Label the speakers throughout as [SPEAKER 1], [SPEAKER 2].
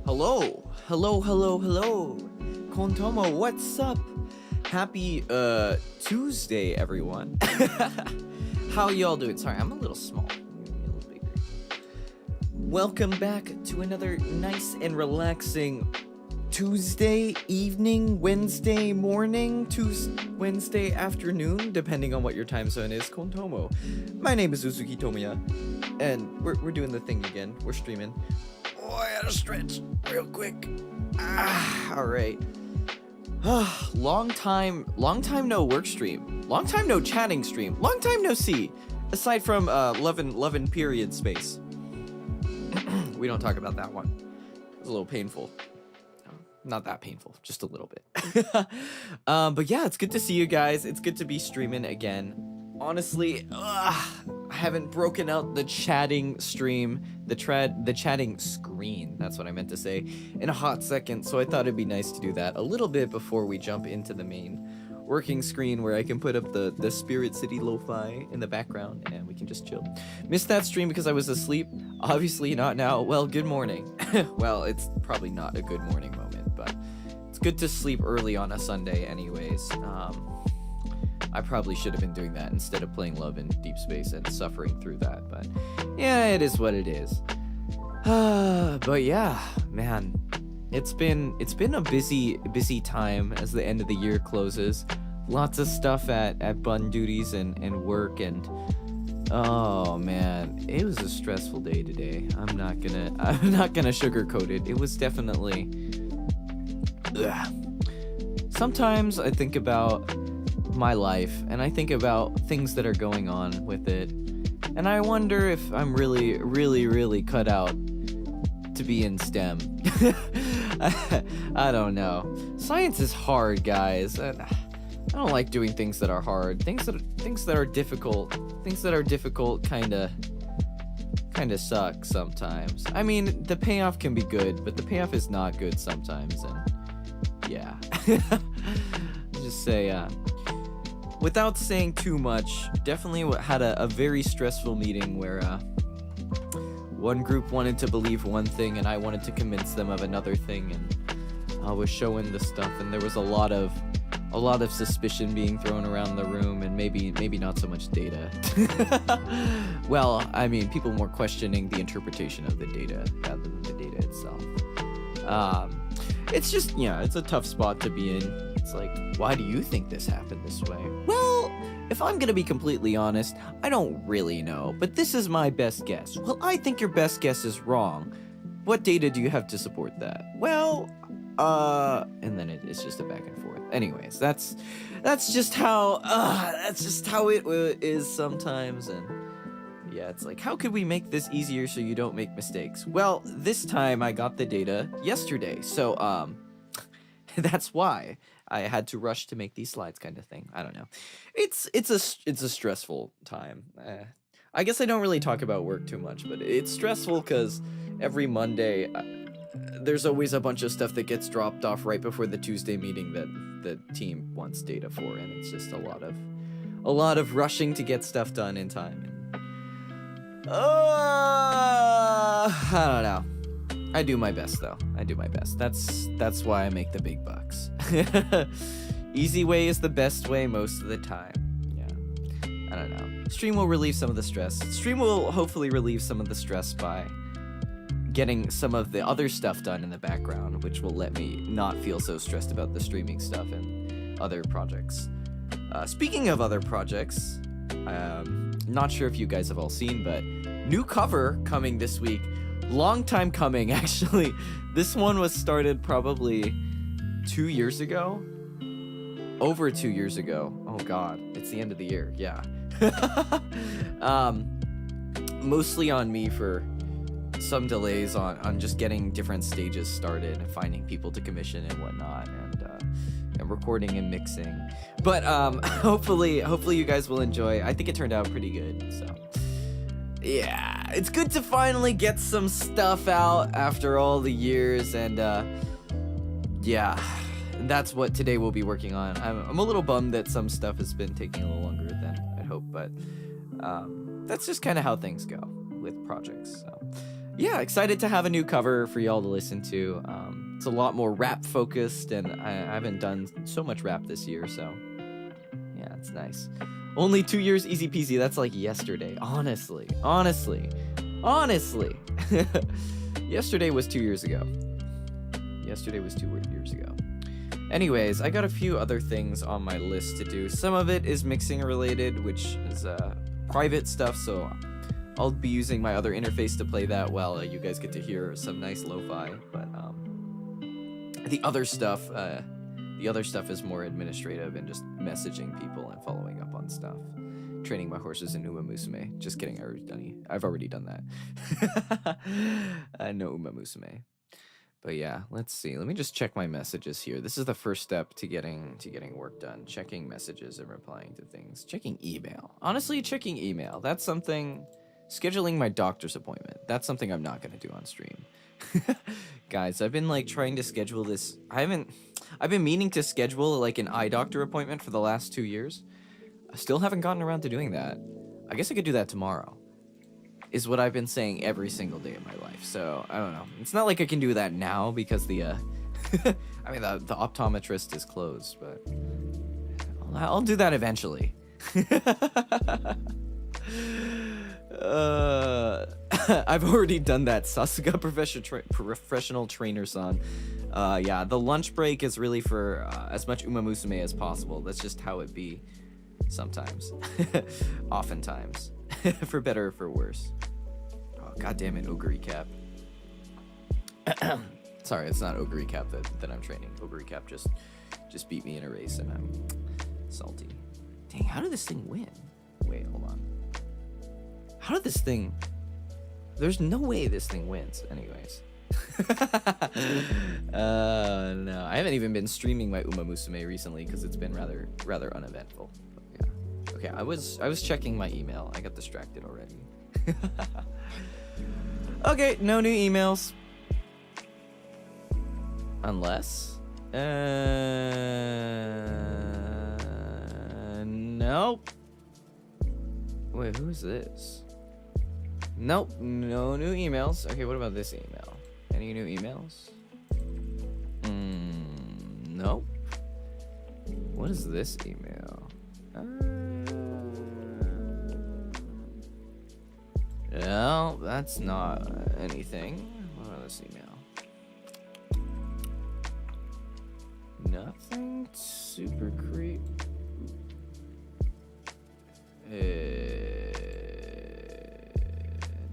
[SPEAKER 1] Hello. Kontomo, what's up? Happy Tuesday, everyone. How y'all doing? Sorry, I'm a little small. A little bigger. Welcome back to another nice and relaxing Tuesday evening, Wednesday morning, Wednesday afternoon, depending on what your time zone is. Kontomo. My name is Uzuki Tomoya, and we're doing the thing again. We're streaming. Oh, I gotta stretch real quick. Alright. long time no work stream. Long time no chatting stream. Long time no see. Aside from lovin' period space. We don't talk about that one. It's a little painful. Not that painful, just a little bit. But yeah, it's good to see you guys. It's good to be streaming again. Honestly, I haven't broken out the chatting stream, the chatting screen, that's what I meant to say, in a hot second, so I thought it'd be nice to do that a little bit before we jump into the main working screen where I can put up the Spirit City lo-fi in the background and we can just chill. Missed that stream because I was asleep? Obviously not now. Well, good morning. Well, it's probably not a good morning moment, but it's good to sleep early on a Sunday anyways. I probably should have been doing that instead of playing Love in Deep Space and suffering through that, but yeah, it is what it is. But yeah, man, it's been a busy time as the end of the year closes. Lots of stuff at bun duties and work, and oh man, it was a stressful day today. I'm not gonna sugarcoat it. It was definitely Sometimes I think about my life and I think about things that are going on with it, and I wonder if I'm really cut out to be in STEM. I don't know. Science is hard, guys. I don't like doing things that are hard. Things that are difficult kinda suck sometimes. I mean, the payoff can be good, but the payoff is not good sometimes, and yeah. Just say without saying too much, definitely had a very stressful meeting where one group wanted to believe one thing and I wanted to convince them of another thing, and I was showing the stuff, and there was a lot of suspicion being thrown around the room, and maybe not so much data. Well, I mean, people more questioning the interpretation of the data rather than the data itself. It's just, yeah, it's a tough spot to be in. It's like, why do you think this happened this way? Well, if I'm gonna be completely honest, I don't really know, but this is my best guess. Well, I think your best guess is wrong. What data do you have to support that? Well, and then it's just a back and forth. Anyways, that's just how it is sometimes, and yeah, it's like, how could we make this easier so you don't make mistakes? Well, this time I got the data yesterday, so that's why I had to rush to make these slides, kind of thing. I don't know. It's a stressful time. I guess I don't really talk about work too much, but it's stressful because every Monday there's always a bunch of stuff that gets dropped off right before the Tuesday meeting that the team wants data for, and it's just a lot of rushing to get stuff done in time. I don't know. I do my best, though. I do my best. That's why I make the big bucks. Easy way is the best way most of the time. Yeah. I don't know. Stream will relieve some of the stress. Stream will hopefully relieve some of the stress by getting some of the other stuff done in the background, which will let me not feel so stressed about the streaming stuff and other projects. Speaking of other projects, not sure if you guys have all seen, but new cover coming this week. Long time coming, actually. This one was started probably 2 years ago. Over 2 years ago. Oh god, it's the end of the year. Yeah. Mostly on me for some delays on just getting different stages started and finding people to commission and whatnot, and recording and mixing. But hopefully you guys will enjoy. I think it turned out pretty good, so yeah, it's good to finally get some stuff out after all the years, and yeah, that's what today we'll be working on. I'm a little bummed that some stuff has been taking a little longer than I'd hoped, but that's just kind of how things go with projects. So yeah, excited to have a new cover for y'all to listen to. It's a lot more rap focused, and I haven't done so much rap this year, so yeah, it's nice. Only 2 years, easy peasy. That's like yesterday. Honestly. Yesterday was 2 years ago. Anyways, I got a few other things on my list to do. Some of it is mixing related, which is private stuff, so I'll be using my other interface to play that while you guys get to hear some nice lo-fi. But the other stuff is more administrative and just messaging people and following up on stuff. Training my horses in Uma Musume. Just kidding, I've already done that. No Uma Musume. But yeah, let's see. Let me just check my messages here. This is the first step to getting work done. Checking messages and replying to things. Checking email. Honestly, checking email. That's something. Scheduling my doctor's appointment. That's something I'm not gonna do on stream. Guys, I've been like trying to schedule this. I've been meaning to schedule like an eye doctor appointment for the last 2 years. I still haven't gotten around to doing that. I guess I could do that tomorrow. Is what I've been saying every single day of my life. So, I don't know. It's not like I can do that now because the, I mean, the optometrist is closed, but I'll do that eventually. I've already done that. Sasuga professional trainer son. Yeah, the lunch break is really for as much Uma Musume as possible. That's just how it be sometimes. Oftentimes. For better or for worse. Oh, god damn it, Ogre Cap. Sorry, it's not Ogre Cap that I'm training. Ogre Cap just beat me in a race and I'm salty. Dang, how did this thing win? Wait, hold on. How did this thing... There's no way this thing wins, anyways. No, I haven't even been streaming my Uma Musume recently because it's been rather uneventful. But yeah. Okay, I was checking my email. I got distracted already. Okay, no new emails. Unless... Nope. Wait, who is this? Nope, no new emails. Okay, what about this email? Any new emails? Nope. What is this email? No, that's not anything. What about this email? Nothing super creep.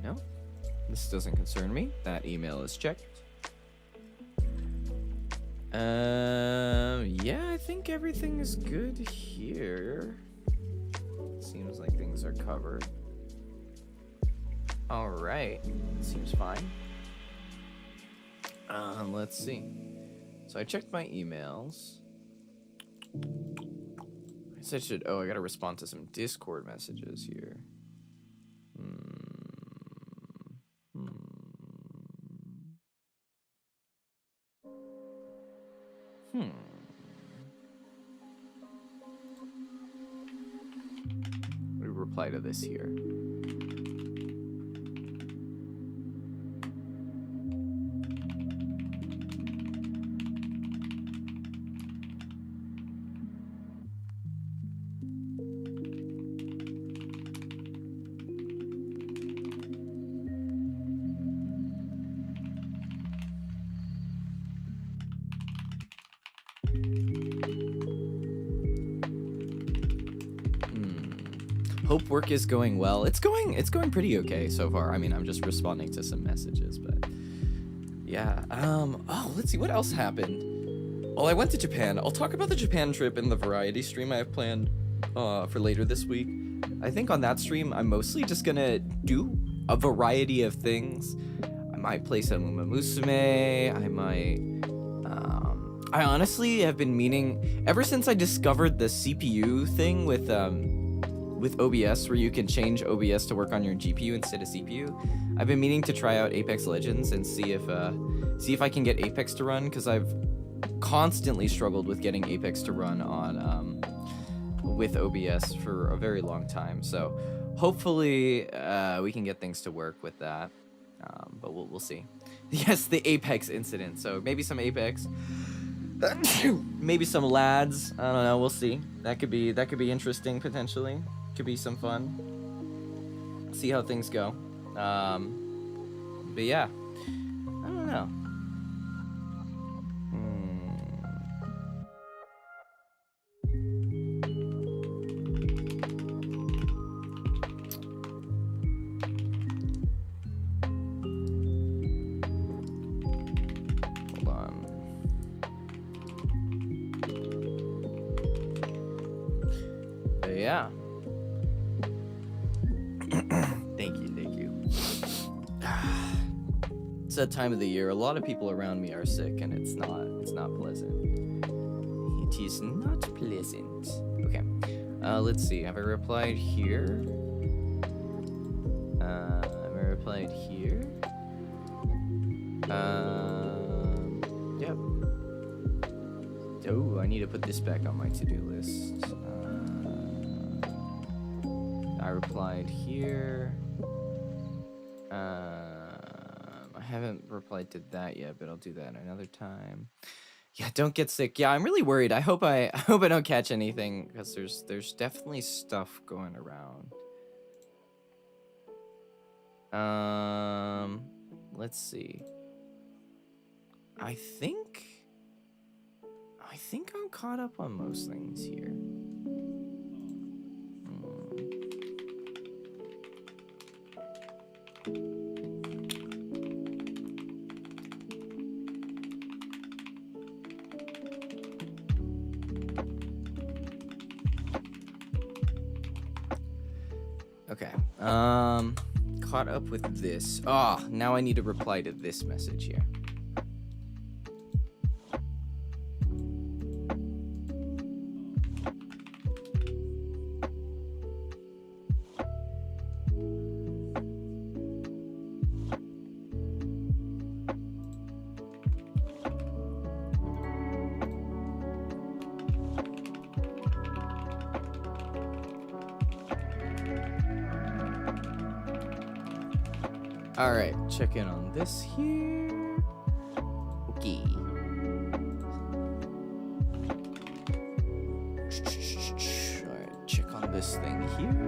[SPEAKER 1] No, this doesn't concern me. That email is checked. Yeah, I think everything is good here. Seems like things are covered. All right, seems fine. Let's see. So I checked my emails. I said I gotta respond to some Discord messages here. Let me reply to this here. Hope work is going well. It's going pretty okay so far. I mean, I'm just responding to some messages, but yeah. Oh, let's see what else happened. Well, I went to Japan. I'll talk about the Japan trip in the variety stream I have planned for later this week. I think on that stream, I'm mostly just gonna do a variety of things. I might play some Uma Musume. I honestly have been meaning, ever since I discovered the CPU thing with OBS, where you can change OBS to work on your GPU instead of CPU, I've been meaning to try out Apex Legends and see if I can get Apex to run, because I've constantly struggled with getting Apex to run on with OBS for a very long time. So hopefully we can get things to work with that. But we'll see. Yes, the Apex incident. So maybe some Apex, maybe some lads. I don't know. We'll see. That could be interesting potentially. Could be some fun. See how things go. But yeah, I don't know. Hold on. But yeah. Thank you. It's that time of the year. A lot of people around me are sick, and it's not pleasant. It is not pleasant. Okay. Let's see. Have I replied here? Have I replied here? Yep. Oh, I need to put this back on my to-do list. I replied here. I haven't replied to that yet, but I'll do that another time. Yeah, don't get sick. Yeah, I'm really worried. I hope I don't catch anything, because there's definitely stuff going around. Let's see. I think I'm caught up on most things here. Okay. Caught up with this. Now I need to reply to this message here. All right, check in on this here. Okay. All right, check on this thing here.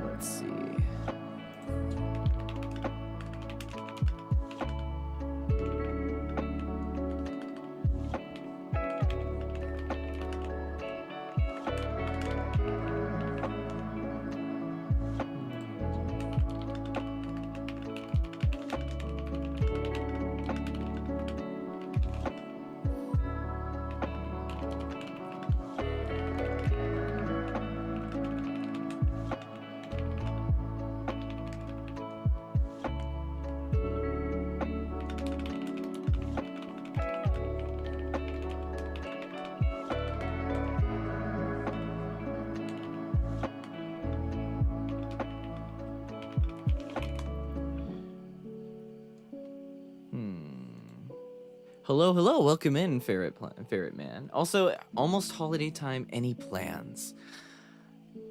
[SPEAKER 1] Let's see. Hello, welcome in, Ferret Man. Also, almost holiday time, any plans?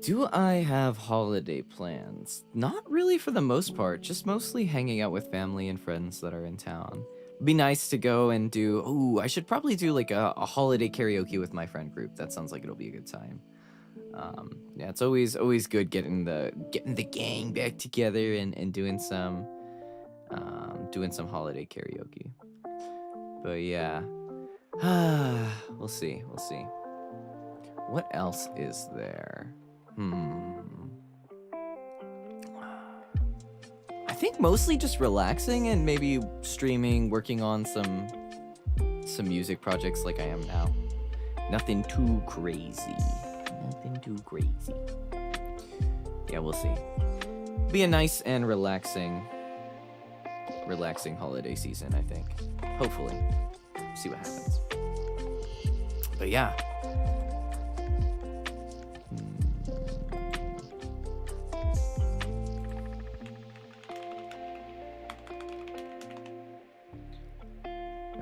[SPEAKER 1] Do I have holiday plans? Not really for the most part, just mostly hanging out with family and friends that are in town. It'd be nice to go and do, I should probably do like a holiday karaoke with my friend group. That sounds like it'll be a good time. Yeah, it's always good getting the gang back together and doing some holiday karaoke. But yeah, we'll see. What else is there? I think mostly just relaxing and maybe streaming, working on some music projects like I am now. Nothing too crazy. Nothing too crazy. Yeah, we'll see. Be a nice and relaxing holiday season, I think. Hopefully. See what happens. But yeah.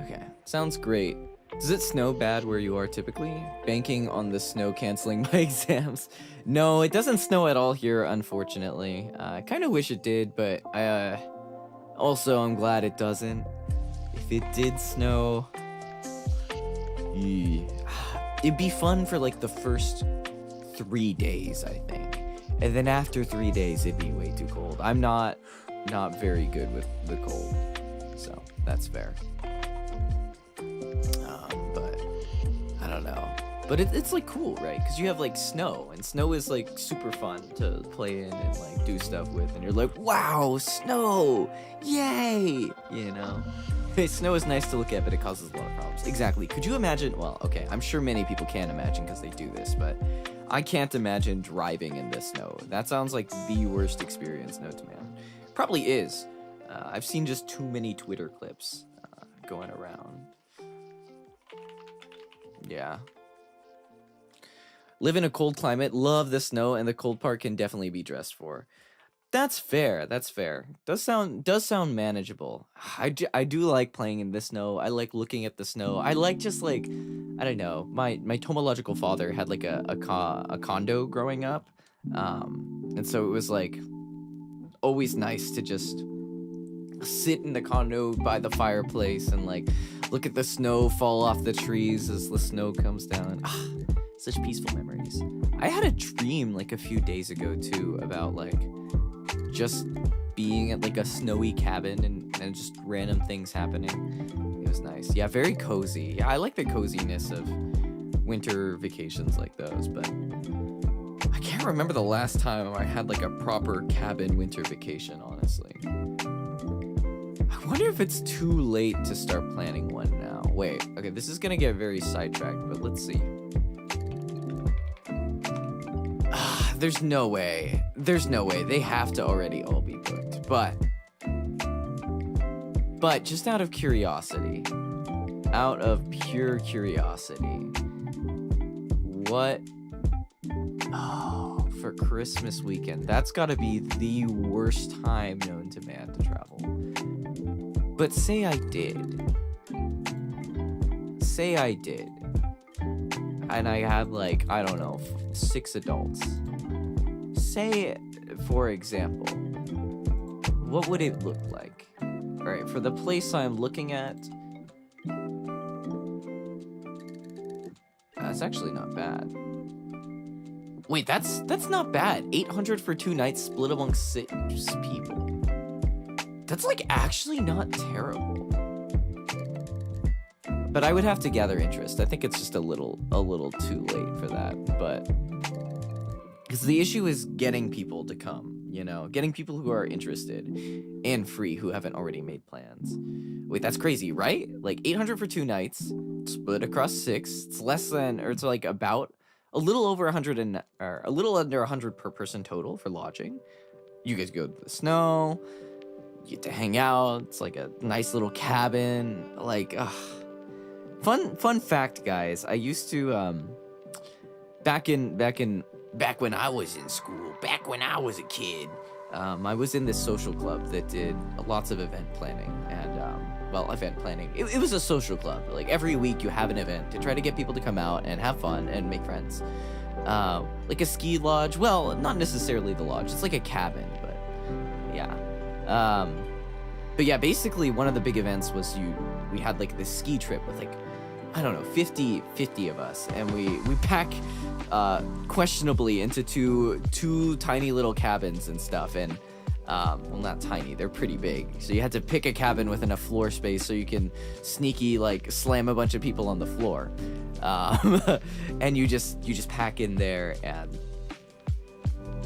[SPEAKER 1] Okay, sounds great. Does it snow bad where you are typically? Banking on the snow canceling my exams. No, it doesn't snow at all here, unfortunately. I kind of wish it did, but also I'm glad it doesn't. If it did snow, it'd be fun for like the first 3 days, I think. And then after 3 days, it'd be way too cold. I'm not very good with the cold, so that's fair. But I don't know. But it's like cool, right? Because you have like snow, and snow is like super fun to play in and like do stuff with, and you're like, wow, snow, yay, you know? Snow is nice to look at, but it causes a lot of problems. Exactly. Could you imagine? Well, okay, I'm sure many people can imagine because they do this, but I can't imagine driving in this snow. That sounds like the worst experience known to man. Probably is. I've seen just too many Twitter clips going around. Yeah. Live in a cold climate, love the snow, and the cold part can definitely be dressed for. That's fair. That's fair. Does sound manageable. I do like playing in the snow. I like looking at the snow. I like just like, I don't know. My tomological father had like a condo growing up, and so it was like always nice to just sit in the condo by the fireplace and like look at the snow fall off the trees as the snow comes down. Such peaceful memories. I had a dream like a few days ago too about like just being at like a snowy cabin and just random things happening. It was nice. Yeah, very cozy. Yeah, I like the coziness of winter vacations like those, but I can't remember the last time I had like a proper cabin winter vacation, honestly. I wonder if it's too late to start planning one now. Wait, okay, this is gonna get very sidetracked, but let's see. There's no way. There's no way. They have to already all be booked. But just out of curiosity, out of pure curiosity, what? Oh, for Christmas weekend. That's gotta be the worst time known to man to travel. But say I did. Say I did. And I had like, I don't know, 6 adults. Say, for example, what would it look like? All right, for the place I'm looking at, that's actually not bad. Wait, that's not bad. 800 for 2 nights split among 6 people. That's like actually not terrible. But I would have to gather interest. I think it's just a little too late for that, but because the issue is getting people to come, you know, getting people who are interested and free who haven't already made plans. Wait, that's crazy, right? Like 800 for 2 nights, split across 6. It's less than, or it's like about a little over 100 or a little under 100 per person total for lodging. You guys go to the snow, you get to hang out. It's like a nice little cabin. Like, fun fact, guys. I used to back when I was in school, back when I was a kid, I was in this social club that did lots of event planning and, event planning. It was a social club. Like every week you have an event to try to get people to come out and have fun and make friends. Like a ski lodge. Well, not necessarily the lodge. It's like a cabin, but yeah. But yeah, basically one of the big events was we had like this ski trip with like, I don't know, 50 of us, and we pack questionably into two tiny little cabins and stuff, and well, not tiny, they're pretty big, so you had to pick a cabin with enough floor space so you can sneaky like slam a bunch of people on the floor, and you just pack in there, and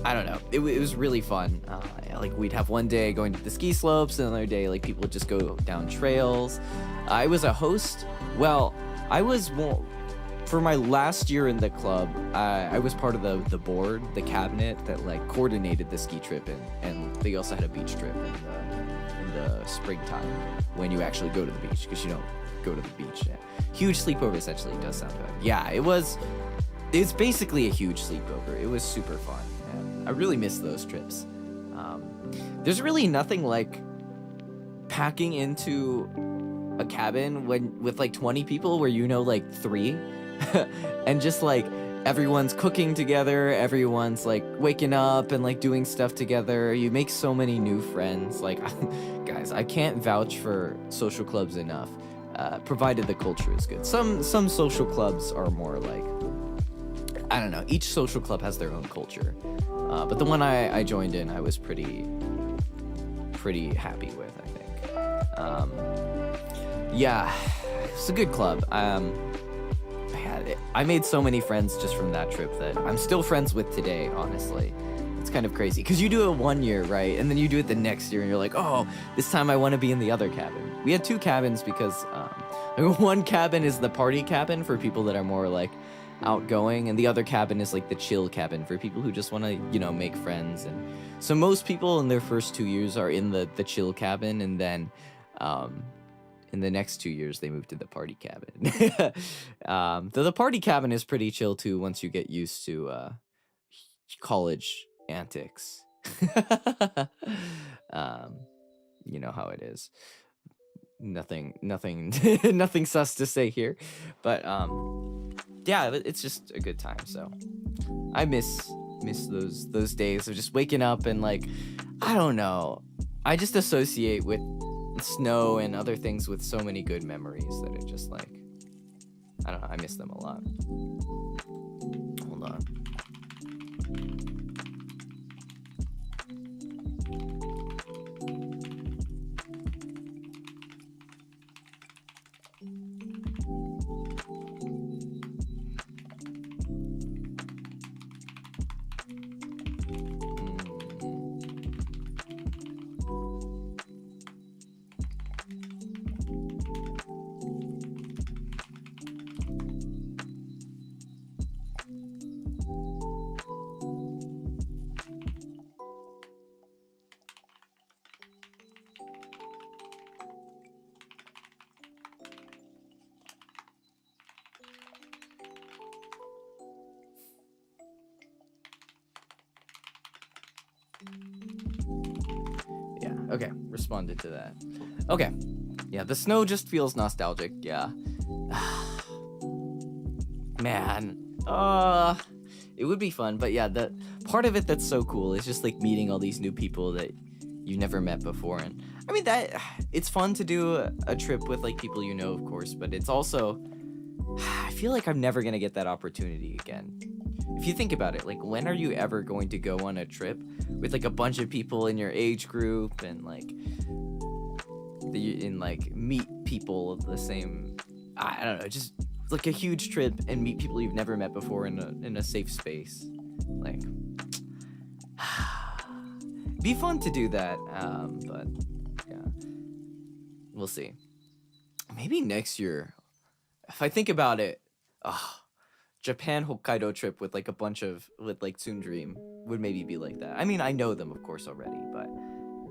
[SPEAKER 1] I don't know. It was really fun. Like we'd have one day going to the ski slopes, and another day like people would just go down trails. I was a host. Well, for my last year in the club, I was part of the board, the cabinet that like coordinated the ski trip, and they also had a beach trip in the springtime when you actually go to the beach, because you don't go to the beach. Yeah. Huge sleepover essentially does sound good. Yeah, it's basically a huge sleepover. It was super fun. And I really miss those trips. There's really nothing like packing into a cabin with like 20 people where you know like 3 and just like everyone's cooking together, everyone's like waking up and like doing stuff together. You make so many new friends. Like guys, I can't vouch for social clubs enough, provided the culture is good. Some social clubs are more like, I don't know, each social club has their own culture, but the one I joined in, I was pretty happy with, I think. Yeah, it's a good club. I made so many friends just from that trip that I'm still friends with today, honestly. It's kind of crazy, because you do it one year, right? And then you do it the next year, and you're like, oh, this time I want to be in the other cabin. We had 2 cabins because one cabin is the party cabin for people that are more like outgoing, and the other cabin is like the chill cabin for people who just want to, you know, make friends. And so most people in their first 2 years are in the chill cabin, and then in the next 2 years they move to the party cabin. Though the party cabin is pretty chill too once you get used to college antics. You know how it is. Nothing sus to say here, but yeah, it's just a good time. So I miss those days of just waking up and like, I don't know, I just associate with snow and other things with so many good memories that it just like, I don't know, I miss them a lot. Hold on. Yeah, okay, responded to that. Okay, yeah, the snow just feels nostalgic, yeah. Man, it would be fun, but yeah, the part of it that's so cool is just like meeting all these new people that you've never met before. And I mean, that it's fun to do a trip with like people you know, of course, but it's also, I feel like I'm never gonna get that opportunity again. If you think about it, like, when are you ever going to go on a trip with like a bunch of people in your age group and like meet people of the same, I don't know, just like a huge trip and meet people you've never met before in a safe space. Like, be fun to do that, but yeah, we'll see. Maybe next year, if I think about it, Japan Hokkaido trip with like like Toon Dream would maybe be like that. I mean, I know them of course already, but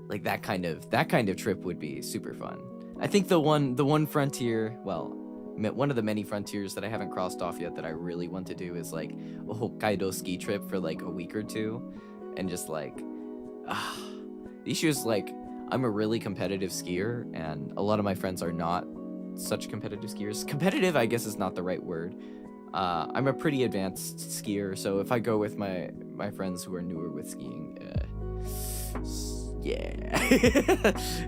[SPEAKER 1] like that kind of trip would be super fun. I think the one frontier, well, one of the many frontiers that I haven't crossed off yet that I really want to do is like a Hokkaido ski trip for like a week or two, and just like, the issue is like, I'm a really competitive skier, and a lot of my friends are not such competitive skiers. Competitive, I guess, is not the right word. I'm a pretty advanced skier, so if I go with my friends who are newer with skiing, yeah,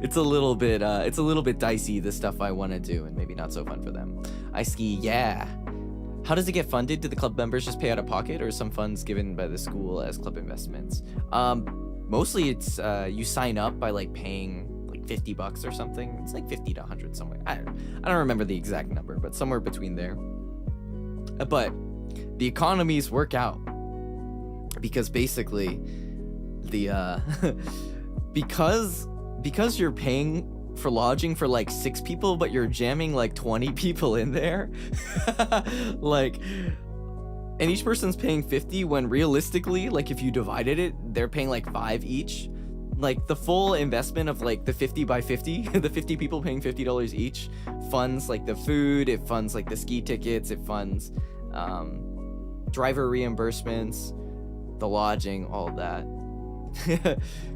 [SPEAKER 1] it's a little bit dicey, the stuff I want to do, and maybe not so fun for them. I ski, yeah. How does it get funded? Do the club members just pay out of pocket, or some funds given by the school as club investments? Mostly it's you sign up by like paying like $50 or something. It's like 50 to 100 somewhere. I don't remember the exact number, but somewhere between there. But the economies work out. because basically the because you're paying for lodging for like 6 people, but you're jamming like 20 people in there, like, and each person's paying 50 when realistically, like, if you divided it, they're paying like 5 each. Like, the full investment of like the 50 by 50, the 50 people paying $50 each funds like the food, it funds like the ski tickets, it funds driver reimbursements, the lodging, all that.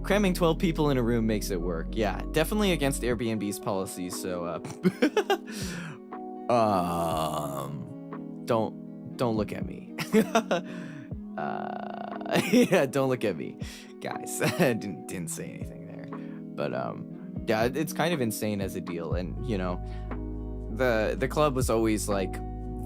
[SPEAKER 1] Cramming 12 people in a room makes it work. Yeah, definitely against Airbnb's policies. So don't look at me. Yeah, don't look at me, guys. I didn't say anything there, but yeah, it's kind of insane as a deal. And you know, the club was always like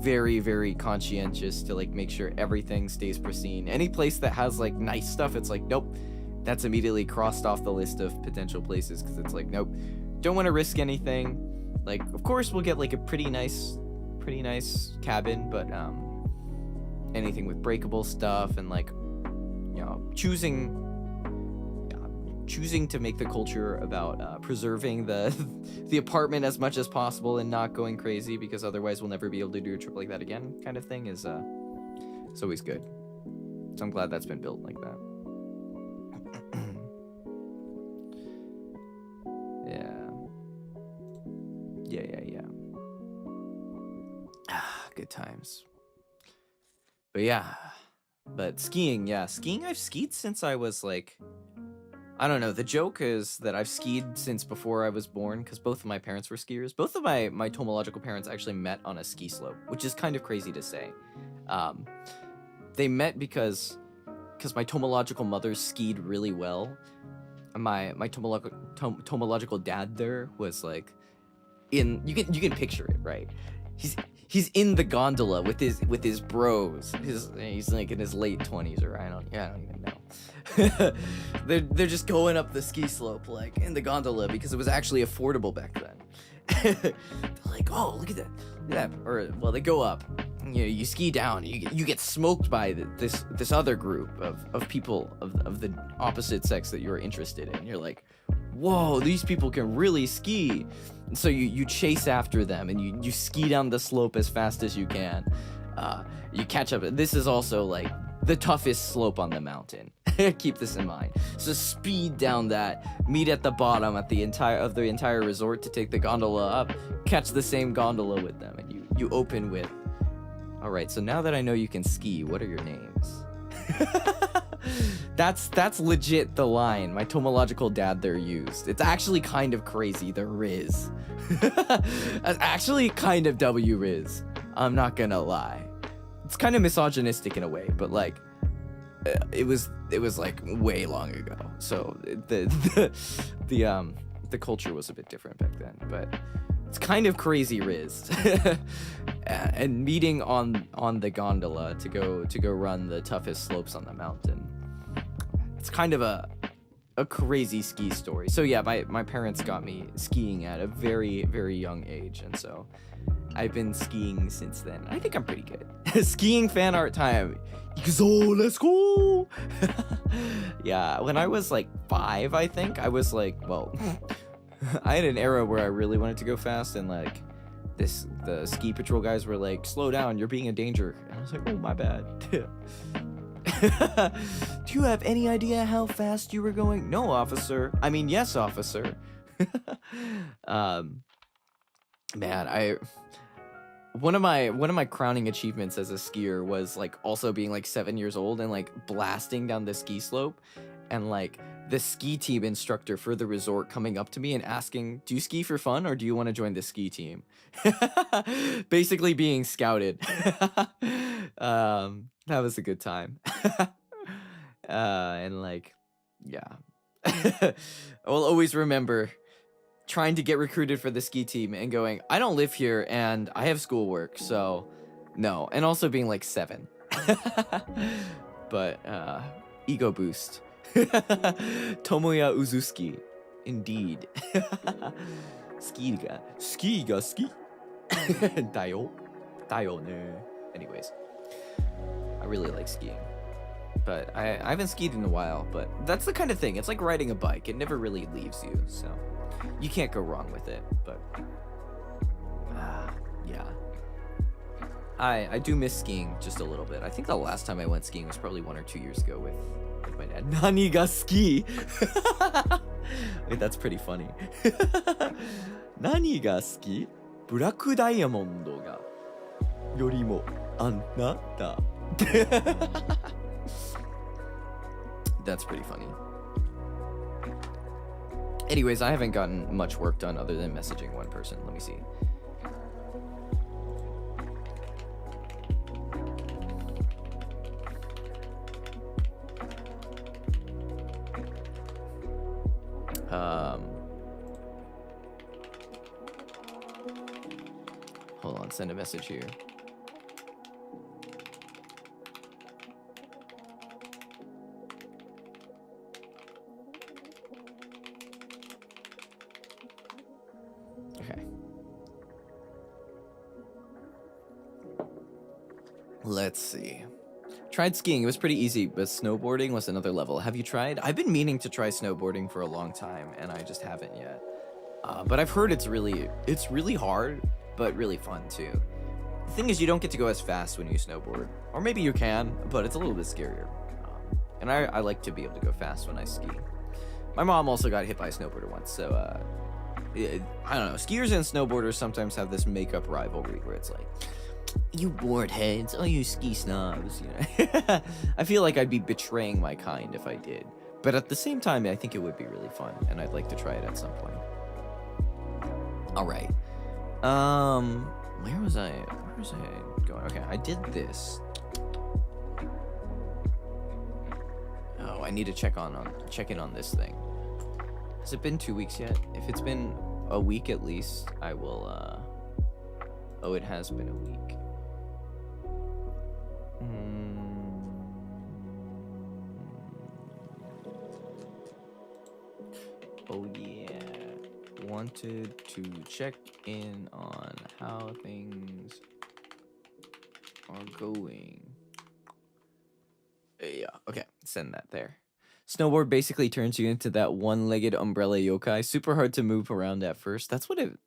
[SPEAKER 1] very, very conscientious to like make sure everything stays pristine. Any place that has like nice stuff, it's like, nope, that's immediately crossed off the list of potential places, because it's like, nope, don't want to risk anything. Like, of course we'll get like a pretty nice cabin, but anything with breakable stuff and like, you know, choosing to make the culture about preserving the apartment as much as possible and not going crazy, because otherwise we'll never be able to do a trip like that again, kind of thing, is it's always good. So I'm glad that's been built like that. Yeah. Good times. But yeah, but skiing, I've skied since I was like, I don't know, the joke is that I've skied since before I was born, because both of my parents were skiers. Both of my Tomological parents actually met on a ski slope, which is kind of crazy to say. They met because my Tomological mother skied really well. My Tomological dad there was like, you can picture it, right? He's in the gondola with his bros. He's like in his late 20s, or I don't even know. they're just going up the ski slope like in the gondola, because it was actually affordable back then. They're like, oh, look at that. Or well, they go up. You know, you ski down. You get smoked by this other group of people of the opposite sex that you're interested in. You're like, whoa, these people can really ski. And so you chase after them, and you ski down the slope as fast as you can. You catch up. This is also like the toughest slope on the mountain. Keep this in mind. So speed down that, meet at the bottom at the entire resort to take the gondola up, catch the same gondola with them, and you open with, all right, so now that I know you can ski, what are your names? That's legit the line my Tomological dad there used. It's actually kind of crazy, the Riz. That's actually kind of W Riz. I'm not gonna lie. It's kind of misogynistic in a way, but like, it was like way long ago. So the culture was a bit different back then, but it's kind of crazy Riz. And meeting on the gondola to go run the toughest slopes on the mountain. It's kind of a crazy ski story. So yeah, my parents got me skiing at a very, very young age, and so I've been skiing since then. I think I'm pretty good. Skiing fan art time. So let's go. Yeah, when I was like 5, I think I was like, well, I had an era where I really wanted to go fast, and like the ski patrol guys were like, slow down, you're being a danger. And I was like, oh, my bad. Do you have any idea how fast you were going? No, officer. I mean, yes, officer. Man, one of my crowning achievements as a skier was like also being like 7 years old and like blasting down the ski slope, and like the ski team instructor for the resort coming up to me and asking, do you ski for fun or do you want to join the ski team? Basically being scouted. That was a good time. And like, yeah. I'll always remember trying to get recruited for the ski team and going, I don't live here and I have schoolwork, so no. And also being like 7. But ego boost. Tomoya Uzuki, indeed. Ski ga ski. Dayo ne. Anyways, I really like skiing. But I haven't skied in a while, but that's the kind of thing. It's like riding a bike. It never really leaves you, so you can't go wrong with it. But yeah. I do miss skiing just a little bit. I think the last time I went skiing was probably 1 or 2 years ago with my dad. Nani ga ski? Wait, that's pretty funny. Nani ga ski? Black diamond ga yorimo anata. That's pretty funny. Anyways, I haven't gotten much work done other than messaging one person. Let me see. Hold on, send a message here. Okay. Let's see. Tried skiing, it was pretty easy, but snowboarding was another level. Have you tried? I've been meaning to try snowboarding for a long time, and I just haven't yet. But I've heard it's really hard, but really fun too. The thing is, you don't get to go as fast when you snowboard. Or maybe you can, but it's a little bit scarier. And I like to be able to go fast when I ski. My mom also got hit by a snowboarder once, so I don't know. Skiers and snowboarders sometimes have this makeup rivalry where it's like, you board heads, oh you ski snobs, you know. I feel like I'd be betraying my kind if I did. But at the same time, I think it would be really fun, and I'd like to try it at some point. Alright. Where was I going? Okay, I did this. Oh, I need to check in on this thing. Has it been 2 weeks yet? If it's been a week at least, I will, oh, it has been a week. Oh yeah. Wanted to check in on how things are going. Yeah, okay, send that there. Snowboard basically turns you into that one-legged umbrella yokai. Super hard to move around at first. That's what it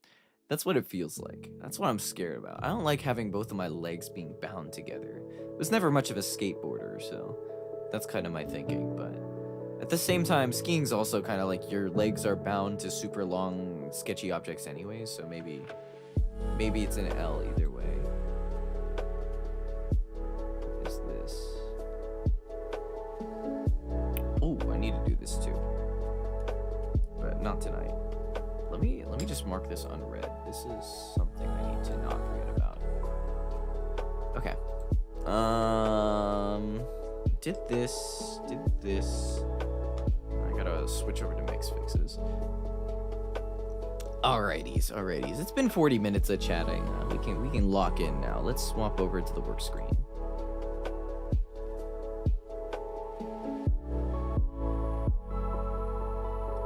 [SPEAKER 1] feels like. That's what I'm scared about. I don't like having both of my legs being bound together. I was never much of a skateboarder, so that's kind of my thinking, but at the same time, skiing's also kind of like your legs are bound to super long, sketchy objects anyway, so maybe it's an L either way. What is this? Oh, I need to do this too. But not tonight. Let me just mark this unread. This is something I need to not forget about. Okay. Did this. I gotta switch over to mix fixes. Alrighties. It's been 40 minutes of chatting. We can lock in now. Let's swap over to the work screen.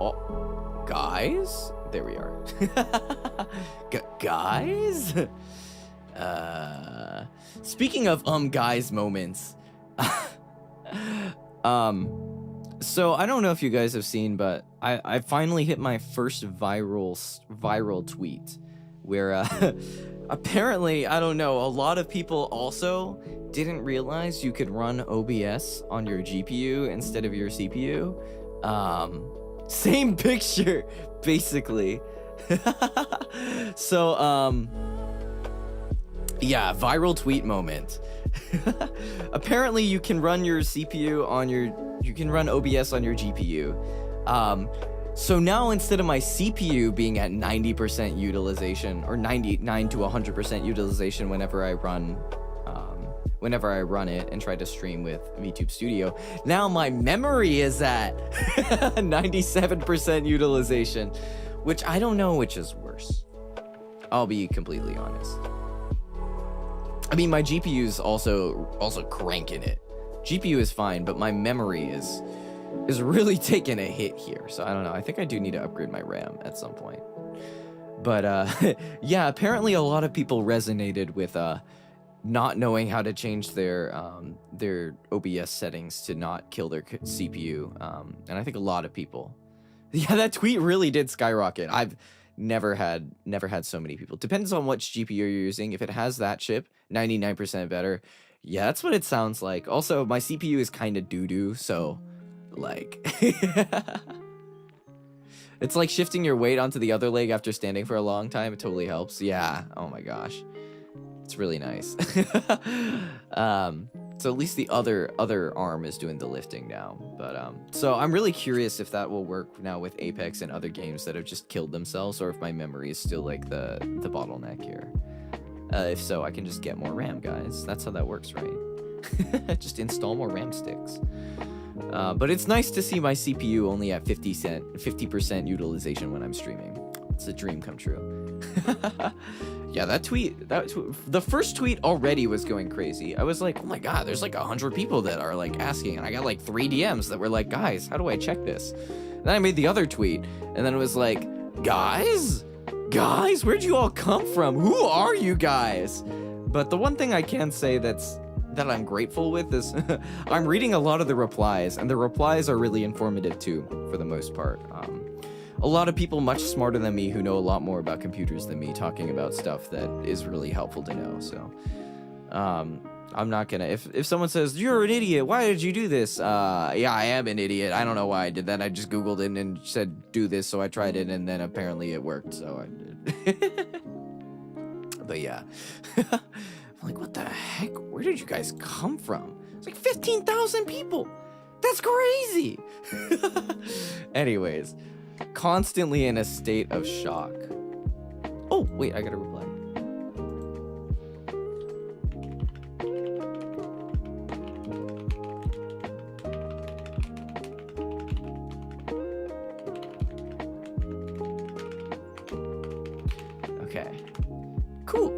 [SPEAKER 1] Oh, guys? There we are. Guys? Speaking of guys moments. So I don't know if you guys have seen, but I finally hit my first viral tweet where apparently, I don't know, a lot of people also didn't realize you could run OBS on your GPU instead of your CPU. Same picture, basically. So, yeah, viral tweet moment. Apparently, you can run your CPU on you can run OBS on your GPU. So now instead of my CPU being at 90% utilization or 99 to 100% utilization whenever I run it and try to stream with VTube Studio, now my memory is at 97% utilization, which I don't know which is worse. I'll be completely honest. I mean, my GPU is also cranking it. GPU is fine, but my memory is really taking a hit here. So I don't know. I think I do need to upgrade my RAM at some point. But yeah, apparently a lot of people resonated with not knowing how to change their OBS settings to not kill their CPU. And I think a lot of people. Yeah, that tweet really did skyrocket. I've never had so many people. Depends on which GPU you're using. If it has that chip, 99% better. Yeah, that's what it sounds like. Also, my CPU is kind of doo-doo, so like it's like shifting your weight onto the other leg after standing for a long time. It totally helps. Yeah. Oh my gosh. It's really nice. So at least the other arm is doing the lifting now. But so I'm really curious if that will work now with Apex and other games that have just killed themselves, or if my memory is still like the bottleneck here. If so, I can just get more RAM, guys. That's how that works, right? Just install more RAM sticks. But it's nice to see my CPU only at 50% utilization when I'm streaming. It's a dream come true. Yeah, the first tweet already was going crazy. I was like, oh my god, there's like 100 people that are like asking, and I got like 3 DMs that were like, guys, how do I check this? Then I made the other tweet, and then it was like, guys, where'd you all come from? Who are you guys? But the one thing I can say that I'm grateful with is I'm reading a lot of the replies, and the replies are really informative too, for the most part. A lot of people much smarter than me who know a lot more about computers than me talking about stuff that is really helpful to know. So I'm not gonna, if someone says, you're an idiot, why did you do this? Yeah, I am an idiot. I don't know why I did that. I just Googled it and said, do this. So I tried it, and then apparently it worked. So I did. But yeah. I'm like, what the heck? Where did you guys come from? It's like 15,000 people. That's crazy. Anyways, constantly in a state of shock. Oh, wait, I gotta reply. Okay. Cool.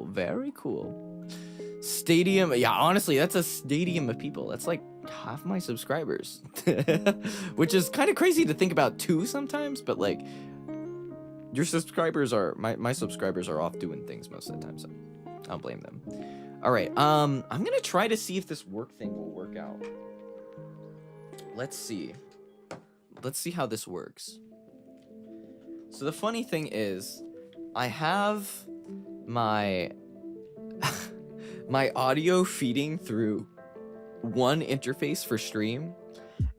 [SPEAKER 1] Very cool. Stadium, yeah, honestly, that's a stadium of people. That's like half my subscribers. Which is kind of crazy to think about too sometimes, but like your subscribers are my subscribers are off doing things most of the time, so I don't blame them. All right, I'm gonna try to see if this work thing will work out. Let's see how this works. So the funny thing is, I have my my audio feeding through one interface for stream,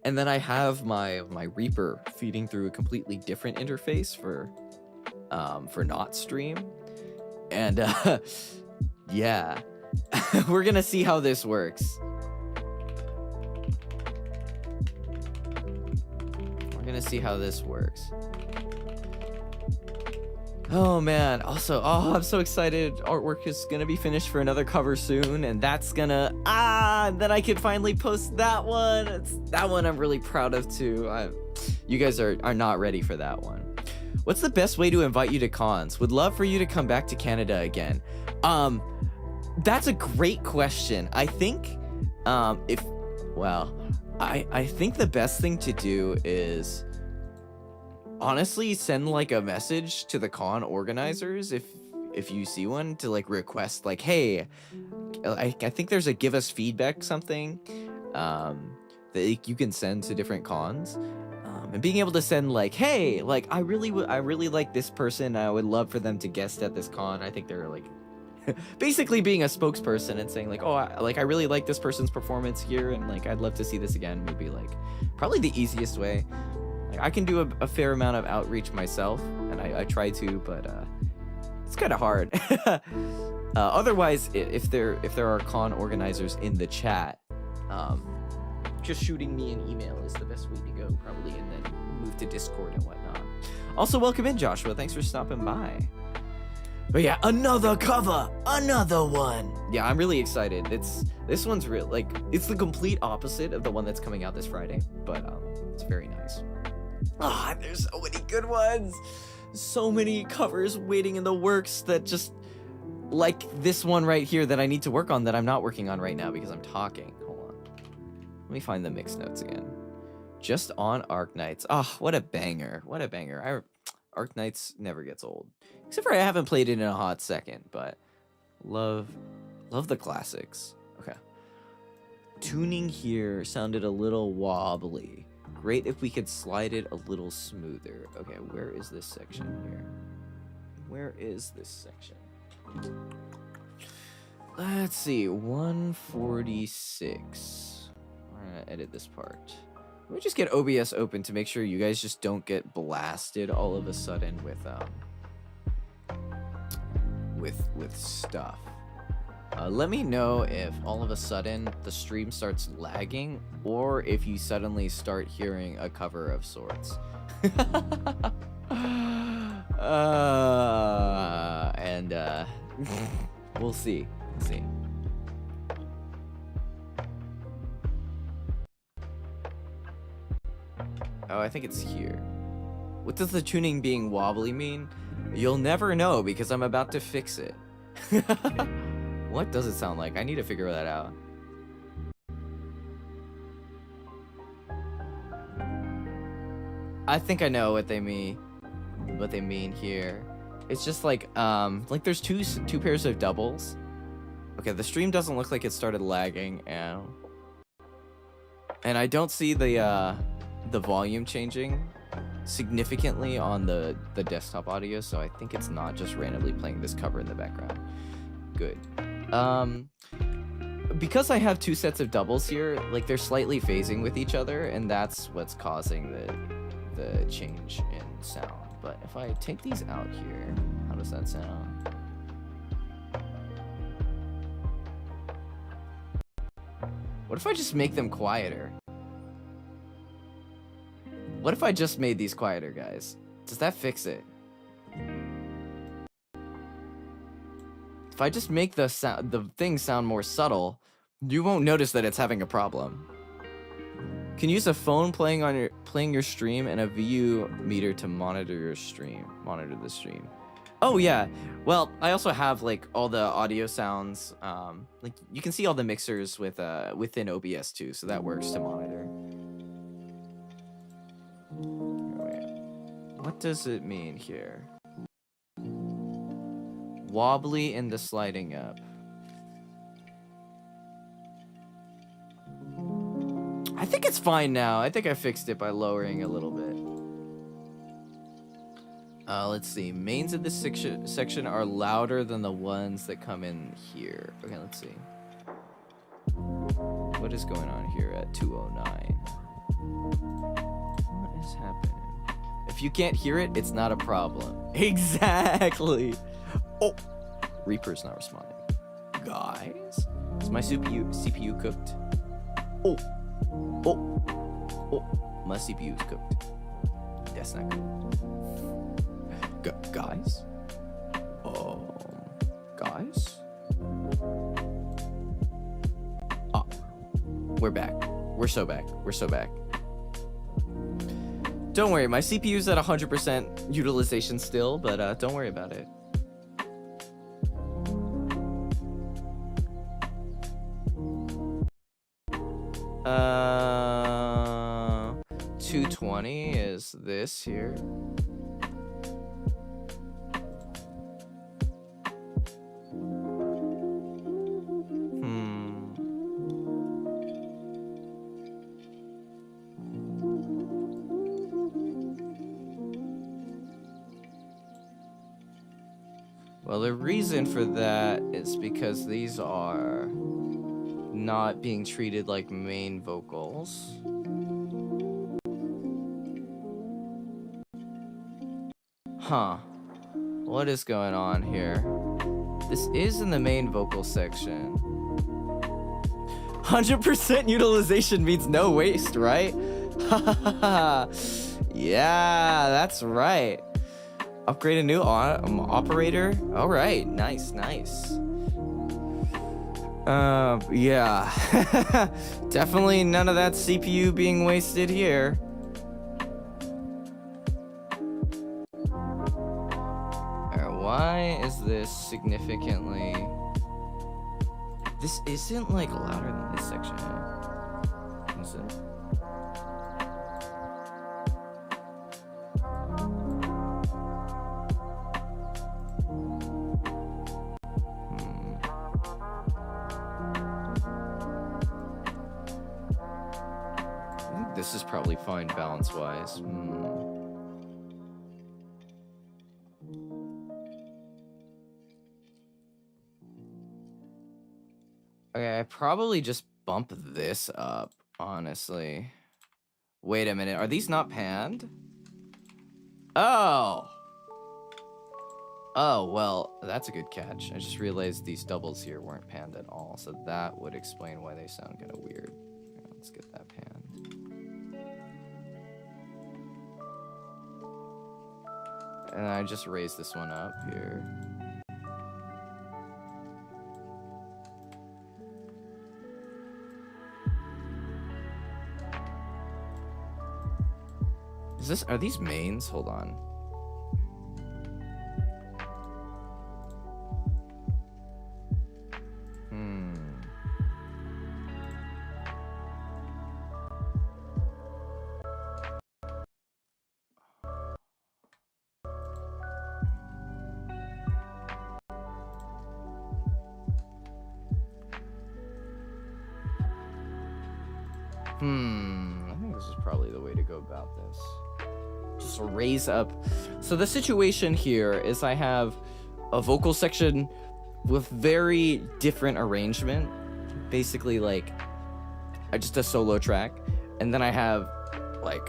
[SPEAKER 1] and then I have my Reaper feeding through a completely different interface for not stream. And yeah. We're gonna see how this works. Oh man, also, I'm so excited. Artwork is gonna be finished for another cover soon, and that's gonna, then I can finally post that one. That one I'm really proud of too. You guys are not ready for that one. What's the best way to invite you to cons? Would love for you to come back to Canada again. That's a great question. I think, I think the best thing to do is honestly send like a message to the con organizers if you see one, to like request like, hey, I think there's a give us feedback something that you can send to different cons, and being able to send like, hey, like I really like this person, I would love for them to guest at this con. I think they're like basically being a spokesperson and saying like, oh, I really like this person's performance here, and like I'd love to see this again, would be like probably the easiest way. I can do a fair amount of outreach myself, and I try to, but it's kind of hard. Otherwise, if there are con organizers in the chat, just shooting me an email is the best way to go, probably, and then move to Discord and whatnot. Also, welcome in, Joshua. Thanks for stopping by. But yeah, another cover, another one. Yeah, I'm really excited. This one's real, like it's the complete opposite of the one that's coming out this Friday, but it's very nice. There's so many good ones. So many covers waiting in the works that just like this one right here that I need to work on that I'm not working on right now because I'm talking. Hold on. Let me find the mix notes again. Just on Arc Knights. Oh, what a banger. What a banger. Arc Knights never gets old. Except for I haven't played it in a hot second, but love the classics. Okay. Tuning here sounded a little wobbly. Great if we could slide it a little smoother. Okay, where is this section here? Where is this section? Let's see, 146. We're gonna edit this part. Let me just get OBS open to make sure you guys just don't get blasted all of a sudden with stuff. Let me know if all of a sudden the stream starts lagging or if you suddenly start hearing a cover of sorts. We'll see. Oh, I think it's here. What does the tuning being wobbly mean? You'll never know because I'm about to fix it. What does it sound like? I need to figure that out. I think I know what they mean. What they mean here. It's just like there's two pairs of doubles. Okay, the stream doesn't look like it started lagging, and I don't see the volume changing significantly on the desktop audio, so I think it's not just randomly playing this cover in the background. Good. Because I have two sets of doubles here, like they're slightly phasing with each other, and that's what's causing the change in sound. But if I take these out here, how does that sound? What if I just make them quieter? What if I just made these quieter, guys? Does that fix it? If I just make the thing sound more subtle, you won't notice that it's having a problem. Can use a phone playing your stream and a VU meter to monitor the stream. Oh yeah. Well, I also have like all the audio sounds. Like you can see all the mixers within OBS too, so that works to monitor. What does it mean here? Wobbly in the sliding up. I think it's fine now. I think I fixed it by lowering a little bit. Let's see. Mains in this section are louder than the ones that come in here. Okay, let's see. What is going on here at 209? What is happening? If you can't hear it, it's not a problem. Exactly. Oh, Reaper's not responding. Guys, is my CPU cooked? Oh, my CPU is cooked. That's not good. Guys? Guys? Ah, we're back. We're so back. Don't worry, my CPU's at 100% utilization still, but don't worry about it. Uh, 220 is this here. Well, the reason for that is because these are not being treated like main vocals. Huh. What is going on here? This is in the main vocal section. 100% utilization means no waste, right? Yeah, that's right. Upgrade a new operator. All right, nice. Yeah. Definitely none of that CPU being wasted here. Why is this significantly... This isn't like louder than this section. Is it? I think this is probably fine balance-wise. Okay, I probably just bump this up, honestly. Wait a minute, are these not panned? Oh! Oh, well, that's a good catch. I just realized these doubles here weren't panned at all, so that would explain why they sound kind of weird. Here, let's get that panned. And I just raised this one up here. Are these mains? Hold on. I think this is probably the way to go about this. Just raise up. So the situation here is I have a vocal section with very different arrangement. Basically like just a solo track. And then I have like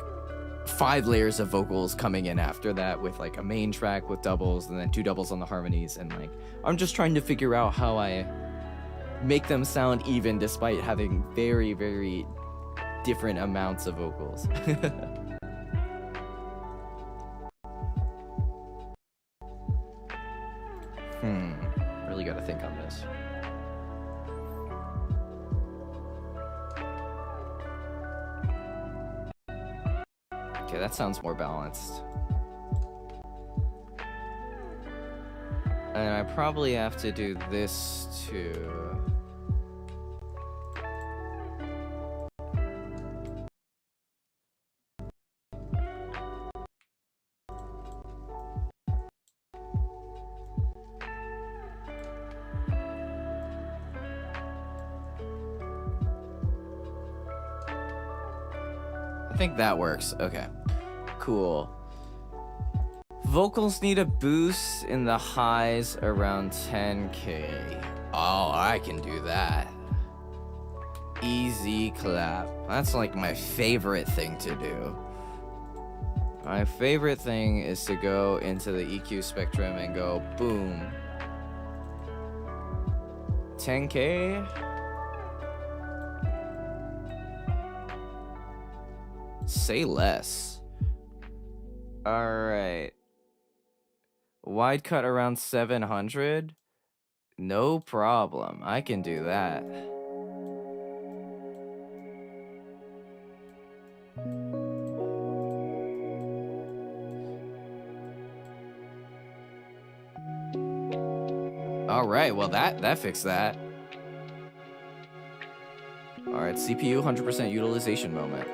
[SPEAKER 1] 5 layers of vocals coming in after that with like a main track with doubles and then 2 doubles on the harmonies. And like, I'm just trying to figure out how I make them sound even despite having very, very different amounts of vocals. Really gotta think on this. Okay, that sounds more balanced. And I probably have to do this too. I think that works. Okay, cool. Vocals need a boost in the highs around 10K. Oh, I can do that. Easy clap. That's like my favorite thing to do. My favorite thing is to go into the EQ spectrum and go boom. 10K? Say less. Alright. Wide cut around 700? No problem. I can do that. Alright, well that fixed that. Alright, CPU 100% utilization moment.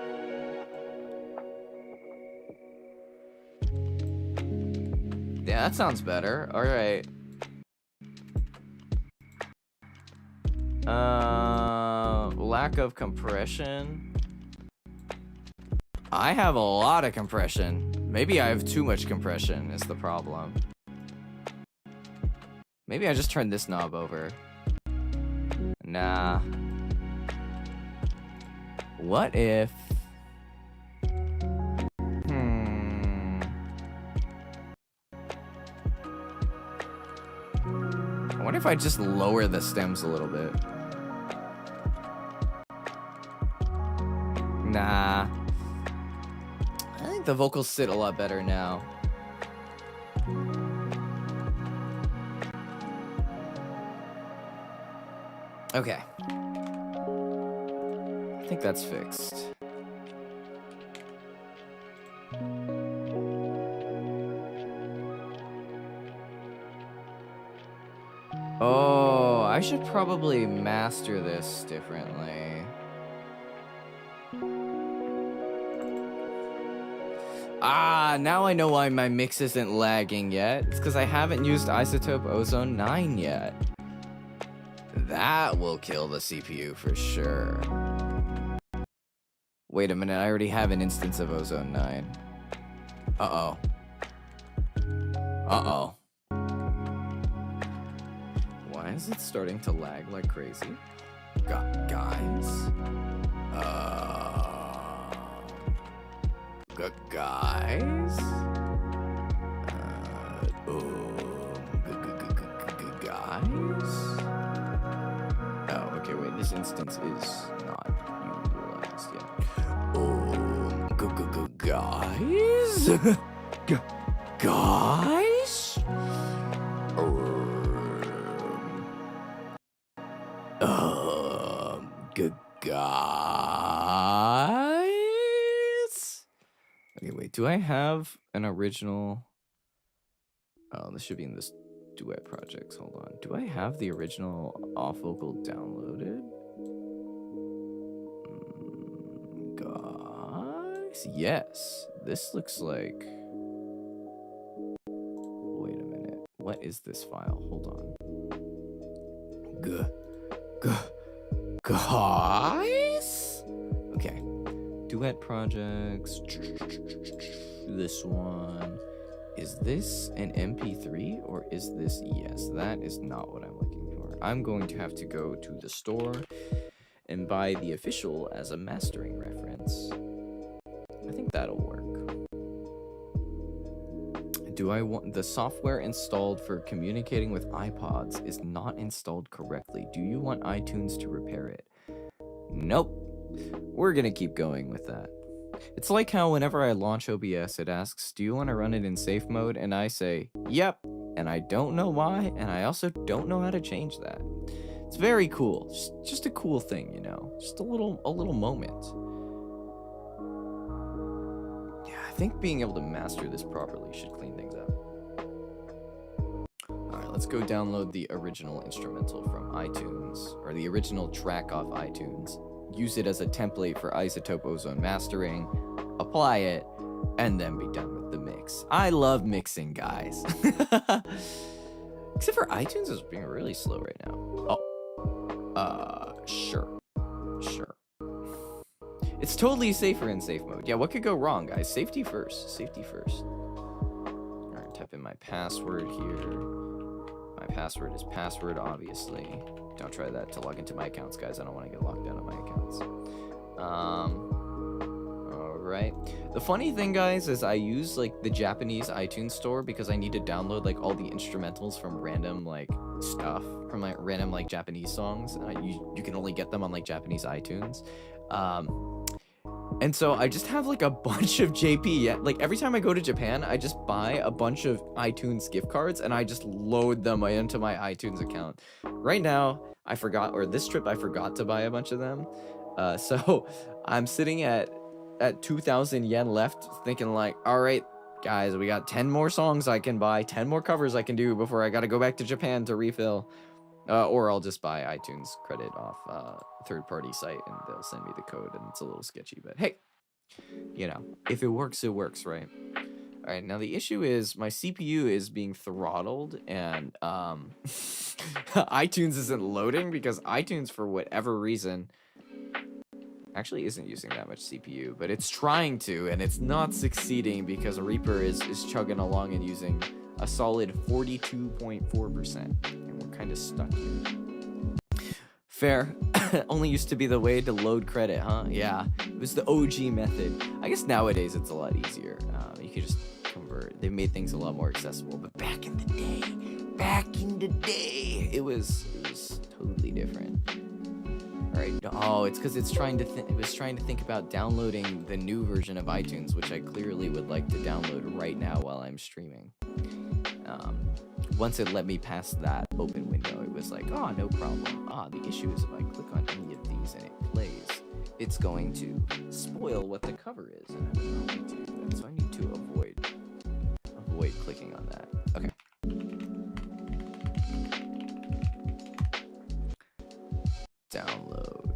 [SPEAKER 1] Yeah, that sounds better. Alright. Lack of compression. I have a lot of compression. Maybe I have too much compression is the problem. Maybe I just turned this knob over. Nah. What if... I wonder if I just lower the stems a little bit. Nah. I think the vocals sit a lot better now. Okay. I think that's fixed. Oh, I should probably master this differently. Ah, now I know why my mix isn't lagging yet. It's because I haven't used Isotope Ozone 9 yet. That will kill the CPU for sure. Wait a minute, I already have an instance of Ozone 9. Uh-oh. Uh-oh. Why is it starting to lag like crazy? Guys? Guys? Guys? Oh, okay, wait, this instance is not utilized yet. Guys? Guys? Guys? Okay, wait, do I have an original? Oh, this should be in this duet projects. Hold on. Do I have the original off vocal downloaded? Guys? Yes. This looks like... Wait a minute. What is this file? Hold on. Guys? Okay. Duet projects. This one. Is this an MP3 or is this? Yes, that is not what I'm looking for. I'm going to have to go to the store and buy the official as a mastering reference. I think that'll work. Do I want the software installed for communicating with iPods is not installed correctly? Do you want iTunes to repair it? Nope. We're gonna keep going with that. It's like how whenever I launch OBS, it asks, do you want to run it in safe mode? And I say, yep. And I don't know why, and I also don't know how to change that. It's very cool. Just a cool thing, you know? Just a little moment. Yeah, I think being able to master this properly should clean things up. Alright, let's go download the original instrumental from iTunes, or the original track off iTunes. Use it as a template for Isotope Ozone mastering, apply it, and then be done with the mix. I love mixing, guys. Except for iTunes is being really slow right now. Oh. Sure. It's totally safer in safe mode. Yeah, what could go wrong, guys? Safety first. Safety first. Alright, type in my password here. My password is password, obviously. Don't try that to log into my accounts, guys. I don't want to get locked out of my accounts. Alright. The funny thing, guys, is I use, like, the Japanese iTunes store because I need to download, like, all the instrumentals from random, like, stuff. From, like, random, like, Japanese songs. You can only get them on, like, Japanese iTunes. And so I just have, like, a bunch of JP. Like, every time I go to Japan, I just buy a bunch of iTunes gift cards, and I just load them into my iTunes account. Right now, this trip, I forgot to buy a bunch of them. So I'm sitting at 2,000 yen left, thinking, like, all right, guys, we got 10 more songs I can buy, 10 more covers I can do before I got to go back to Japan to refill. Or I'll just buy iTunes credit off a third-party site, and they'll send me the code, and it's a little sketchy, but hey, you know, if it works, right? All right, now the issue is my CPU is being throttled, and iTunes isn't loading because iTunes, for whatever reason, actually isn't using that much CPU, but it's trying to, and it's not succeeding because Reaper is chugging along and using a solid 42.4%. Kind of stuck here. Fair. Only used to be the way to load credit, huh? Yeah, it was the OG method. I guess nowadays it's a lot easier. You can just convert. They've made things a lot more accessible. But back in the day, it was totally different. All right. Oh, it's because it was trying to think about downloading the new version of iTunes, which I clearly would like to download right now while I'm streaming. Once it let me past that open window, it was like, oh, no problem. The issue is if I click on any of these and it plays, it's going to spoil what the cover is, and I would not like to do that, so I need to avoid clicking on that. Okay. Download.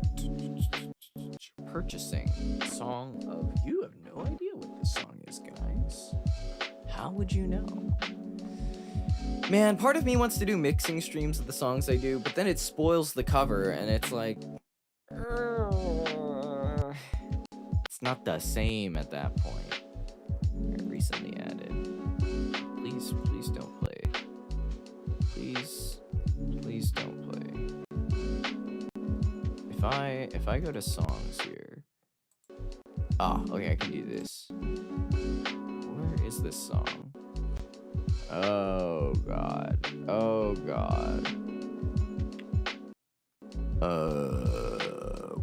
[SPEAKER 1] Purchasing. Song of... You have no idea what this song is, guys. How would you know? Man, part of me wants to do mixing streams of the songs I do, but then it spoils the cover, and it's like... It's not the same at that point. Recently added. Please don't play. Please don't play. If I go to songs here. Okay, I can do this. Where is this song? Oh god.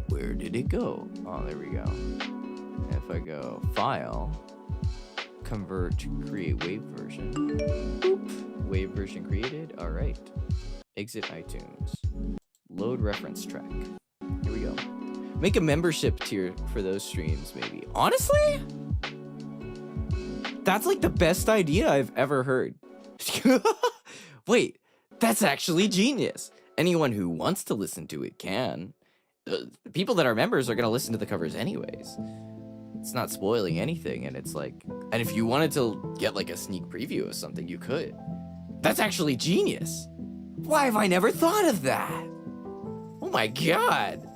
[SPEAKER 1] Where did it go? Oh, there we go. If I go file, convert to create wave version. Boop. Wave version created. All right. Exit iTunes. Load reference track. Here we go. Make a membership tier for those streams, maybe. Honestly, that's like the best idea I've ever heard. Wait, that's actually genius. Anyone who wants to listen to it can. The people that are members are gonna listen to the covers anyways. It's not spoiling anything, and it's like, and if you wanted to get like a sneak preview of something, you could. That's actually genius. Why have I never thought of that? Oh my god.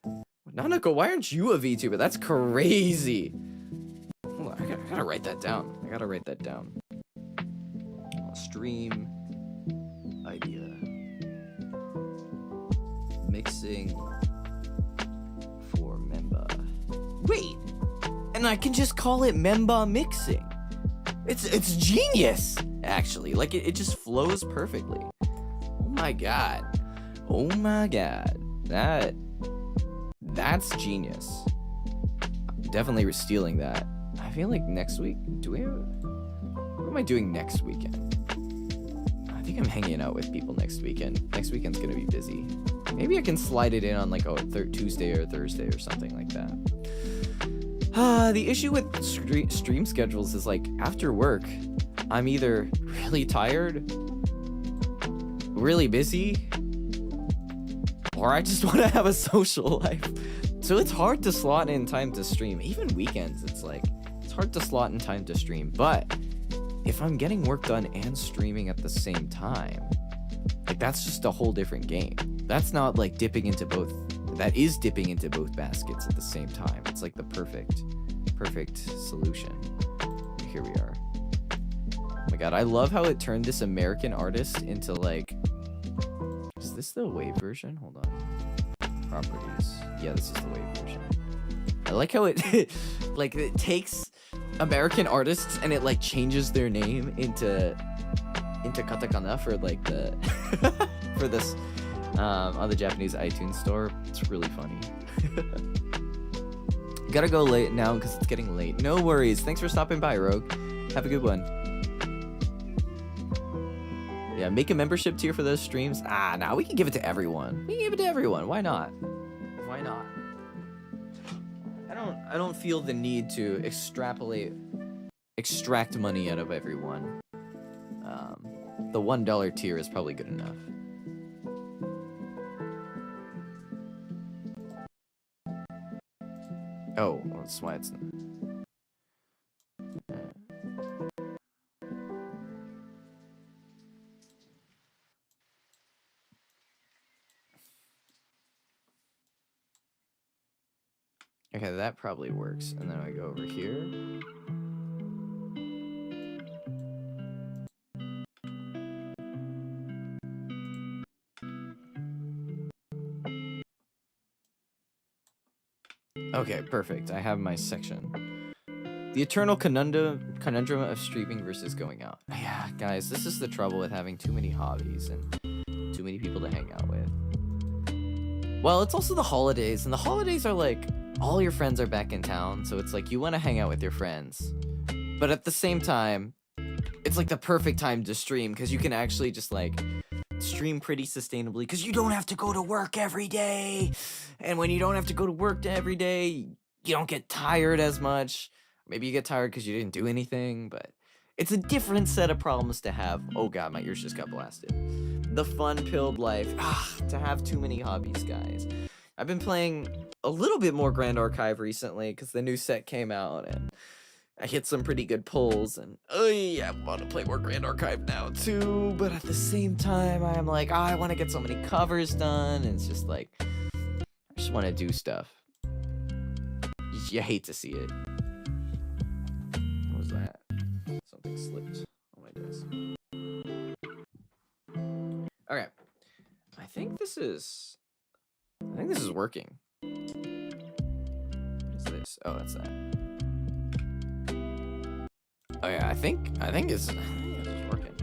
[SPEAKER 1] Nanako, why aren't you a VTuber? That's crazy. Hold on, I gotta write that down. Stream idea. Mixing for Memba. Wait, and I can just call it Memba mixing. It's genius, actually. Like it just flows perfectly. Oh my god. That's genius. Definitely stealing that. I feel like next week, what am I doing next weekend? I think I'm hanging out with people next weekend. Next weekend's gonna be busy. Maybe I can slide it in on like a Tuesday or Thursday or something like that. The issue with stream schedules is like after work, I'm either really tired, really busy, or I just want to have a social life. So it's hard to slot in time to stream. Even weekends, it's hard to slot in time to stream. But if I'm getting work done and streaming at the same time, like that's just a whole different game. That's not like dipping into both. That is dipping into both baskets at the same time. It's like the perfect solution. Here we are. Oh my god, I love how it turned this American artist into like, is this the wave version? Hold on. Properties. Yeah, this is the wave version. I like how it like it takes American artists and it like changes their name into katakana for like the for this on the Japanese iTunes store. It's really funny. Gotta go late now because it's getting late. No worries. Thanks for stopping by, Rogue. Have a good one. Yeah, make a membership tier for those streams. Nah, we can give it to everyone. Why not? I don't feel the need to extract money out of everyone. The $1 tier is probably good enough. Oh, well, that's why it's not. Okay, that probably works. And then I go over here. Okay, perfect. I have my section. The eternal conundrum of streaming versus going out. Yeah, guys, this is the trouble with having too many hobbies and too many people to hang out with. Well, it's also the holidays, and the holidays are like, all your friends are back in town, so it's like you want to hang out with your friends. But at the same time, it's like the perfect time to stream, because you can actually just like stream pretty sustainably, because you don't have to go to work every day. And when you don't have to go to work every day, you don't get tired as much. Maybe you get tired because you didn't do anything, but it's a different set of problems to have. Oh god, my ears just got blasted. The fun-pilled life. To have too many hobbies, guys. I've been playing a little bit more Grand Archive recently because the new set came out and I hit some pretty good pulls, and I want to play more Grand Archive now too, but at the same time I'm like, I want to get so many covers done, and it's just like, I just want to do stuff. You you hate to see it. What was that? Something slipped on my desk. Okay. I think this is working. What is this? Oh, that's that. Oh yeah, I think it's working.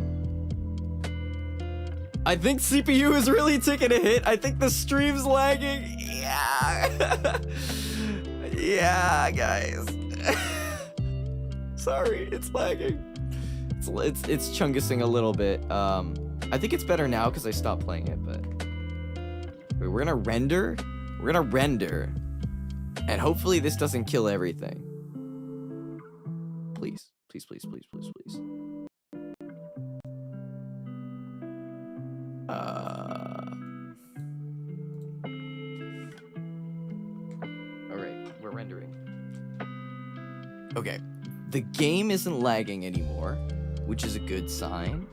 [SPEAKER 1] I think CPU is really taking a hit. I think the stream's lagging. Yeah. Yeah, guys. Sorry, it's lagging. It's chungusing a little bit. I think it's better now because I stopped playing it, but wait, we're gonna render, and hopefully this doesn't kill everything. Please, please, please, please, please, please. All right, we're rendering. Okay, the game isn't lagging anymore, which is a good sign.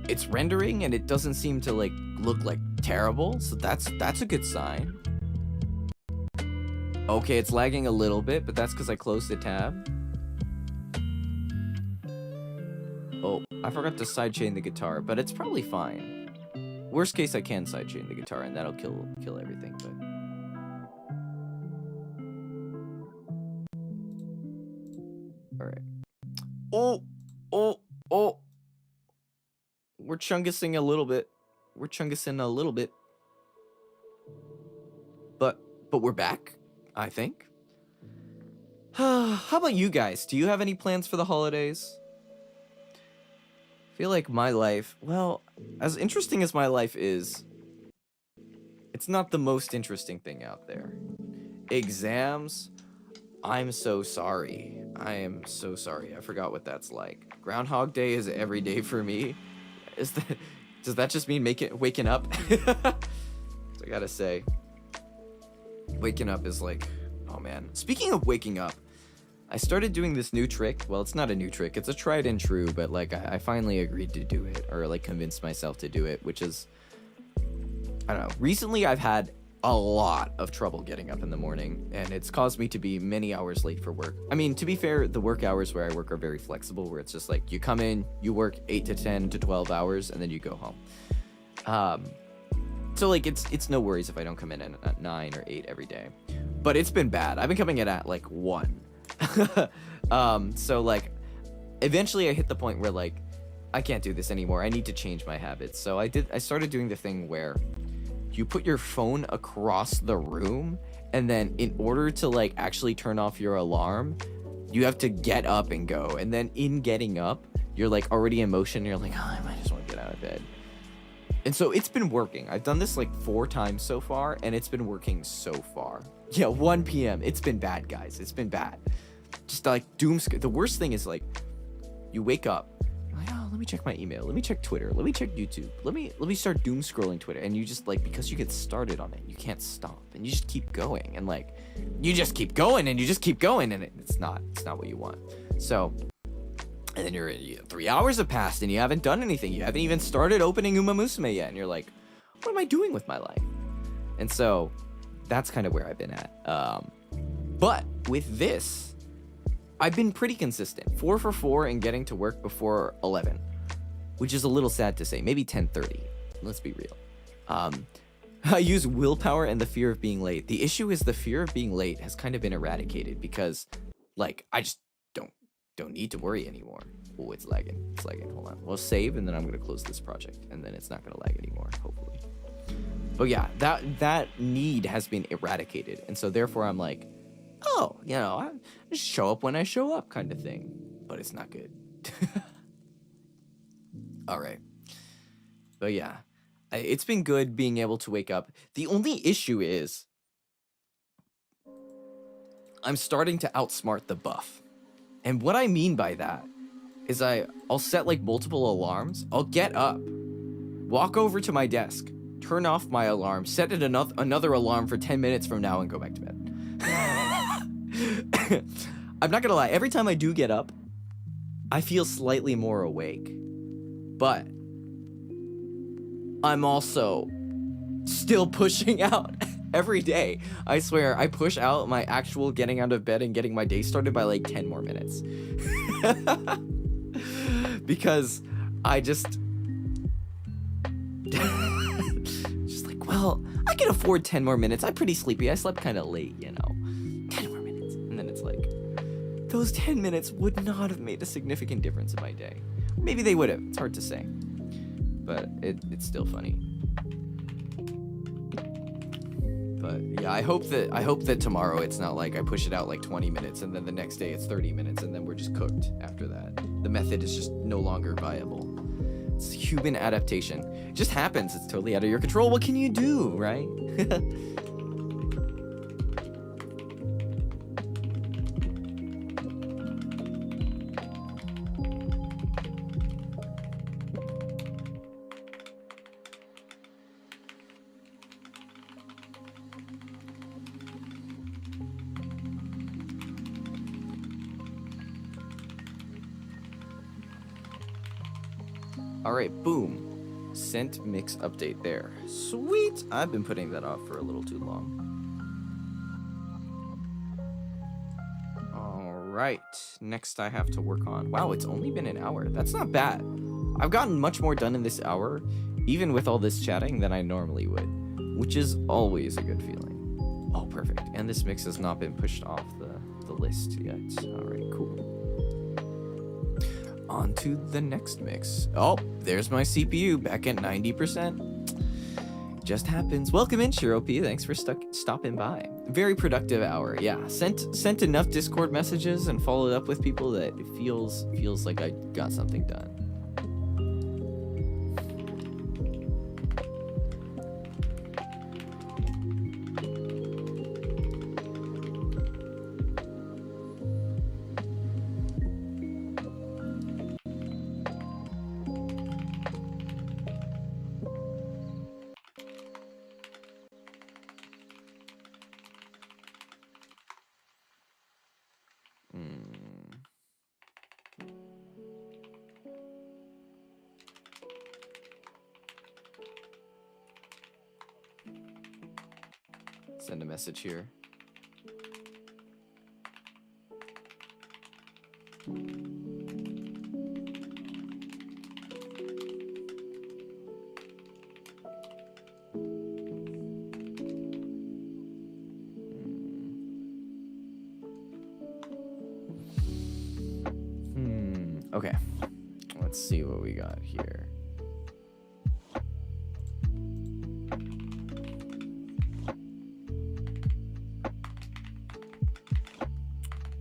[SPEAKER 1] It's rendering and it doesn't seem to like look like terrible, so that's a good sign. Okay, it's lagging a little bit, but that's because I closed the tab. Oh, I forgot to sidechain the guitar, but it's probably fine. Worst case, I can sidechain the guitar and that'll kill everything, but all right. Oh. We're chungusing a little bit. But we're back, I think. How about you guys? Do you have any plans for the holidays? I feel like my life, well, as interesting as my life is, it's not the most interesting thing out there. Exams, I'm so sorry. I am so sorry. I forgot what that's like. Groundhog Day is every day for me. Does that just mean waking up? I gotta say, waking up is like, oh man. Speaking of waking up, I started doing this new trick. Well, it's not a new trick. It's a tried and true, but like I finally agreed to do it, or like convinced myself to do it, which is, I don't know. Recently, I've had a lot of trouble getting up in the morning, and it's caused me to be many hours late for work. I mean, to be fair, the work hours where I work are very flexible, where it's just like you come in, you work 8 to 10 to 12 hours, and then you go home. So like it's no worries if I don't come in at 9 or 8 every day. But it's been bad. I've been coming in at like 1. So like eventually I hit the point where like I can't do this anymore. I need to change my habits. So I started doing the thing where you put your phone across the room, and then in order to like actually turn off your alarm, you have to get up and go. And then in getting up, you're like already in motion. You're like, oh, I might just want to get out of bed. And so it's been working. I've done this like 4 times so far, and it's been working so far. Yeah, 1 p.m. It's been bad, guys. It's been bad. Just like the worst thing is like you wake up, you're like, oh, let me check my email, let me check Twitter, let me check YouTube, let me start doom scrolling Twitter, and you just like, because you get started on it, you can't stop, and you just keep going, and like you just keep going and you just keep going, and it's not what you want. So and then you're 3 hours have passed and you haven't done anything. You haven't even started opening Uma Musume yet, and you're like, what am I doing with my life? And so that's kind of where I've been at. But with this, I've been pretty consistent. 4 for 4 in getting to work before 11, which is a little sad to say. Maybe 10:30. Let's be real. I use willpower and the fear of being late. The issue is the fear of being late has kind of been eradicated because, like, I just don't need to worry anymore. Oh, it's lagging. It's lagging. Hold on. We'll save, and then I'm gonna close this project, and then it's not gonna lag anymore, hopefully. But yeah, that need has been eradicated, and so therefore I'm like, oh, you know, I just show up when I show up kind of thing. But it's not good. All right. But yeah, it's been good being able to wake up. The only issue is I'm starting to outsmart the buff. And what I mean by that is I'll set like multiple alarms. I'll get up, walk over to my desk, turn off my alarm, set it another alarm for 10 minutes from now, and go back to bed. I'm not gonna lie, every time I do get up, I feel slightly more awake. But I'm also still pushing out Every day. I swear, I push out my actual getting out of bed and getting my day started by like 10 more minutes. Because I just like, well, I can afford 10 more minutes. I'm pretty sleepy. I slept kind of late, you know. 10 more minutes. And then it's like, those 10 minutes would not have made a significant difference in my day. Maybe they would have. It's hard to say. But it's still funny. But yeah, I hope that tomorrow it's not like I push it out like 20 minutes and then the next day it's 30 minutes and then we're just cooked after that. The method is just no longer viable. It's human adaptation. It just happens. It's totally out of your control. What can you do, right? All right, boom. Sent mix update there. Sweet. I've been putting that off for a little too long. All right. Next I have to work on. Wow, it's only been an hour. That's not bad. I've gotten much more done in this hour, even with all this chatting, than I normally would, which is always a good feeling. Oh, perfect. And this mix has not been pushed off the list yet. All right, cool. On to the next mix. Oh, there's my CPU back at 90%. Just happens. Welcome in, Shiropi. Thanks for stopping by. Very productive hour. Yeah, sent enough Discord messages and followed up with people that it feels like I got something done. Send a message here. Okay. Let's see what we got here.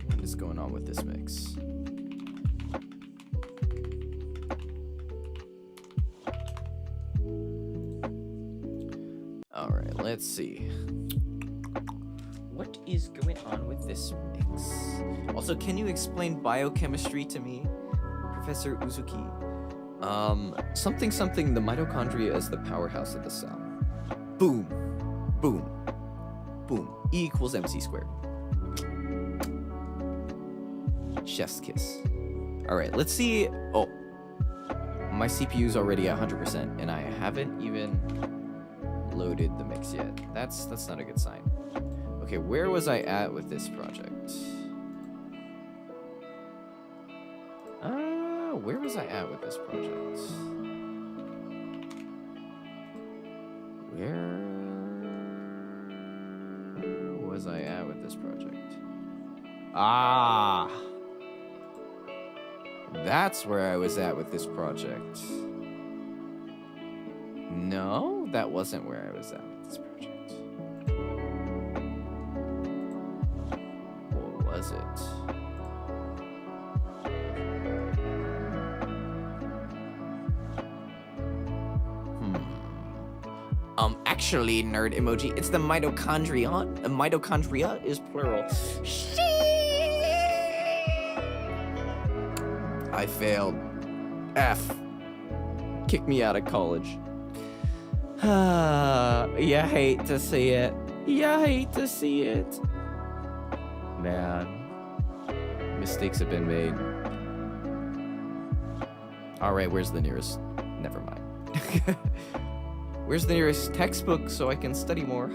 [SPEAKER 1] What is going on with this mix? All right, let's see. What is going on with this mix? Also, can you explain biochemistry to me, Professor Uzuki? Something, the mitochondria is the powerhouse of the cell. Boom, boom, boom. E equals mc squared. Chef's kiss. All right, let's see. Oh, my CPU's already at 100%, and I haven't even loaded the mix yet. That's not a good sign. Okay, where was I at with this project? Where was I at with this project? Where was I at with this project? Ah! That's where I was at with this project. No, that wasn't where I was at with this project. What was it? Actually, nerd emoji, it's the mitochondrion. The mitochondria is plural. Shit! I failed. F. Kick me out of college. You hate to see it. You hate to see it. Man. Mistakes have been made. Alright, where's the nearest? Never mind. Where's the nearest textbook so I can study more?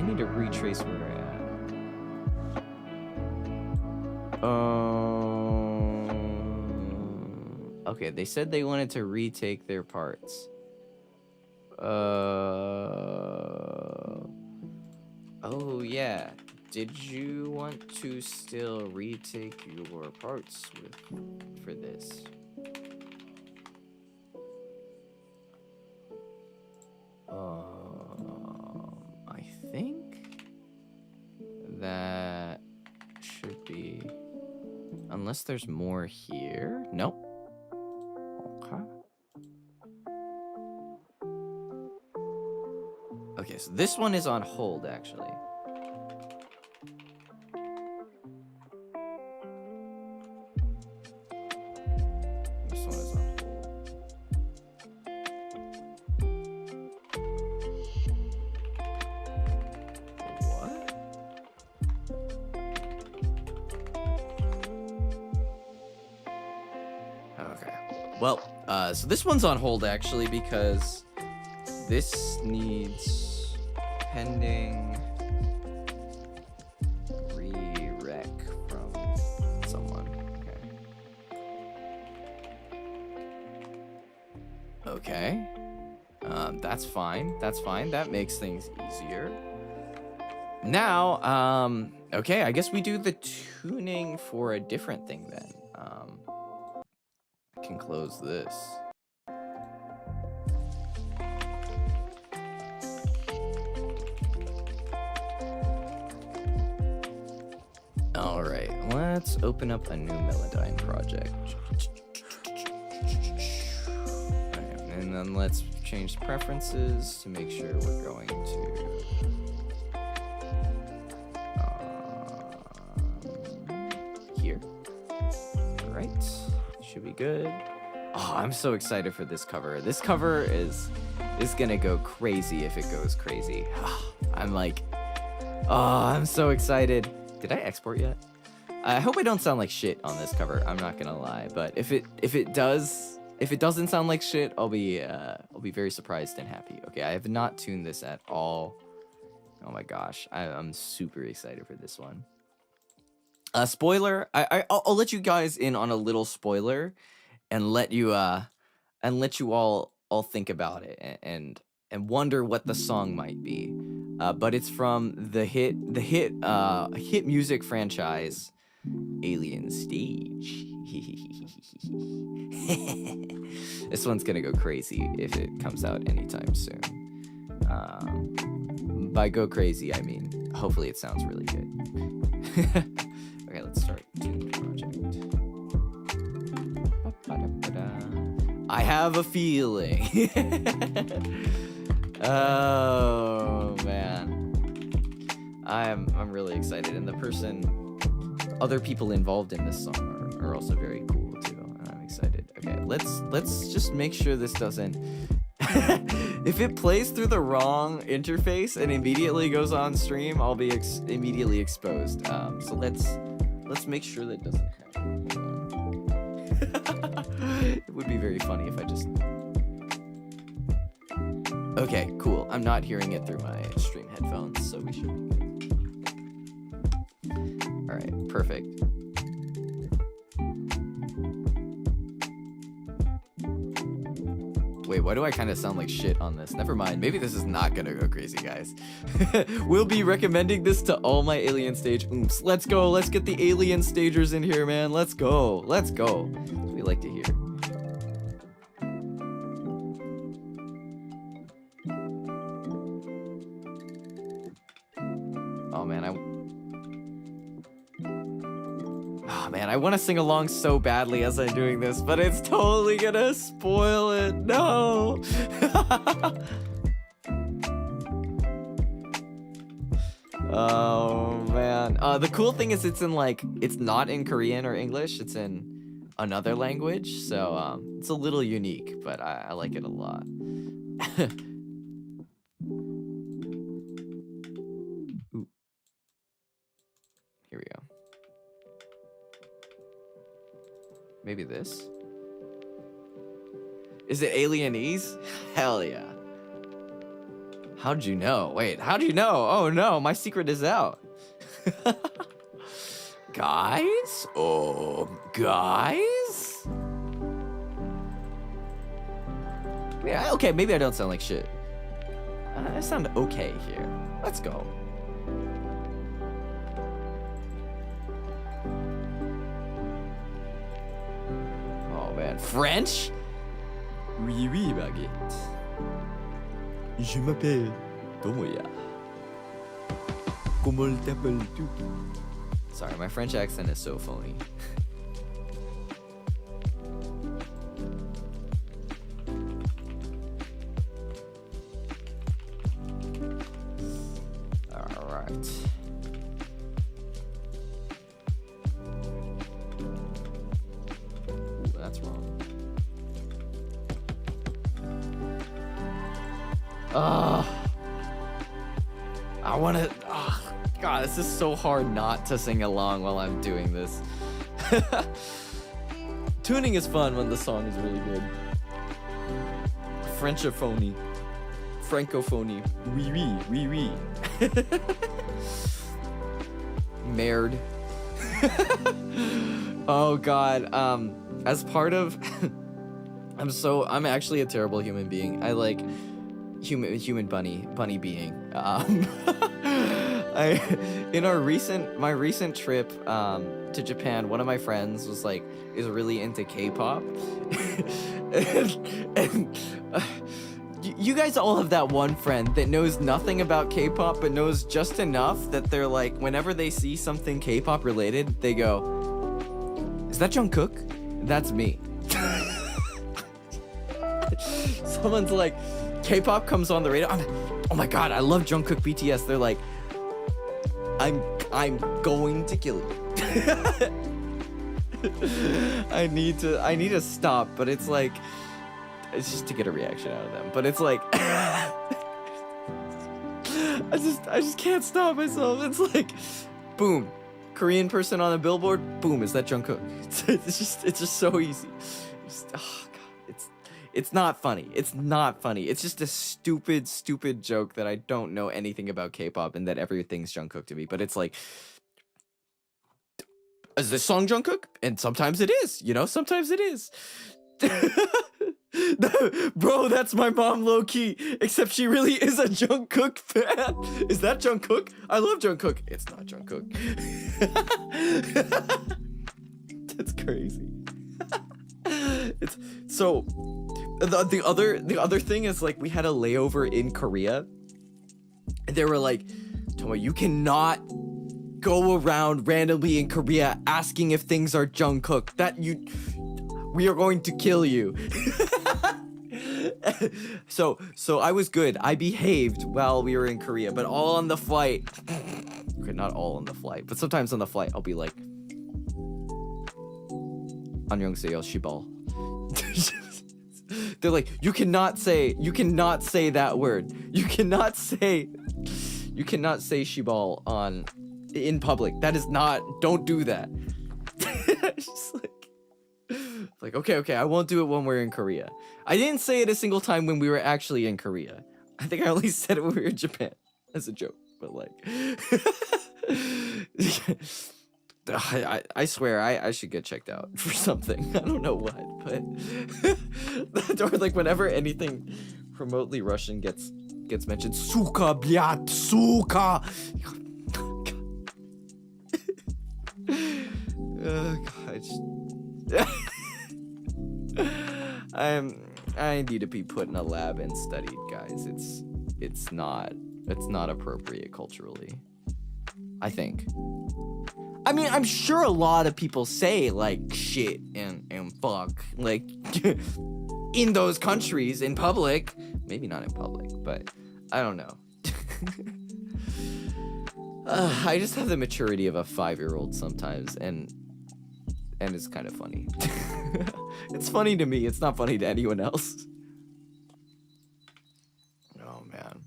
[SPEAKER 1] I need to retrace where we're at. Okay, they said they wanted to retake their parts. Oh yeah. Did you want to still retake your parts for this? I think that should be, unless there's more here. Nope. Okay. Okay, so this one is on hold actually. This one is on hold. Well, so this one's on hold actually because this needs pending re-rec from someone. Okay. That's fine. That's fine. That makes things easier. Now, okay, I guess we do the tuning for a different thing then. Can close this. All right, let's open up a new Melodyne project. And then let's change preferences to make sure we're going to here. All right. Should be good. Oh, I'm so excited for this cover. This cover is gonna go crazy if it goes crazy. I'm like, oh, I'm so excited. Did I export yet? I hope I don't sound like shit on this cover. I'm not gonna lie, but if it doesn't sound like shit, I'll be very surprised and happy. Okay, I have not tuned this at all. Oh my gosh, I'm super excited for this one. Spoiler, I'll let you guys in on a little spoiler and let you all think about it and wonder what the song might be. But it's from the hit music franchise Alien Stage. This one's gonna go crazy if it comes out anytime soon. By go crazy, I mean hopefully it sounds really good. Okay, let's start tuning the project. I have a feeling. Oh man, I'm really excited, and other people involved in this song are also very cool too, and I'm excited. Okay, let's just make sure this doesn't. If it plays through the wrong interface and immediately goes on stream, I'll be immediately exposed. So let's make sure that doesn't happen. It would be very funny if I just... Okay, cool. I'm not hearing it through my stream headphones, so we should be good. Alright, perfect. Wait, why do I kind of sound like shit on this? Never mind. Maybe this is not gonna go crazy, guys. We'll be recommending this to all my Alien Stage oomps. Let's go. Let's get the Alien Stagers in here, man. Let's go. Let's go. That's what we like to hear. Oh, man. I want to sing along so badly as I'm doing this, but it's totally gonna spoil it. No. Oh man. The cool thing is it's not in Korean or English. It's in another language, so it's a little unique, but I like it a lot. Ooh. Here we go. Maybe this? Is it Alienese? Hell yeah. How'd you know? Wait, how'd you know? Oh no, my secret is out. Guys? Oh, guys? Yeah, okay, maybe I don't sound like shit. I sound okay here. Let's go. Oh man, French? Oui, oui, baguette. Je m'appelle Tomoya. Comment t'appelles-tu? Sorry, my French accent is so phony. Alright. Ooh, that's wrong. I wanna... God, this is so hard not to sing along while I'm doing this. Tuning is fun when the song is really good. Frenchophony. Francophony. Oui, oui, oui, oui. Merde. Oh god, as part of... I'm actually a terrible human being. I like human bunny being. My recent trip to Japan, one of my friends is really into K-pop. and you guys all have that one friend that knows nothing about K-pop but knows just enough that they're like, whenever they see something K-pop related, they go, "Is that Jungkook?" That's me. Someone's like, K-pop comes on the radio. Oh my god, I love Jungkook BTS. They're like, I'm going to kill you. I need to stop, but it's like, it's just to get a reaction out of them. But it's like, I just can't stop myself. It's like, boom, Korean person on a billboard. Boom, is that Jungkook? It's just so easy. Oh god, it's not funny. It's not funny. It's just a stupid joke that I don't know anything about K-pop and that everything's Jungkook to me. But it's like, is this song Jungkook? And sometimes it is. You know, sometimes it is. Bro, that's my mom low-key. Except she really is a Jungkook fan. Is that Jungkook? I love Jungkook. It's not Jungkook. That's crazy. It's so... The other thing is, like, we had a layover in Korea. And they were like, Tomo, you cannot go around randomly in Korea asking if things are Jungkook. We are going to kill you. So I was good. I behaved while we were in Korea, but all on the flight. Okay, not all on the flight, but sometimes on the flight I'll be like, 안녕하세요, 시발. They're like, you cannot say that word. You cannot say shibal in public. That is not, don't do that. It's just like, okay, I won't do it when we're in Korea. I didn't say it a single time when we were actually in Korea. I think I only said it when we were in Japan as a joke, but like, I swear I should get checked out for something. I don't know what, but or like whenever anything remotely Russian gets mentioned, suka, blyat, suka. Oh god. I need to be put in a lab and studied, guys. It's not appropriate culturally, I think. I mean, I'm sure a lot of people say like shit and fuck like in those countries in public. Maybe not in public, but I don't know. I just have the maturity of a 5-year-old sometimes, and it's kind of funny. It's funny to me. It's not funny to anyone else. Oh man.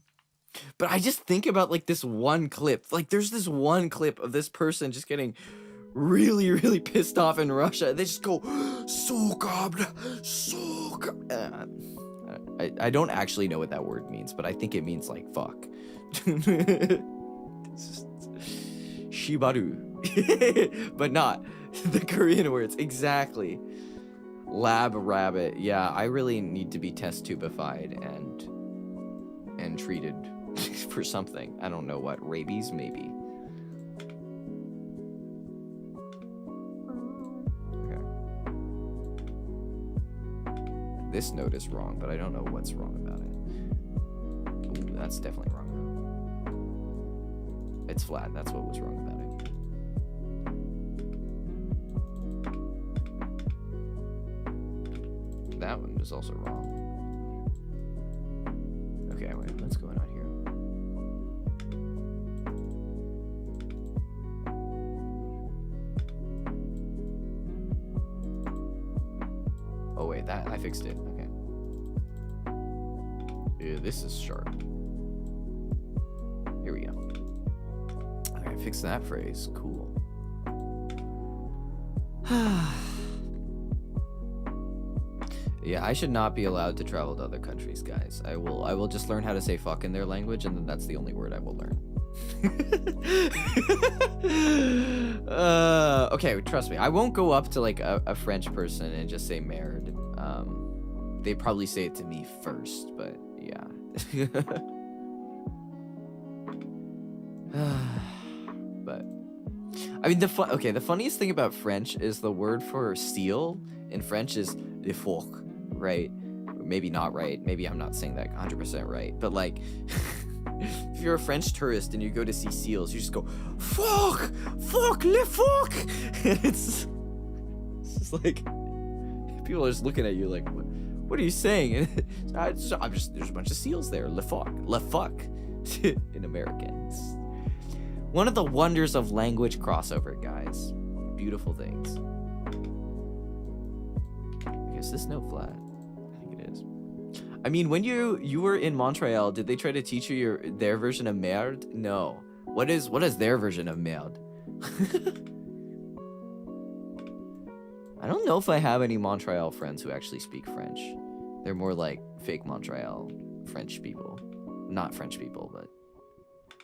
[SPEAKER 1] But I just think about like this one clip. Like there's this one clip of this person just getting really, really pissed off in Russia. They just go, suka, suka. I don't actually know what that word means, but I think it means like fuck. Shibaru. But not the Korean words. Exactly. Lab rabbit. Yeah, I really need to be test tubified and treated for something. I don't know what. Rabies, maybe. This note is wrong, but I don't know what's wrong about it. Ooh, that's definitely wrong. It's flat. That's what was wrong about it. That one is also wrong. Okay, wait, what's going on here? Oh wait, that I fixed it. Okay. Yeah, this is sharp. Here we go. Okay, fix that phrase. Cool. Yeah, I should not be allowed to travel to other countries, guys. I will just learn how to say fuck in their language, and then that's the only word I will learn. Okay, trust me. I won't go up to like a French person and just say merde. They probably say it to me first, but yeah. But I mean, the funniest thing about French is the word for seal in French is le fork, right? Maybe not right. Maybe I'm not saying that 100% right, but like. If you're a French tourist and you go to see seals, you just go, fuck, le fuck. And it's just like, people are just looking at you like, what are you saying? And there's a bunch of seals there. Le fuck in American. It's one of the wonders of language crossover, guys. Beautiful things. Okay, is this note flat? I think it is. I mean, when you were in Montreal, did they try to teach you their version of merde? No. What is their version of merde? I don't know if I have any Montreal friends who actually speak French. They're more like fake Montreal French people. Not French people, but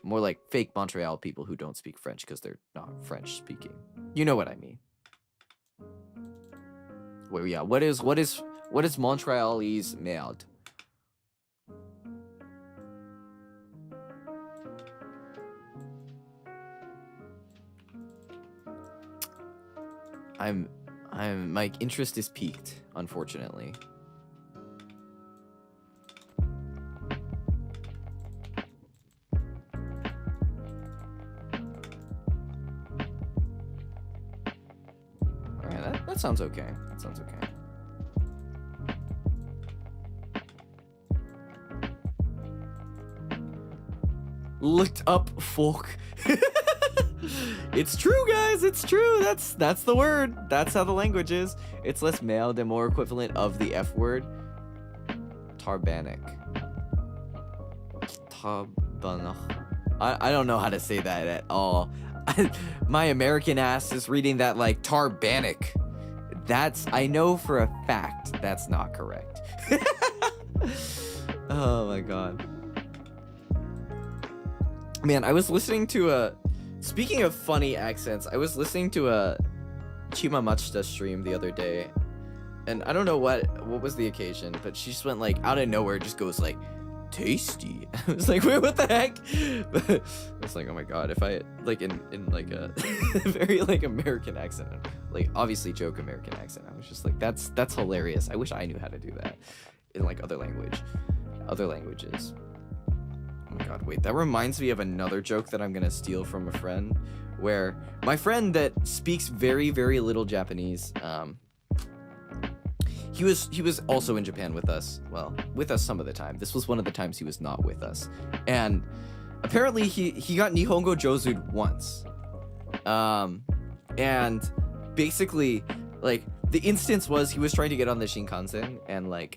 [SPEAKER 1] more like fake Montreal people who don't speak French because they're not French speaking. You know what I mean. Well, yeah, what is Montrealese merde? My interest is piqued, unfortunately. Alright, that sounds okay. That sounds okay. Looked up fork. It's true, guys. It's true. That's the word. That's how the language is. It's less male than more equivalent of the F word. Tarbanic. I don't know how to say that at all. My American ass is reading that like Tarbanic. I know for a fact that's not correct. Oh my god. Man, I was listening to speaking of funny accents, I was listening to a Chimamachita stream the other day, and I don't know what was the occasion, but she just went like out of nowhere, just goes like, tasty. I was like, wait, what the heck? But I was like, oh my god, if I like in like a very like American accent, like obviously joke American accent, I was just like, that's hilarious. I wish I knew how to do that in like other languages. Oh my god, wait, that reminds me of another joke that I'm gonna steal from a friend, where my friend that speaks very, very little Japanese, he was also in Japan with us. Well, with us some of the time. This was one of the times he was not with us. And apparently he got Nihongo Jozu once. And basically, like, the instance was he was trying to get on the Shinkansen and, like,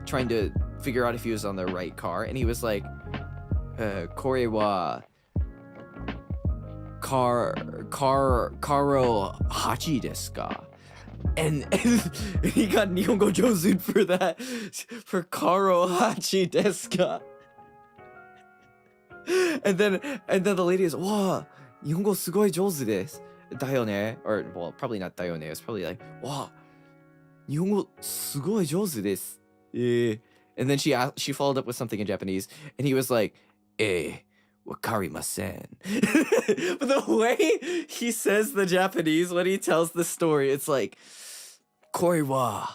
[SPEAKER 1] trying to figure out if he was on the right car. And he was like, Kore wa karo hachi desu ka? and he got Nihongo Jozu for that, for Karo Hachi desu ka? And then the lady is, wow, Nihongo sugoi jouzu desu. Dayone, or well, probably not dayone. It's probably like, wow, Nihongo sugoi jouzu desu. And then she followed up with something in Japanese, and he was like, wakarimasen. But the way he says the Japanese when he tells the story, it's like, kore wa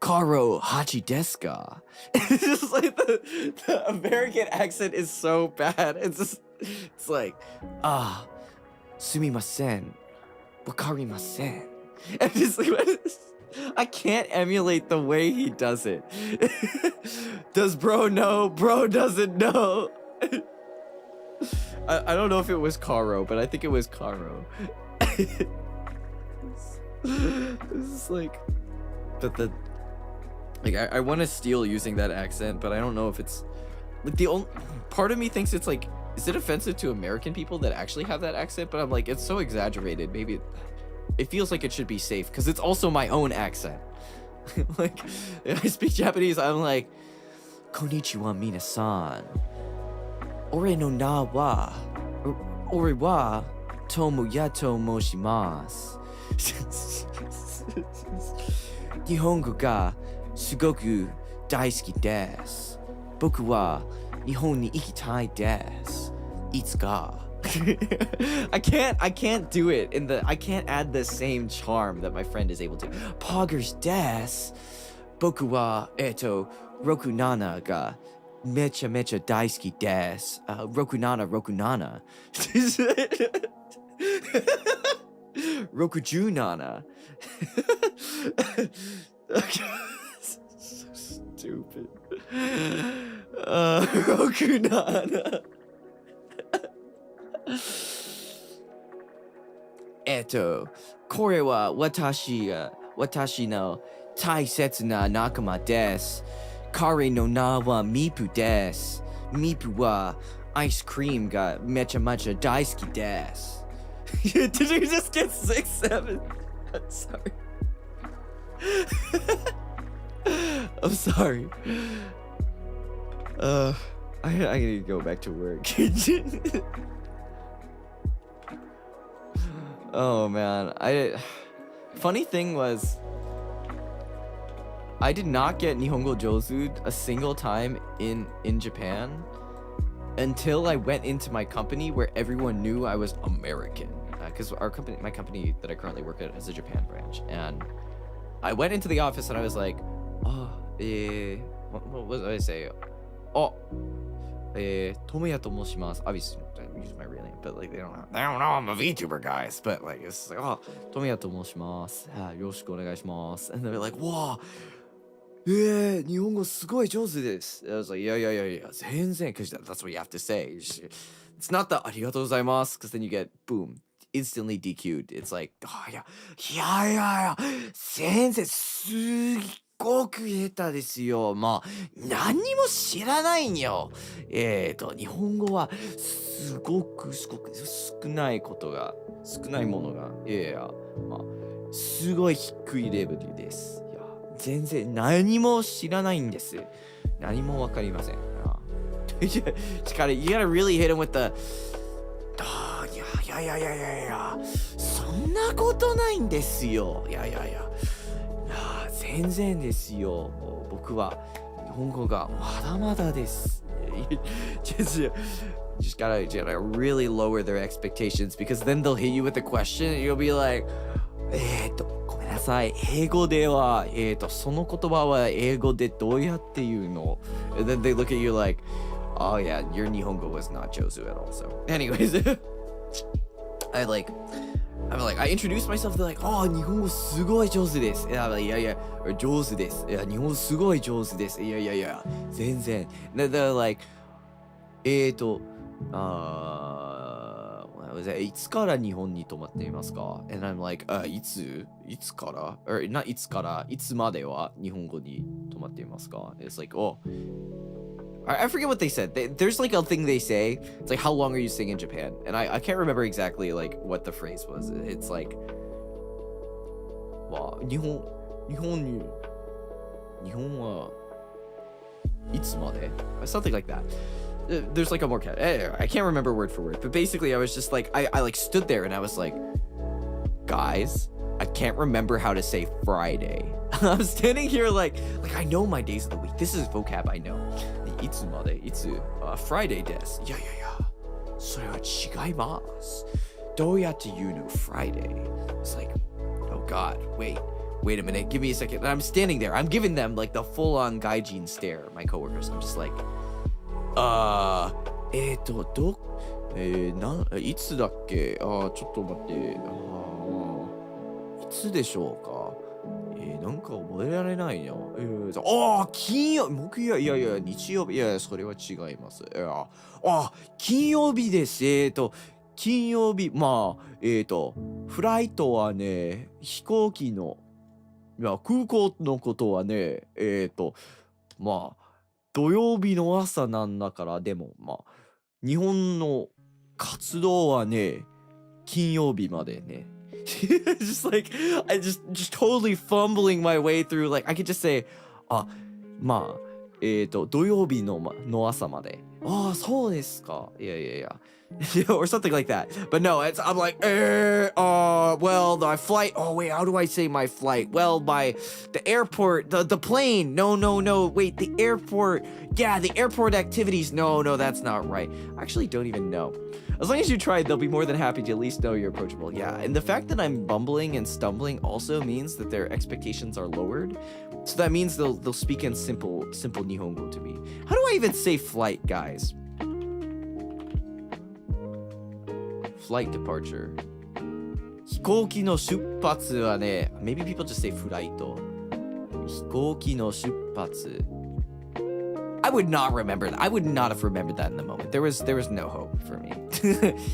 [SPEAKER 1] Karo Hachi desu ka? It's just like the American accent is so bad. It's like, sumimasen, wakarimasen. And just like, I can't emulate the way he does it. Does bro know? Bro doesn't know. I don't know if it was Karo, but I think it was Karo. This is like, but like I want to steal using that accent, but I don't know if it's like the only part of me thinks it's like, is it offensive to American people that actually have that accent? But I'm like, it's so exaggerated. Maybe it feels like it should be safe because it's also my own accent. Like, if I speak Japanese, I'm like, konnichiwa minasan. Ore no na wa, ore wa Tomoya to moshimasu. Nihongo ga sugoku daisuki desu. Boku wa Nihon ni ikitai desu. Itsuka. I can't do it I can't add the same charm that my friend is able to. Poggers desu. Boku wa rokunana ga mecha mecha daisuki desu. Rokunana. Rokujunana. So stupid. Rokunana. これは私の大切な仲間です。彼の名はミプです。ミプはアイスクリームがめちゃめちゃ大好きです。Did you just get 6-7? I'm sorry. I'm sorry. I need to go back to work. Oh man, funny thing was, I did not get Nihongo Jozu a single time in Japan until I went into my company where everyone knew I was American. Because my company that I currently work at has a Japan branch, and I went into the office and I was like, what was I say? Tomoya to moshimasu. Obviously, I'm using my real name, but like they don't know I'm a VTuber, guys. But like it's like, Tomoya to moshimasu. Yoroshiku onegaishimasu. And they're like, wow, yeah, Nihongo sugoi jouzu desu. I was like, yeah, zenzen, because that's what you have to say. It's not the arigatou gozaimasu, because then you get boom, instantly DQ'd. It's like, yeah, zenzen, すごく下手ですよ。まあ、何にも知らないんよ。日本語はすごく少ないものが、まあ、すごい低いレベルです。いや、全然何も知らないんです。何もわかりません。You gotta really hit him with the, いや、そんなことないんですよ。いや。全然ですよ。僕は日本語がまだまだです。just gotta really lower their expectations, because then they'll hit you with a question and you'll be like, ごめんなさい。英語では、その言葉は英語でどうやって言うの? And then they look at you like, oh yeah, your Nihongo was not Jozu at all. So anyways, I introduced myself. They're like, oh, 日本語すごい上手です。I'm like, yeah, or 上手です。いや、日本語すごい上手です。いや、全然。They're like, いつから日本に泊まっていますか? And I'm like, いつから? Or not いつから、いつまでは日本語に泊まっていますか? It's like, oh, I forget what they said. There's like a thing they say. It's like, how long are you staying in Japan? And I can't remember exactly like what the phrase was. It's like, は日本はいつまで something like that. There's like a more cat. I can't remember word for word, but basically I was just like I like stood there and I was like, guys, I can't remember how to say Friday. I'm standing here like I know my days of the week. This is vocab I know. いつまでいつ Friday です。いやそれは違います。どうやって言うの Friday? It's like, oh god, wait a minute, give me a second. And I'm standing there. I'm giving them like the full-on gaijin stare, my coworkers. I'm just like, いつだっけちょっと待って。いつでしょうかなんか覚えられないな。金曜、木曜、いや日曜日、いやそれは違います。金曜日です。金曜日、フライトはね、飛行機の、空港のことはね、土曜日の朝なんだから、でも、日本の活動はね、金曜日までね。just like I just totally fumbling my way through like I could just say 土曜日の朝までそうですかyeah or something like that but no I'm like well my flight wait how do I say my flight well by the airport the plane no wait the airport the airport activities no that's not right I actually don't even know. As long as you tried, they'll be more than happy to at least know you're approachable. Yeah, and the fact that I'm bumbling and stumbling also means that their expectations are lowered. So that means they'll speak in simple Nihongo to me. How do I even say flight, guys? Flight departure. 飛行機の出発はね, maybe people just say flight. 飛行機の出発. I would not remember that. I would not have remembered that in the moment. There was no hope for me.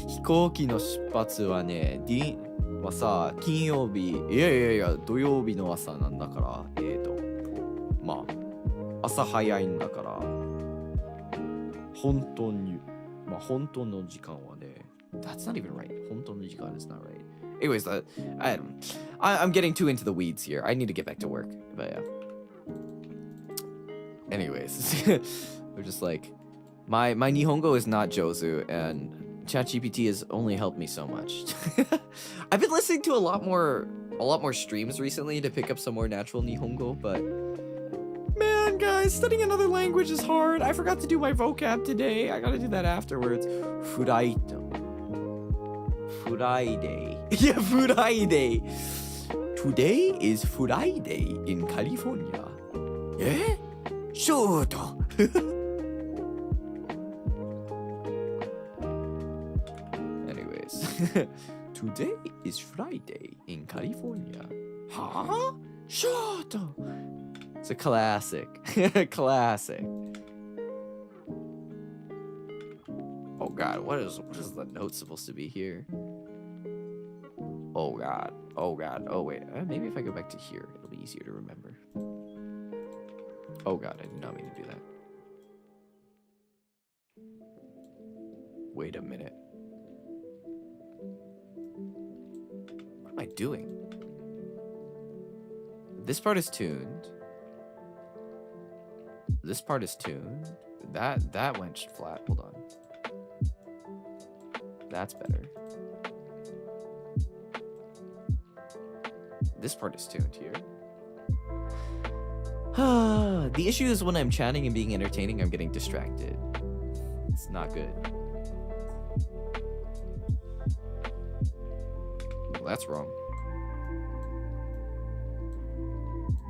[SPEAKER 1] 飛行機の出発はね、はさ、金曜日、いや、土曜日の朝なんだから、朝早いんだから、本当の時間はね、that's not even right. 本当の時間 is not right. Anyways, I'm getting too into the weeds here. I need to get back to work. But yeah. Anyways, we're just like, my Nihongo is not Jozu, and ChatGPT has only helped me so much. I've been listening to a lot more streams recently to pick up some more natural Nihongo, but man, guys, studying another language is hard. I forgot to do my vocab today. I gotta do that afterwards. Friday. Yeah, Friday. Today is Friday in California. Yeah? Sure. Anyways, today is Friday in California. Huh? Sure. It's a classic. Classic. Oh god, what is the note supposed to be here? Oh god. Oh wait, maybe if I go back to here, it'll be easier to remember. Oh god, I did not mean to do that. Wait a minute. What am I doing? This part is tuned. This part is tuned. That went flat. Hold on. That's better. This part is tuned here. The issue is when I'm chatting and being entertaining, I'm getting distracted. It's not good. Well, that's wrong.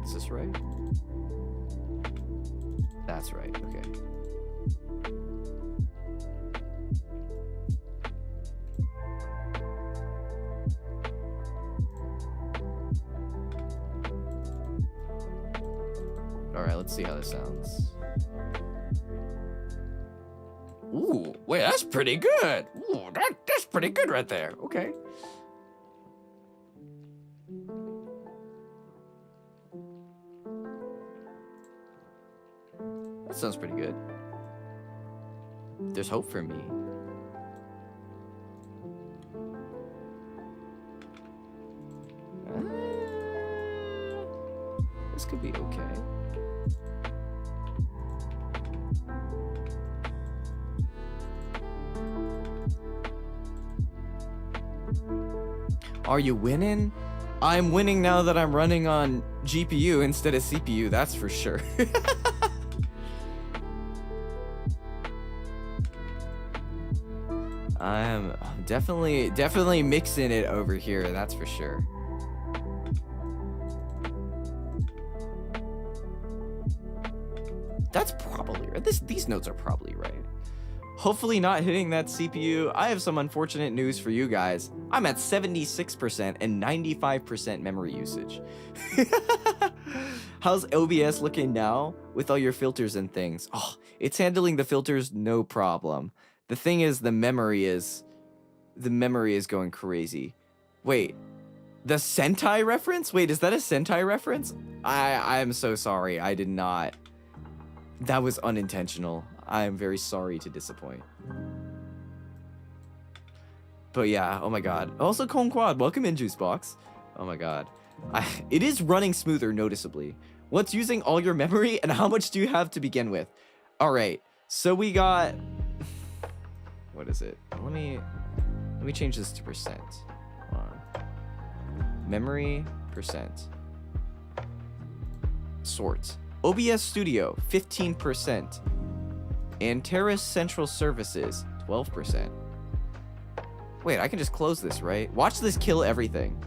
[SPEAKER 1] Is this right? That's right, okay. Alright, let's see how this sounds. Ooh, wait, that's pretty good. Ooh, that's pretty good right there. Okay. That sounds pretty good. There's hope for me. could be okay. Are you winning? I'm winning now that I'm running on GPU instead of CPU, that's for sure. I'm definitely mixing it over here, that's for sure. That's probably right. These notes are probably right. Hopefully not hitting that CPU. I have some unfortunate news for you guys. I'm at 76% and 95% memory usage. How's OBS looking now with all your filters and things? Oh, it's handling the filters no problem. The thing is, the memory is going crazy. Wait, the Sentai reference? Wait, is that a Sentai reference? I'm so sorry. I did not. That was unintentional. I am very sorry to disappoint. But yeah, oh my god. Also, Conquad, welcome in, Juicebox. Oh my god. It is running smoother noticeably. What's using all your memory and how much do you have to begin with? All right, so we got... What is it? Let me change this to percent. Hold on. Memory, percent. Sort. OBS Studio, 15%. Antares Central Services, 12%. Wait, I can just close this, right? Watch this kill everything.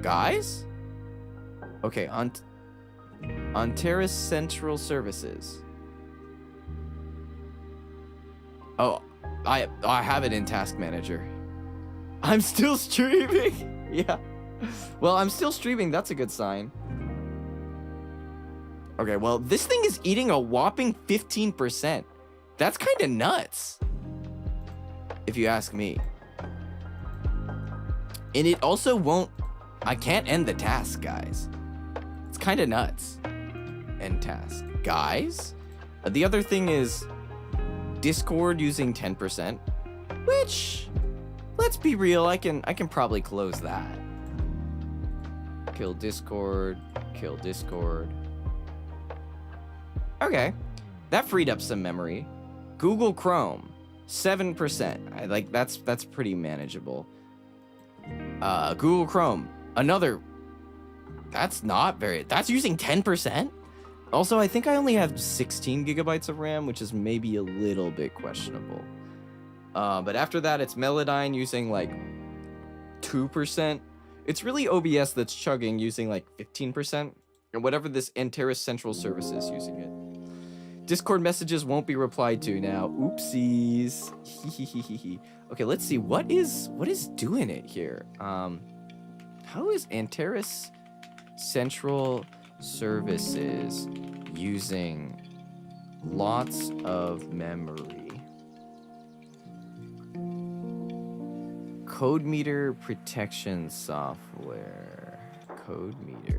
[SPEAKER 1] Guys? Okay, Antares Central Services. Oh, I have it in Task Manager. I'm still streaming. Yeah. Well, I'm still streaming. That's a good sign. Okay, well, this thing is eating a whopping 15%. That's kind of nuts, if you ask me. And it also won't... I can't end the task, guys. It's kind of nuts. End task. Guys? The other thing is Discord using 10%, which... Let's be real, I can probably close that. Kill Discord, kill Discord. Okay, that freed up some memory. Google Chrome, 7%. That's pretty manageable. Google Chrome, another. That's not very. That's using 10%. Also, I think I only have 16 gigabytes of RAM, which is maybe a little bit questionable. But after that, it's Melodyne using like 2%. It's really OBS that's chugging using like 15%, and whatever this Antares Central Service is using it. Discord messages won't be replied to now. Oopsies. Okay, let's see what is doing it here. How is Antares Central Services using lots of memory? Code meter protection software. Code meter.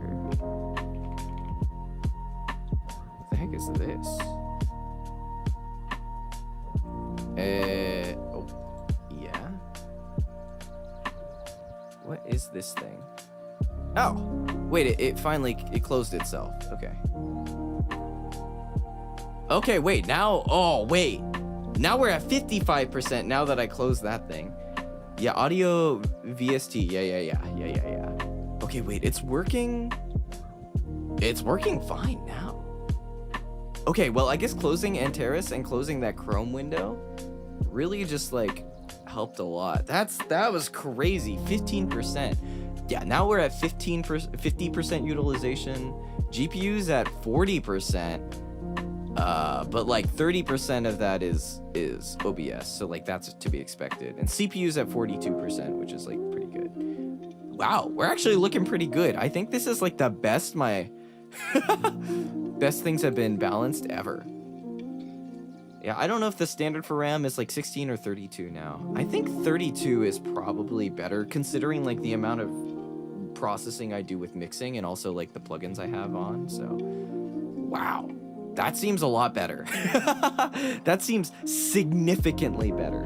[SPEAKER 1] What the heck is this? Oh, yeah. What is this thing? Oh, wait, it finally closed itself. Okay. Okay, wait, now, oh, wait. Now we're at 55% now that I closed that thing. Yeah, audio VST. Yeah. Okay, wait, it's working. It's working fine now. Okay, well, I guess closing Antares and closing that Chrome window really just like helped a lot. That was crazy. 15%. Yeah, now we're at 50% utilization. GPU's at 40%. But like 30% of that is OBS, so like that's to be expected. And CPU's at 42%, which is like pretty good. Wow, we're actually looking pretty good. I think this is like the best my best things have been balanced ever. Yeah, I don't know if the standard for RAM is like 16 or 32 now. I think 32 is probably better considering like the amount of processing I do with mixing and also like the plugins I have on. So, wow. That seems a lot better. That seems significantly better.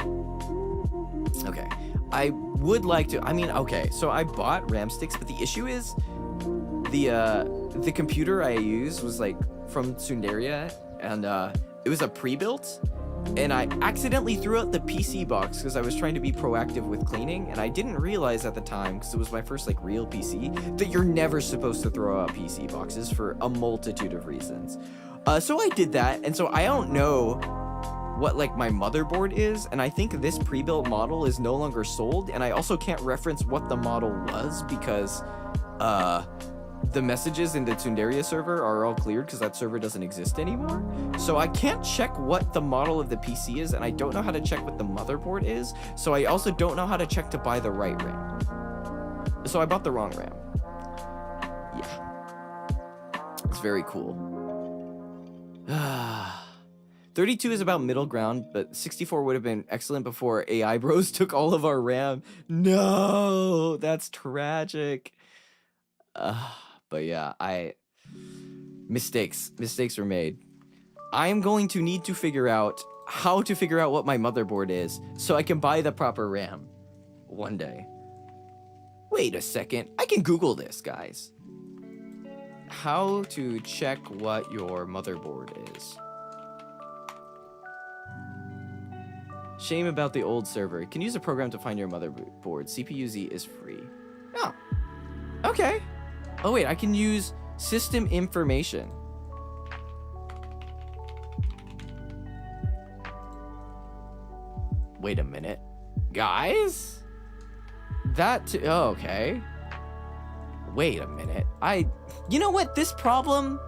[SPEAKER 1] Okay, I would like to, I mean, okay, so I bought RAM sticks, but the issue is the computer I used was like from Sundaria, and it was a pre-built, and I accidentally threw out the PC box because I was trying to be proactive with cleaning, and I didn't realize at the time, because it was my first like real PC, that you're never supposed to throw out PC boxes for a multitude of reasons. So I did that, and so I don't know what like my motherboard is, and I think this pre-built model is no longer sold, and I also can't reference what the model was because the messages in the Tsunderia server are all cleared because that server doesn't exist anymore. So I can't check what the model of the PC is, and I don't know how to check what the motherboard is, so I also don't know how to check to buy the right RAM. So I bought the wrong RAM. Yeah. It's very cool. 32 is about middle ground, but 64 would have been excellent before AI bros took all of our RAM. No, that's tragic. But yeah, mistakes were made. I am going to need to figure out how to figure out what my motherboard is so I can buy the proper RAM one day. Wait a second, I can Google this, guys. How to check what your motherboard is. Shame about the old server. You can use a program to find your motherboard. CPU-Z is free. Oh, okay. Oh wait, I can use system information. Wait a minute. Guys? Oh, okay. Wait a minute. You know what? This problem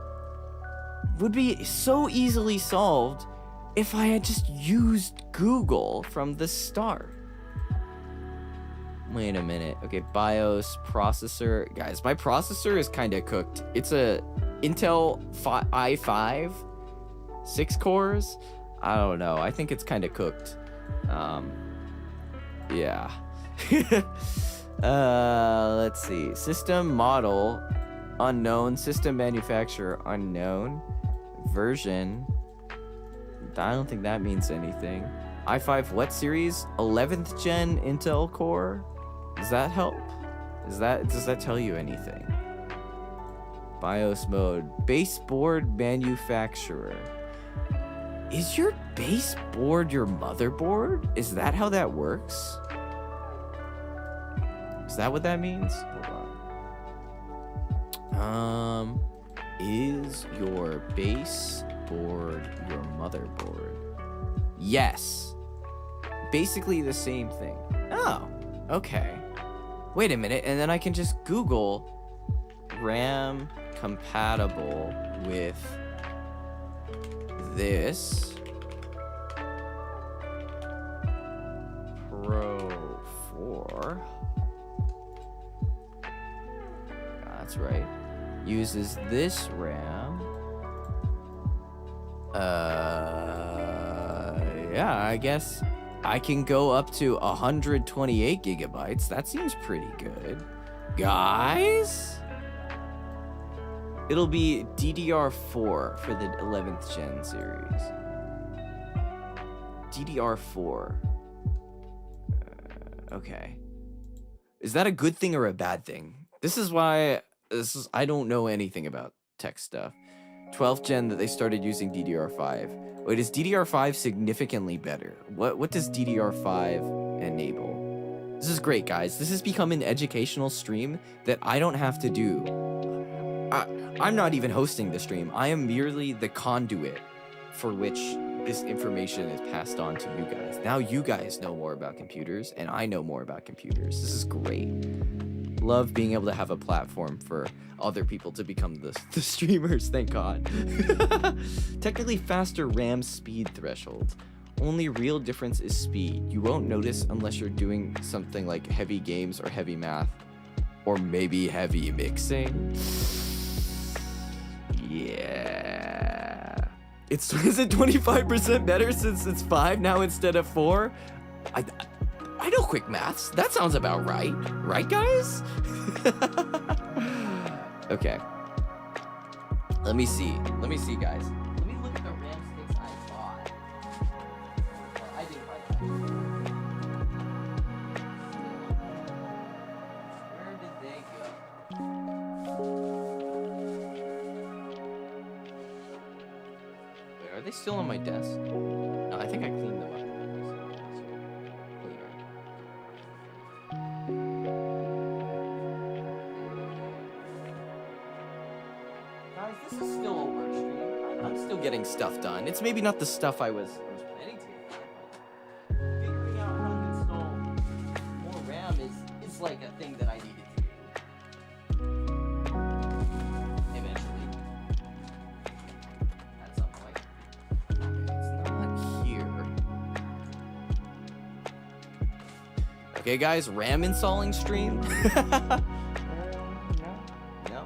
[SPEAKER 1] would be so easily solved if I had just used Google from the start. Wait a minute. Okay, BIOS, processor. Guys, my processor is kind of cooked. It's a Intel i5, 6 cores. I don't know. I think it's kind of cooked. Yeah. Let's see. System model, unknown. System manufacturer, unknown. Version, I don't think that means anything. i5 what series? 11th gen Intel core? Does that help? Does that tell you anything? BIOS mode. Baseboard manufacturer. Is your baseboard your motherboard? Is that how that works? Is that what that means? Hold on. Is your baseboard your motherboard? Yes. Basically the same thing. Oh, okay. Wait a minute, and then I can just Google RAM compatible with this Pro 4. That's right. Uses this RAM. Yeah, I guess I can go up to 128 gigabytes. That seems pretty good. Guys? It'll be DDR4 for the 11th gen series. DDR4. Okay. Is that a good thing or a bad thing? I don't know anything about tech stuff. 12th gen that they started using DDR5. Wait, is DDR5 significantly better? What does DDR5 enable? This is great, guys. This has become an educational stream that I don't have to do. I'm not even hosting the stream. I am merely the conduit for which this information is passed on to you guys. Now you guys know more about computers, and I know more about computers. This is great. Love being able to have a platform for other people to become the streamers, thank God. Technically faster RAM speed threshold. Only real difference is speed. You won't notice unless you're doing something like heavy games or heavy math, or maybe heavy mixing. Yeah. Is it 25% better since it's 5 now instead of 4? I know quick maths. That sounds about right. Right, guys? Okay. Let me see, guys. Let me they still on my desk? No, I think I cleaned them up. Guys, this is still a work stream. I'm still getting stuff done. It's maybe not the stuff I was planning to get done, but figuring out how to install more RAM is like a thing that I needed to do. Eventually. At some point. Okay, it's not here. Okay, guys, RAM installing stream. No.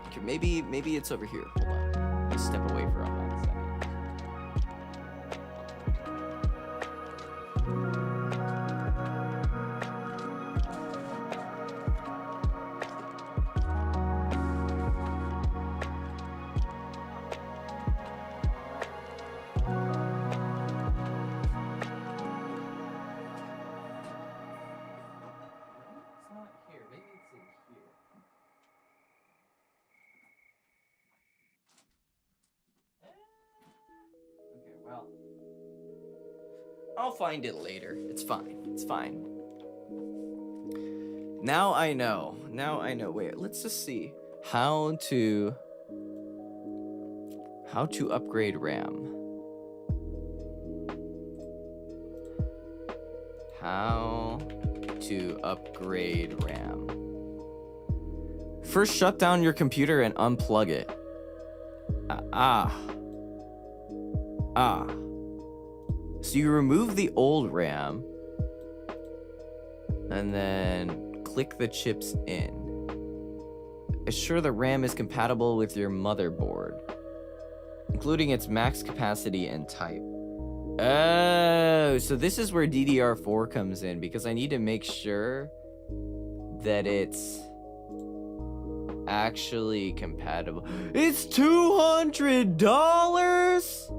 [SPEAKER 1] Okay, maybe it's over here. Hold on. Let me step away for a second. Well, I'll find it later. It's fine. It's fine. Now I know. Wait, let's just see how to upgrade RAM. How to upgrade RAM. First, shut down your computer and unplug it. So you remove the old RAM and then click the chips in. Assure the RAM is compatible with your motherboard, including its max capacity and type. Oh, so this is where DDR4 comes in, because I need to make sure that it's actually compatible. It's $200?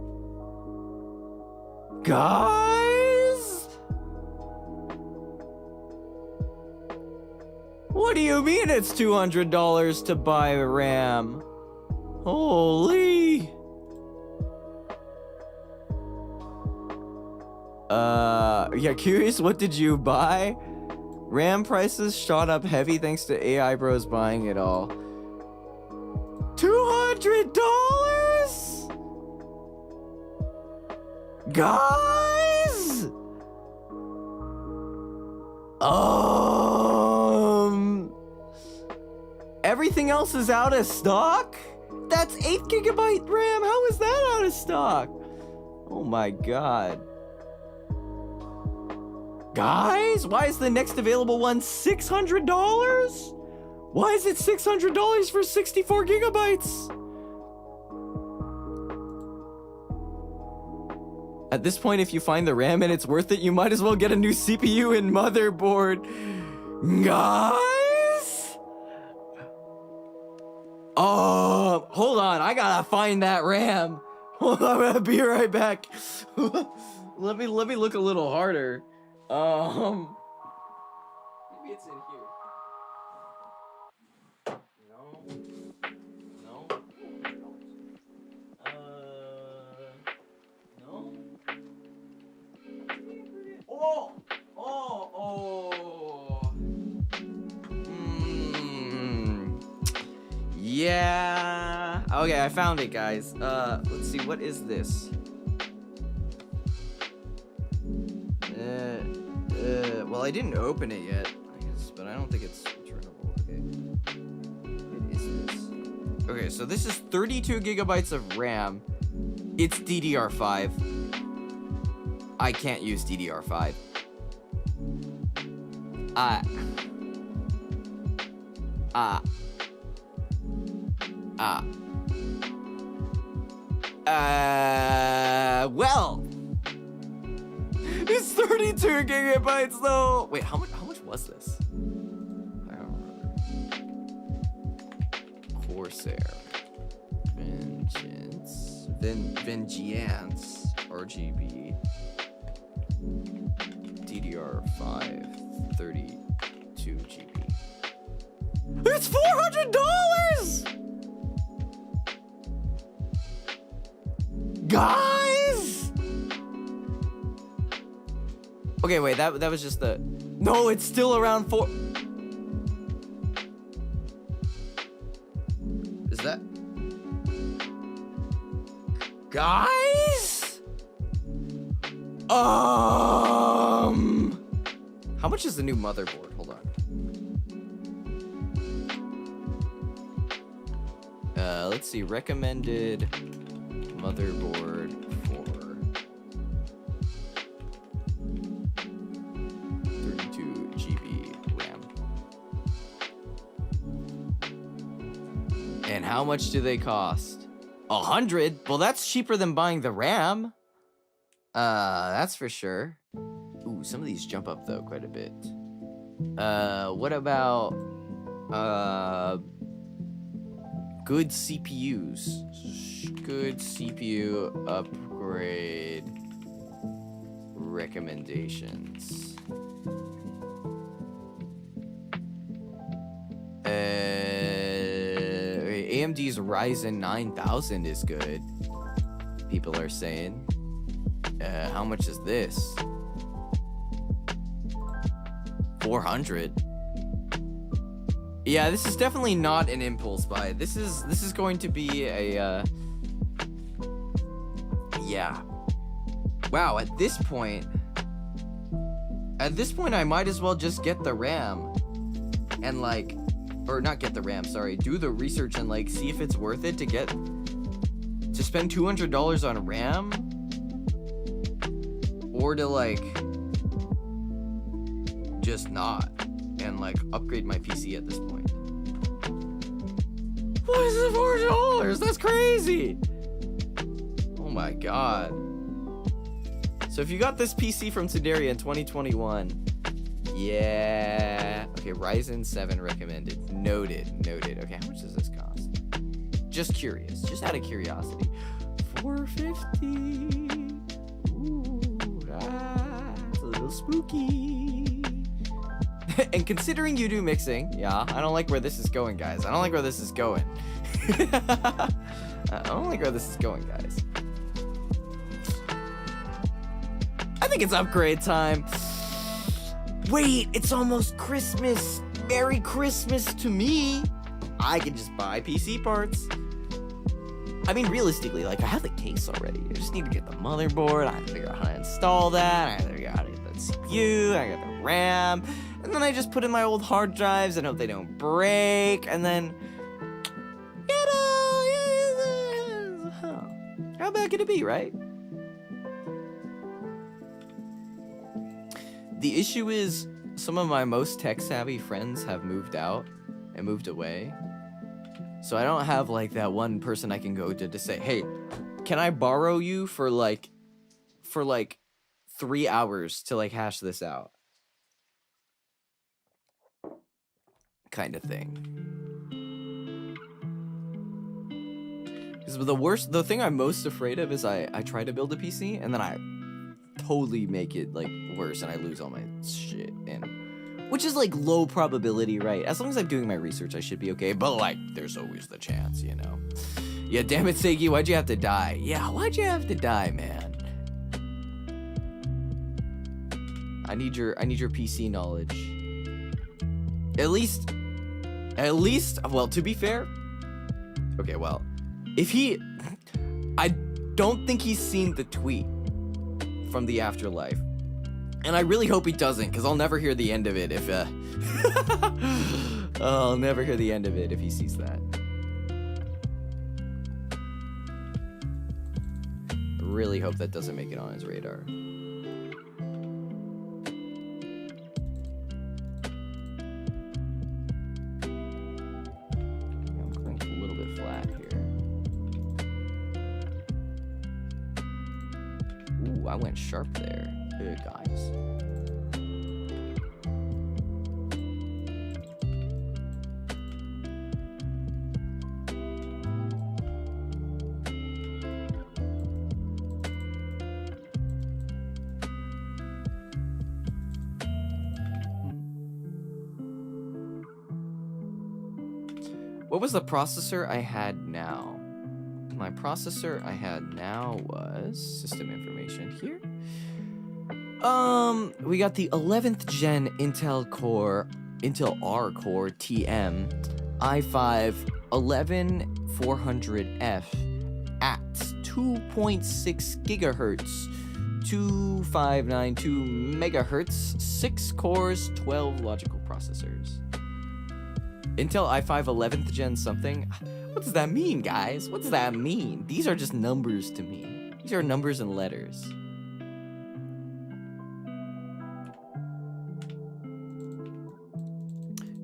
[SPEAKER 1] Guys? What do you mean it's $200 to buy a RAM? Holy. Yeah, curious, what did you buy? RAM prices shot up heavy thanks to AI bros buying it all. $200? Guys? Everything else is out of stock? That's 8 GB RAM. How is that out of stock? Oh my god. Guys, why is the next available one $600? Why is it $600 for 64 gigabytes? At this point, if you find the RAM and it's worth it, you might as well get a new CPU and motherboard. Guys? Oh, hold on. I gotta find that RAM. Hold on, I'm gonna be right back. Let me look a little harder. Maybe it's in here. No. No. No. Yeah. Okay, I found it, guys. Let's see. What is this? Well, I didn't open it yet, I guess, but I don't think it's returnable. Okay. What is this? Okay, so this is 32 gigabytes of RAM. It's DDR5. I can't use DDR5. Well, it's 32 gigabytes though. Wait, how much was this? I don't remember. Corsair. Vengeance. RGB. DDR5. 32 GB. It's $400! Guys! Okay, wait, that was just the... No, it's still around 4... Is that... Guys? How much is the new motherboard? Hold on. Let's see, recommended motherboard for 32 GB RAM. And how much do they cost? 100? Well, that's cheaper than buying the RAM. That's for sure. Ooh, some of these jump up though quite a bit. What about good CPUs? Good CPU upgrade recommendations. AMD's Ryzen 9000 is good. People are saying. How much is this? 400. Yeah, this is definitely not an impulse buy. This is going to be a yeah. Wow, at this point I might as well just get the RAM and like, or not get the RAM, sorry, do the research and like see if it's worth it to spend $200 on RAM, or to like just not and like upgrade my PC at this point. What is it, $4? That's crazy. Oh my god. So if you got this PC from Sudaria in 2021, yeah. Okay, Ryzen 7 recommended. Noted. Okay, how much does this cost? Just curious, just out of curiosity. $450. Ooh, it's a little spooky. And considering you do mixing, yeah, I don't like where this is going, guys. I don't like where this is going. Guys. I think it's upgrade time. Wait, it's almost Christmas. Merry Christmas to me. I can just buy PC parts. I mean, realistically, like, I have the case already. I just need to get the motherboard. I have to figure out how to install that. I have to figure out how to get the CPU. I got the RAM. And then I just put in my old hard drives and hope they don't break. And then, you know, how bad could it be, right? The issue is some of my most tech-savvy friends have moved out and moved away. So I don't have, like, that one person I can go to say, hey, can I borrow you for 3 hours to, like, hash this out? Kind of thing. Because the thing I'm most afraid of is I try to build a PC and then I totally make it like worse and I lose all my shit, and which is like low probability, right? As long as I'm doing my research, I should be okay, but like there's always the chance, you know. Yeah, damn it, Seiki, why'd you have to die? Yeah, why'd you have to die, man? I need your PC knowledge. At least, well, to be fair, okay, well, I don't think he's seen the tweet from the afterlife, and I really hope he doesn't, because I'll never hear the end of it if, I'll never hear the end of it if he sees that. I really hope that doesn't make it on his radar. I went sharp there, guys. What was the processor I had now? My processor I had now was system information here. We got the 11th gen Intel R Core TM i5 11400F at 2.6 gigahertz, 2592 megahertz, 6 cores, 12 logical processors. Intel i5 11th gen something. What does that mean, guys? What does that mean? These are just numbers to me. These are numbers and letters.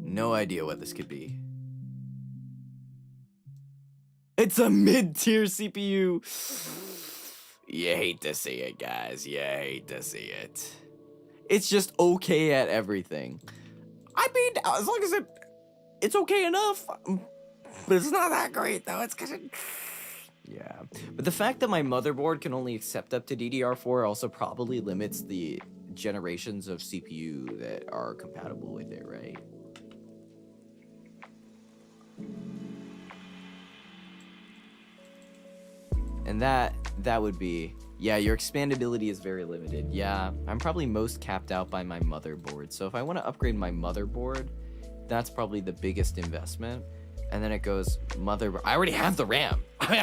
[SPEAKER 1] No idea what this could be. It's a mid-tier CPU. You hate to see it, guys. You hate to see it. It's just okay at everything. I mean, as long as it's okay enough. But it's not that great, though. It's kind of... Yeah. But the fact that my motherboard can only accept up to DDR4 also probably limits the generations of CPU that are compatible with it, right? And that would be, yeah, your expandability is very limited. Yeah, I'm probably most capped out by my motherboard. So if I want to upgrade my motherboard, that's probably the biggest investment. And then it goes motherboard. I already have the RAM. 32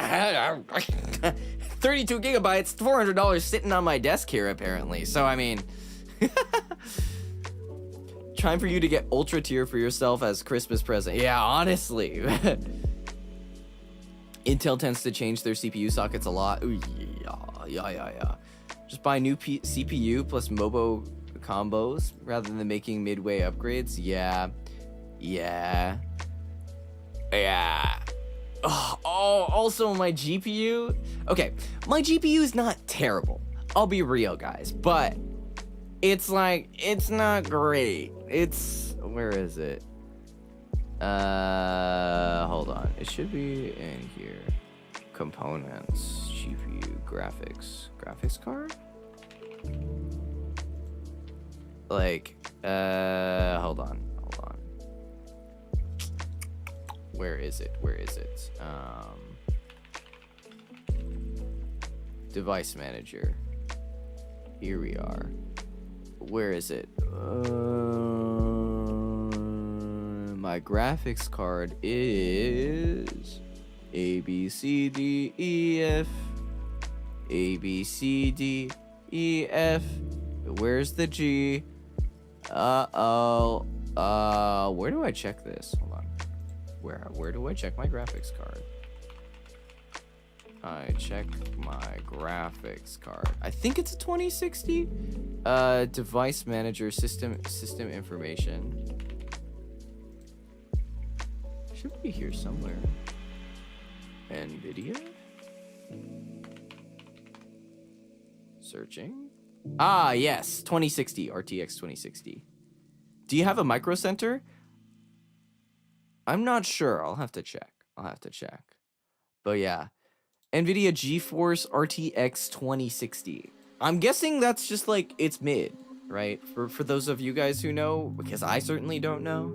[SPEAKER 1] gigabytes, $400 sitting on my desk here apparently. So I mean, trying for you to get ultra tier for yourself as Christmas present. Yeah, honestly. Intel tends to change their CPU sockets a lot. Ooh, yeah. Just buy new CPU plus MOBO combos rather than making midway upgrades. Yeah. Oh, also my GPU. Okay, my GPU is not terrible. I'll be real, guys, but it's like, it's not great. It's, where is it? Hold on. It should be in here. Components, GPU, graphics card? Like, hold on. Where is it? Device manager. Here we are. Where is it? My graphics card is A, B, C, D, E, F. A, B, C, D, E, F. Where's the G? Uh-oh. Where do I check this? Hold on. Where do I check my graphics card? I check my graphics card. I think it's a 2060. Device manager, system information. Should be here somewhere. NVIDIA? Searching. Ah, yes, 2060, RTX 2060. Do you have a micro center? I'm not sure. I'll have to check. But yeah, NVIDIA GeForce RTX 2060. I'm guessing that's just like, it's mid, right? For those of you guys who know, because I certainly don't know.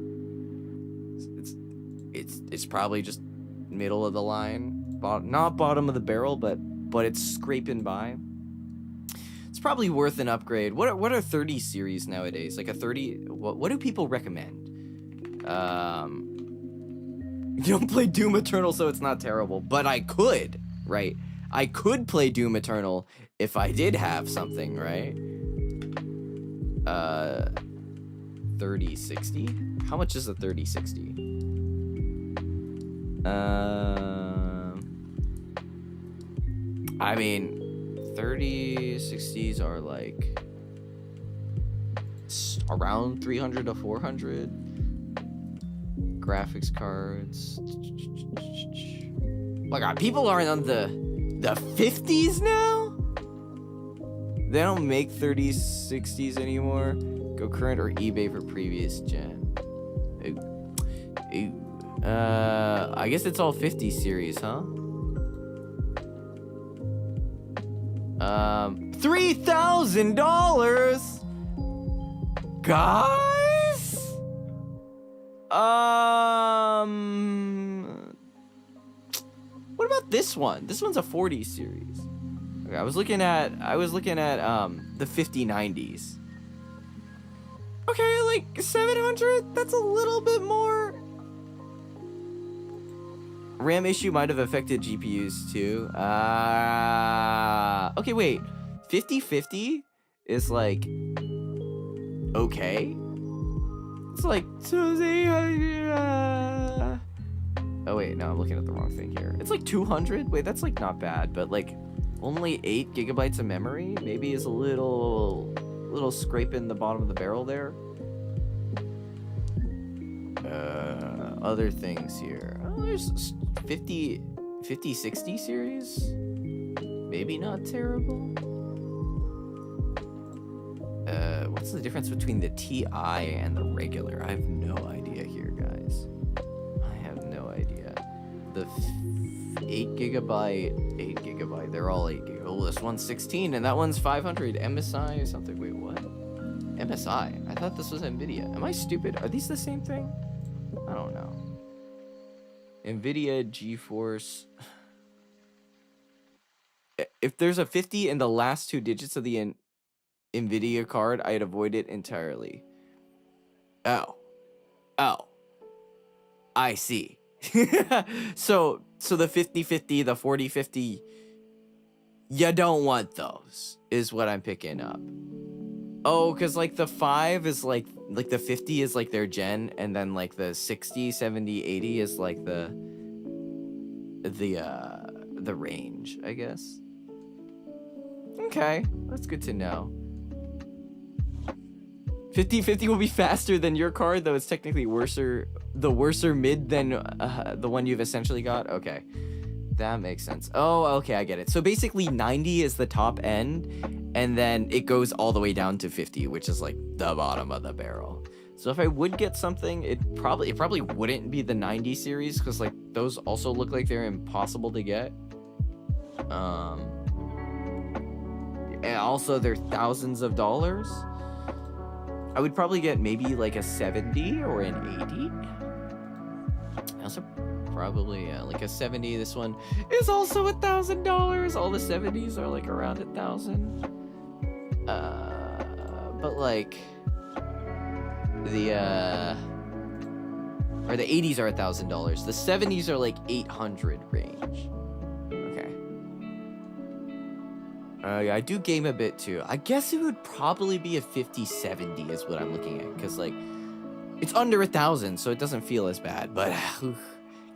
[SPEAKER 1] It's probably just middle of the line, not bottom of the barrel, but it's scraping by. It's probably worth an upgrade. What are 30 series nowadays? Like a 30. What do people recommend? You don't play Doom Eternal, so it's not terrible. But I could, right? I could play Doom Eternal if I did have something, right? 3060. How much is a 3060? I mean, 3060s are like around 300 to 400. Graphics cards. My God, people are on the 50s now? They don't make 3060s anymore. Go current or eBay for previous gen. I guess it's all 50 series, huh? $3,000, guys. What about this one? This one's a 40 series. Okay, I was looking at the 5090s. Okay, like 700. That's a little bit more. RAM issue might have affected GPUs too. Okay, wait. 5050 is like okay. It's like oh wait, no, I'm looking at the wrong thing here. It's like 200. Wait, that's like not bad, but like only 8 gigabytes of memory maybe is a little scraping the bottom of the barrel there. Other things here. Oh, there's 5060 series. Maybe not terrible. What's the difference between the TI and the regular? I have no idea here, guys. I have no idea. The 8 gigabyte, they're all 8 gigabyte. Oh, this one's 16 and that one's 500. MSI or something. Wait, what? MSI? I thought this was NVIDIA. Am I stupid? Are these the same thing? I don't know. NVIDIA, GeForce. If there's a 50 in the last 2 digits of the NVIDIA card, I'd avoid it entirely. Oh. I see. So the 5050, the 4050, you don't want those, is what I'm picking up. Oh, because like the 5 is like the 50 is like their gen, and then like the 60, 70, 80 is like the range, I guess. Okay, that's good to know. 5050 will be faster than your card, though it's technically the worser mid than the one you've essentially got. Okay, that makes sense. Oh, okay, I get it. So basically 90 is the top end, and then it goes all the way down to 50, which is like the bottom of the barrel. So if I would get something, it probably wouldn't be the 90 series, because like those also look like they're impossible to get. And also they're thousands of dollars. I would probably get maybe like a 70 or an 80. Also probably like a 70. This one is also $1,000. All the 70s are like around 1,000. But like the 80s are $1,000. The 70s are like 800 range. I do game a bit too. I guess it would probably be a 5070 is what I'm looking at, because like it's under 1,000, so it doesn't feel as bad. But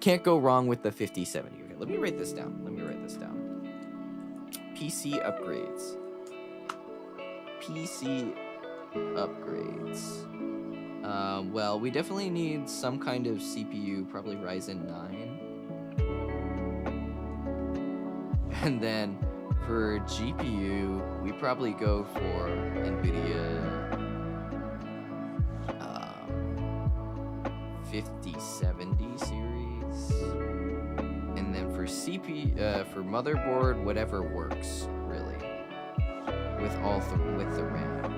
[SPEAKER 1] can't go wrong with the 5070. Okay, let me write this down. PC upgrades. Well, we definitely need some kind of CPU, probably Ryzen 9, and then for GPU, we probably go for NVIDIA 5070 series, and then for for motherboard, whatever works really, with with the RAM,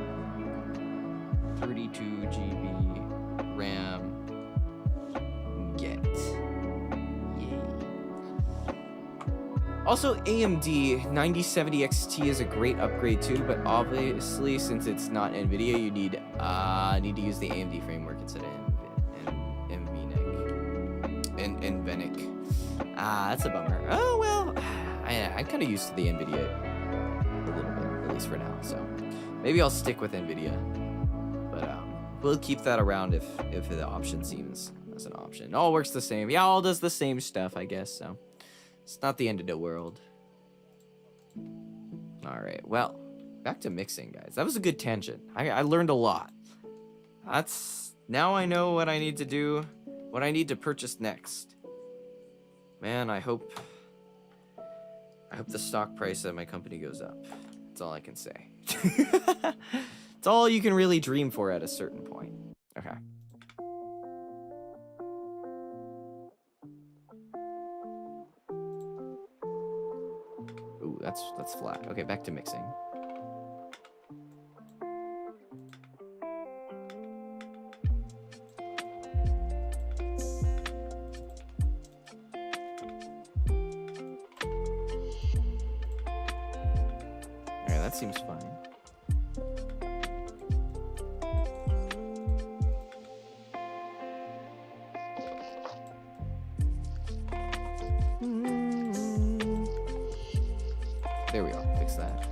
[SPEAKER 1] 32 GB RAM. Get. Also, AMD 9070 XT is a great upgrade too, but obviously since it's not NVIDIA, you need to use the AMD framework instead of NVENIC. That's a bummer. Oh well, I'm kind of used to the NVIDIA a little bit, at least for now. So maybe I'll stick with NVIDIA, but we'll keep that around if the option seems as an option. It all works the same. Yeah, all does the same stuff, I guess. So. It's not the end of the world. Alright, well, back to mixing, guys. That was a good tangent. I learned a lot. Now I know what I need to do, what I need to purchase next. Man, I hope the stock price at my company goes up. That's all I can say. It's all you can really dream for at a certain point. Okay. That's flat. Okay, back to mixing. that seems fine. There we are. Fix that.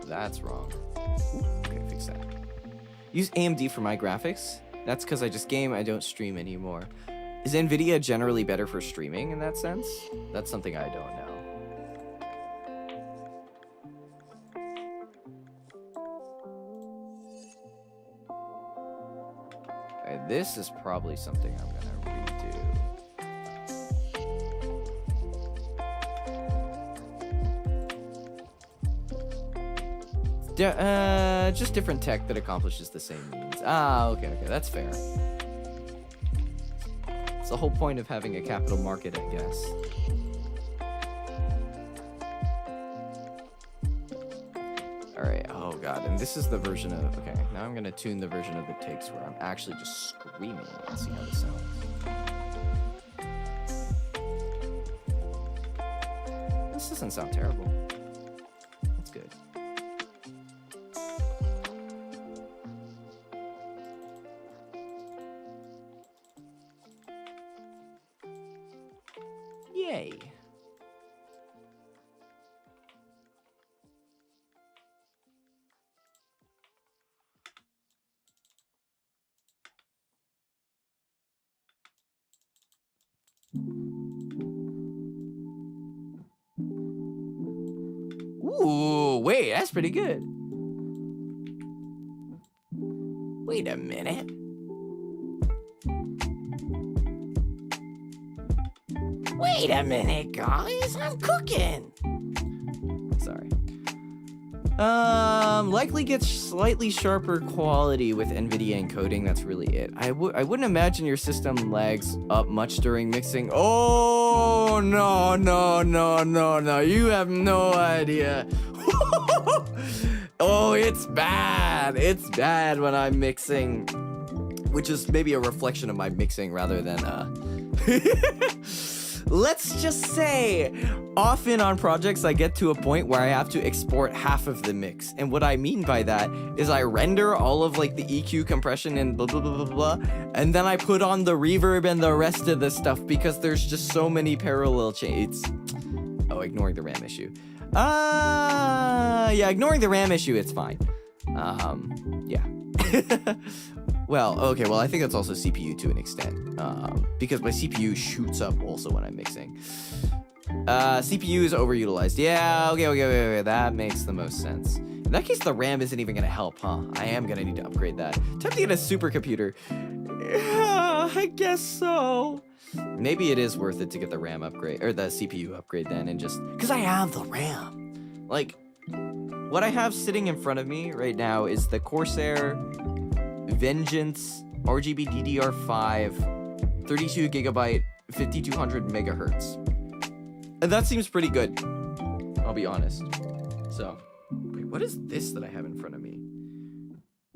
[SPEAKER 1] That's wrong. Okay, fix that. Use AMD for my graphics? That's because I just game, I don't stream anymore. Is NVIDIA generally better for streaming in that sense? That's something I don't know. Alright, this is probably something I'm gonna redo. Just different tech that accomplishes the same means. Ah, okay, that's fair. It's the whole point of having a capital market, I guess. Alright, oh god, and this is the version of... Okay, now I'm gonna tune the version of the takes where I'm actually just screaming and see how this sounds. This doesn't sound terrible. That's good. Yay. Ooh, wait, that's pretty good. Wait a minute. Wait a minute, guys, I'm cooking. Sorry. Likely gets slightly sharper quality with NVIDIA encoding. That's really it. I wouldn't imagine your system lags up much during mixing. Oh, no. You have no idea. Oh, it's bad. It's bad when I'm mixing, which is maybe a reflection of my mixing rather than, let's just say, often on projects, I get to a point where I have to export half of the mix. And what I mean by that is I render all of like the EQ compression and blah, blah, blah, blah, blah. And then I put on the reverb and the rest of the stuff because there's just so many parallel chains. Oh, ignoring the RAM issue. Yeah, ignoring the RAM issue, it's fine. Yeah. Well, okay, well, I think that's also CPU to an extent, because my CPU shoots up also when I'm mixing. CPU is overutilized. Yeah, okay, that makes the most sense. In that case, the RAM isn't even gonna help, huh? I am gonna need to upgrade that. Time to get a supercomputer. Yeah, I guess so. Maybe it is worth it to get the RAM upgrade, or the CPU upgrade then, and just, because I have the RAM. Like, what I have sitting in front of me right now is the Corsair Vengeance RGB DDR5 32 gigabyte 5200 megahertz, and that seems pretty good, I'll be honest. So wait, what is this that I have in front of me?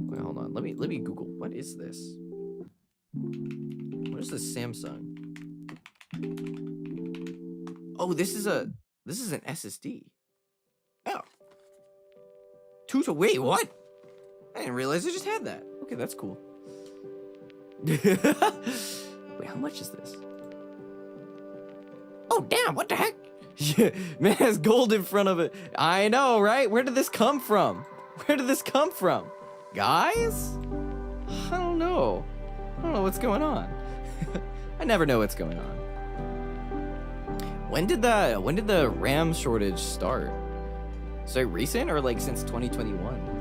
[SPEAKER 1] Wait, hold on, let me Google. What is this? What is this Samsung? Oh, this is an SSD. Oh, wait, what? I didn't realize I just had that. Okay, that's cool. Wait, how much is this? Oh, damn, what the heck? Yeah, man has gold in front of it. I know, right? Where did this come from? Guys? I don't know what's going on. I never know what's going on. When did the RAM shortage start? Is it recent or like since 2021?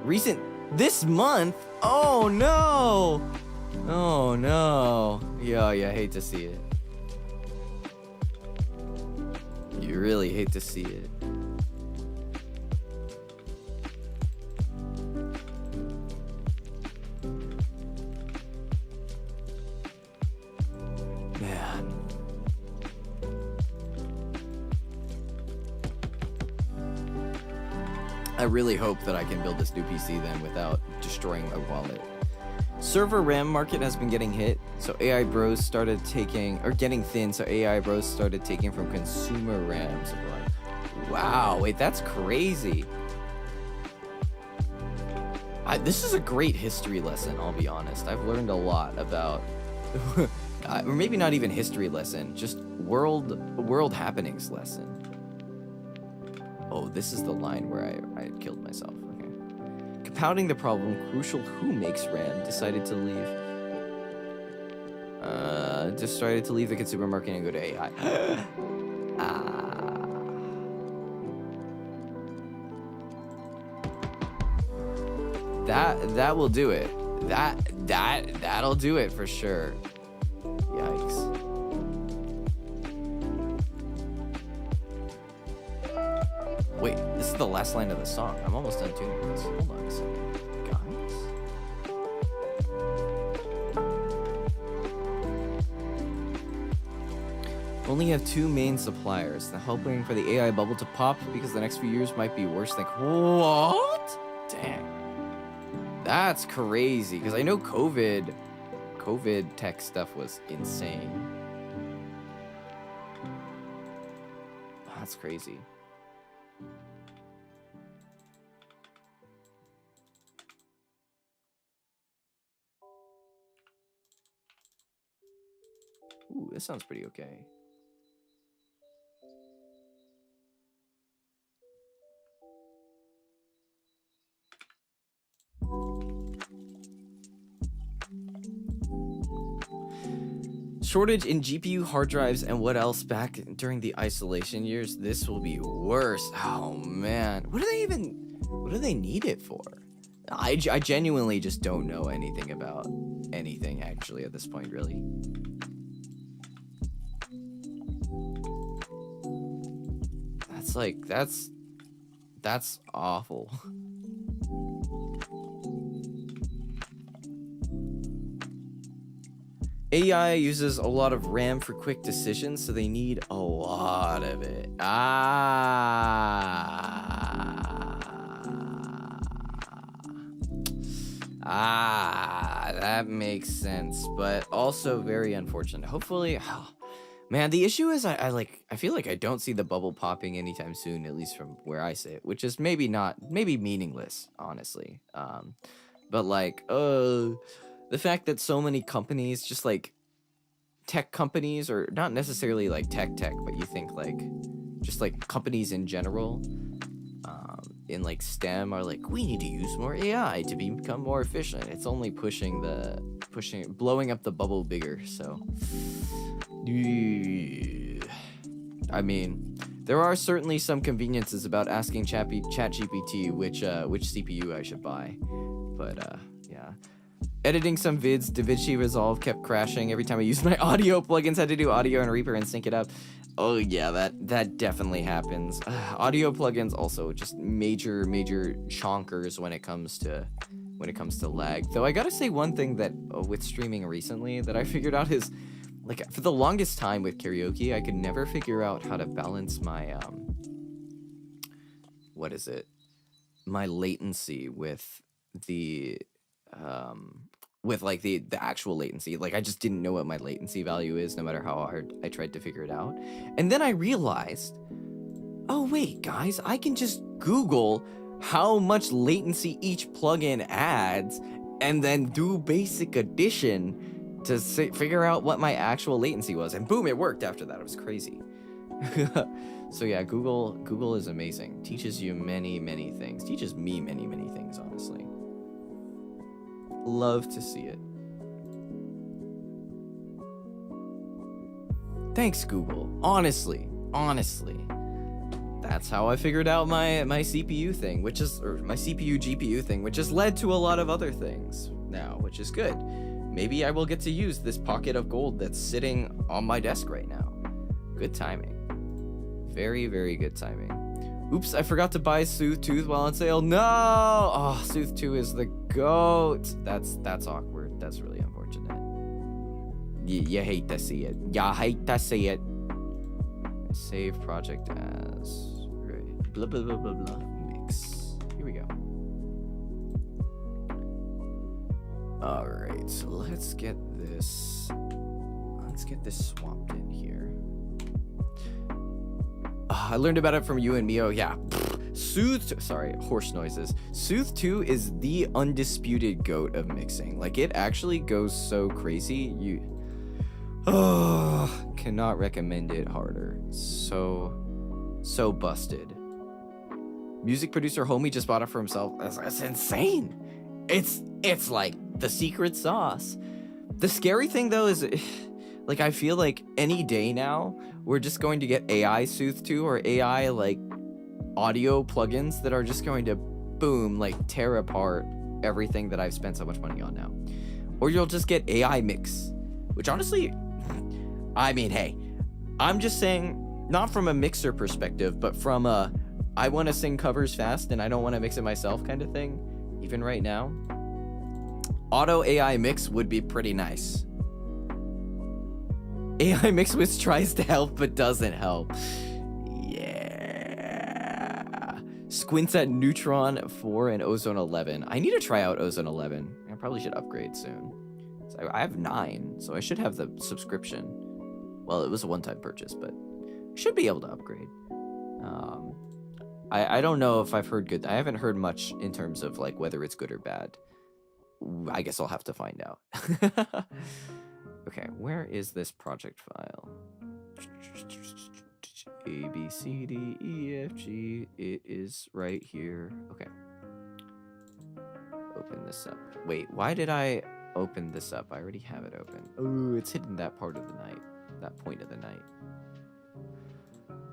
[SPEAKER 1] Recent this month? Oh no! Oh no. Yeah, I hate to see it. You really hate to see it. Man. I really hope that I can build this new PC then without destroying my wallet. server RAM market has been getting hit, so AI bros started taking, or getting thin, so AI bros started taking from consumer RAM supply. Wow, wait, that's crazy. This is a great history lesson, I'll be honest. I've learned a lot about, or maybe not even history lesson, just world happenings lesson. Oh, this is the line where I killed myself. Okay. Compounding the problem, crucial who makes RAM decided to leave. Decided to leave the consumer market and go to AI. That will do it. That'll do it for sure. Yikes. Wait, this is the last line of the song. I'm almost done tuning this. Hold on a second, guys. Only have 2 main suppliers. They're hoping for the AI bubble to pop because the next few years might be worse than... What? Dang. That's crazy, because I know COVID tech stuff was insane. That's crazy. Ooh, this sounds pretty okay. Shortage in GPU hard drives and what else back during the isolation years? This will be worse. Oh man, what do they need it for? I genuinely just don't know anything about anything actually at this point, really. That's awful. AI uses a lot of RAM for quick decisions, so they need a lot of it. That makes sense, but also very unfortunate. Hopefully, man, the issue is I feel like I don't see the bubble popping anytime soon, at least from where I sit, which is maybe meaningless, honestly. But like, the fact that so many companies, just like tech companies, or not necessarily like tech, but you think like just like companies in general, in like STEM are like, we need to use more AI to become more efficient. It's only blowing up the bubble bigger. So, I mean, there are certainly some conveniences about asking ChatGPT which CPU I should buy, but yeah. Editing some vids, DaVinci Resolve kept crashing every time I used my audio plugins. Had to do audio and Reaper and sync it up. Oh yeah, that definitely happens. Audio plugins also just major chonkers when it comes to lag. Though I gotta say one thing that with streaming recently that I figured out is, like, for the longest time with karaoke, I could never figure out how to balance my my latency with the actual latency. Like, I just didn't know what my latency value is, no matter how hard I tried to figure it out. And then I realized, oh wait, guys, I can just Google how much latency each plugin adds, and then do basic addition to figure out what my actual latency was. And boom, it worked after that. It was crazy. So yeah, Google is amazing. Teaches you many things. Teaches me many things, honestly. Love to see it. Thanks, Google. Honestly. That's how I figured out my CPU thing, my CPU GPU thing, which has led to a lot of other things now, which is good. Maybe I will get to use this pocket of gold that's sitting on my desk right now. Good timing. Very good timing. Oops, I forgot to buy Sooth Tooth while on sale. No! Oh, Sooth 2 is the GOAT. That's awkward. That's really unfortunate. You hate to see it. Save project as... Blah, blah, blah, blah, blah. Mix. Here we go. All right, so let's get this swapped in here. I learned about it from you and Mio. Yeah. Horse noises. Soothe 2 is the undisputed goat of mixing. Like, it actually goes so crazy. Cannot recommend it harder. So busted. Music producer Homie just bought it for himself. That's insane. It's like the secret sauce. The scary thing though is, like, I feel like any day now we're just going to get AI Soothe 2 or AI like audio plugins that are just going to boom, like tear apart everything that I've spent so much money on now. Or you'll just get AI mix, which honestly, I mean, hey, I'm just saying, not from a mixer perspective, but from a I want to sing covers fast and I don't want to mix it myself kind of thing. Even right now, auto AI mix would be pretty nice. AI mix which tries to help but doesn't help. Yeah. Squints at Neutron 4 and Ozone 11. I need to try out Ozone 11. I probably should upgrade soon. So I have 9, so I should have the subscription. Well, it was a one-time purchase, but I should be able to upgrade. I don't know if I've heard good. I haven't heard much in terms of like whether it's good or bad. I guess I'll have to find out. Okay, where is this project file? A, B, C, D, E, F, G. It is right here. Okay. Open this up. Wait, why did I open this up? I already have it open. Oh, it's hidden that part of the night. That point of the night.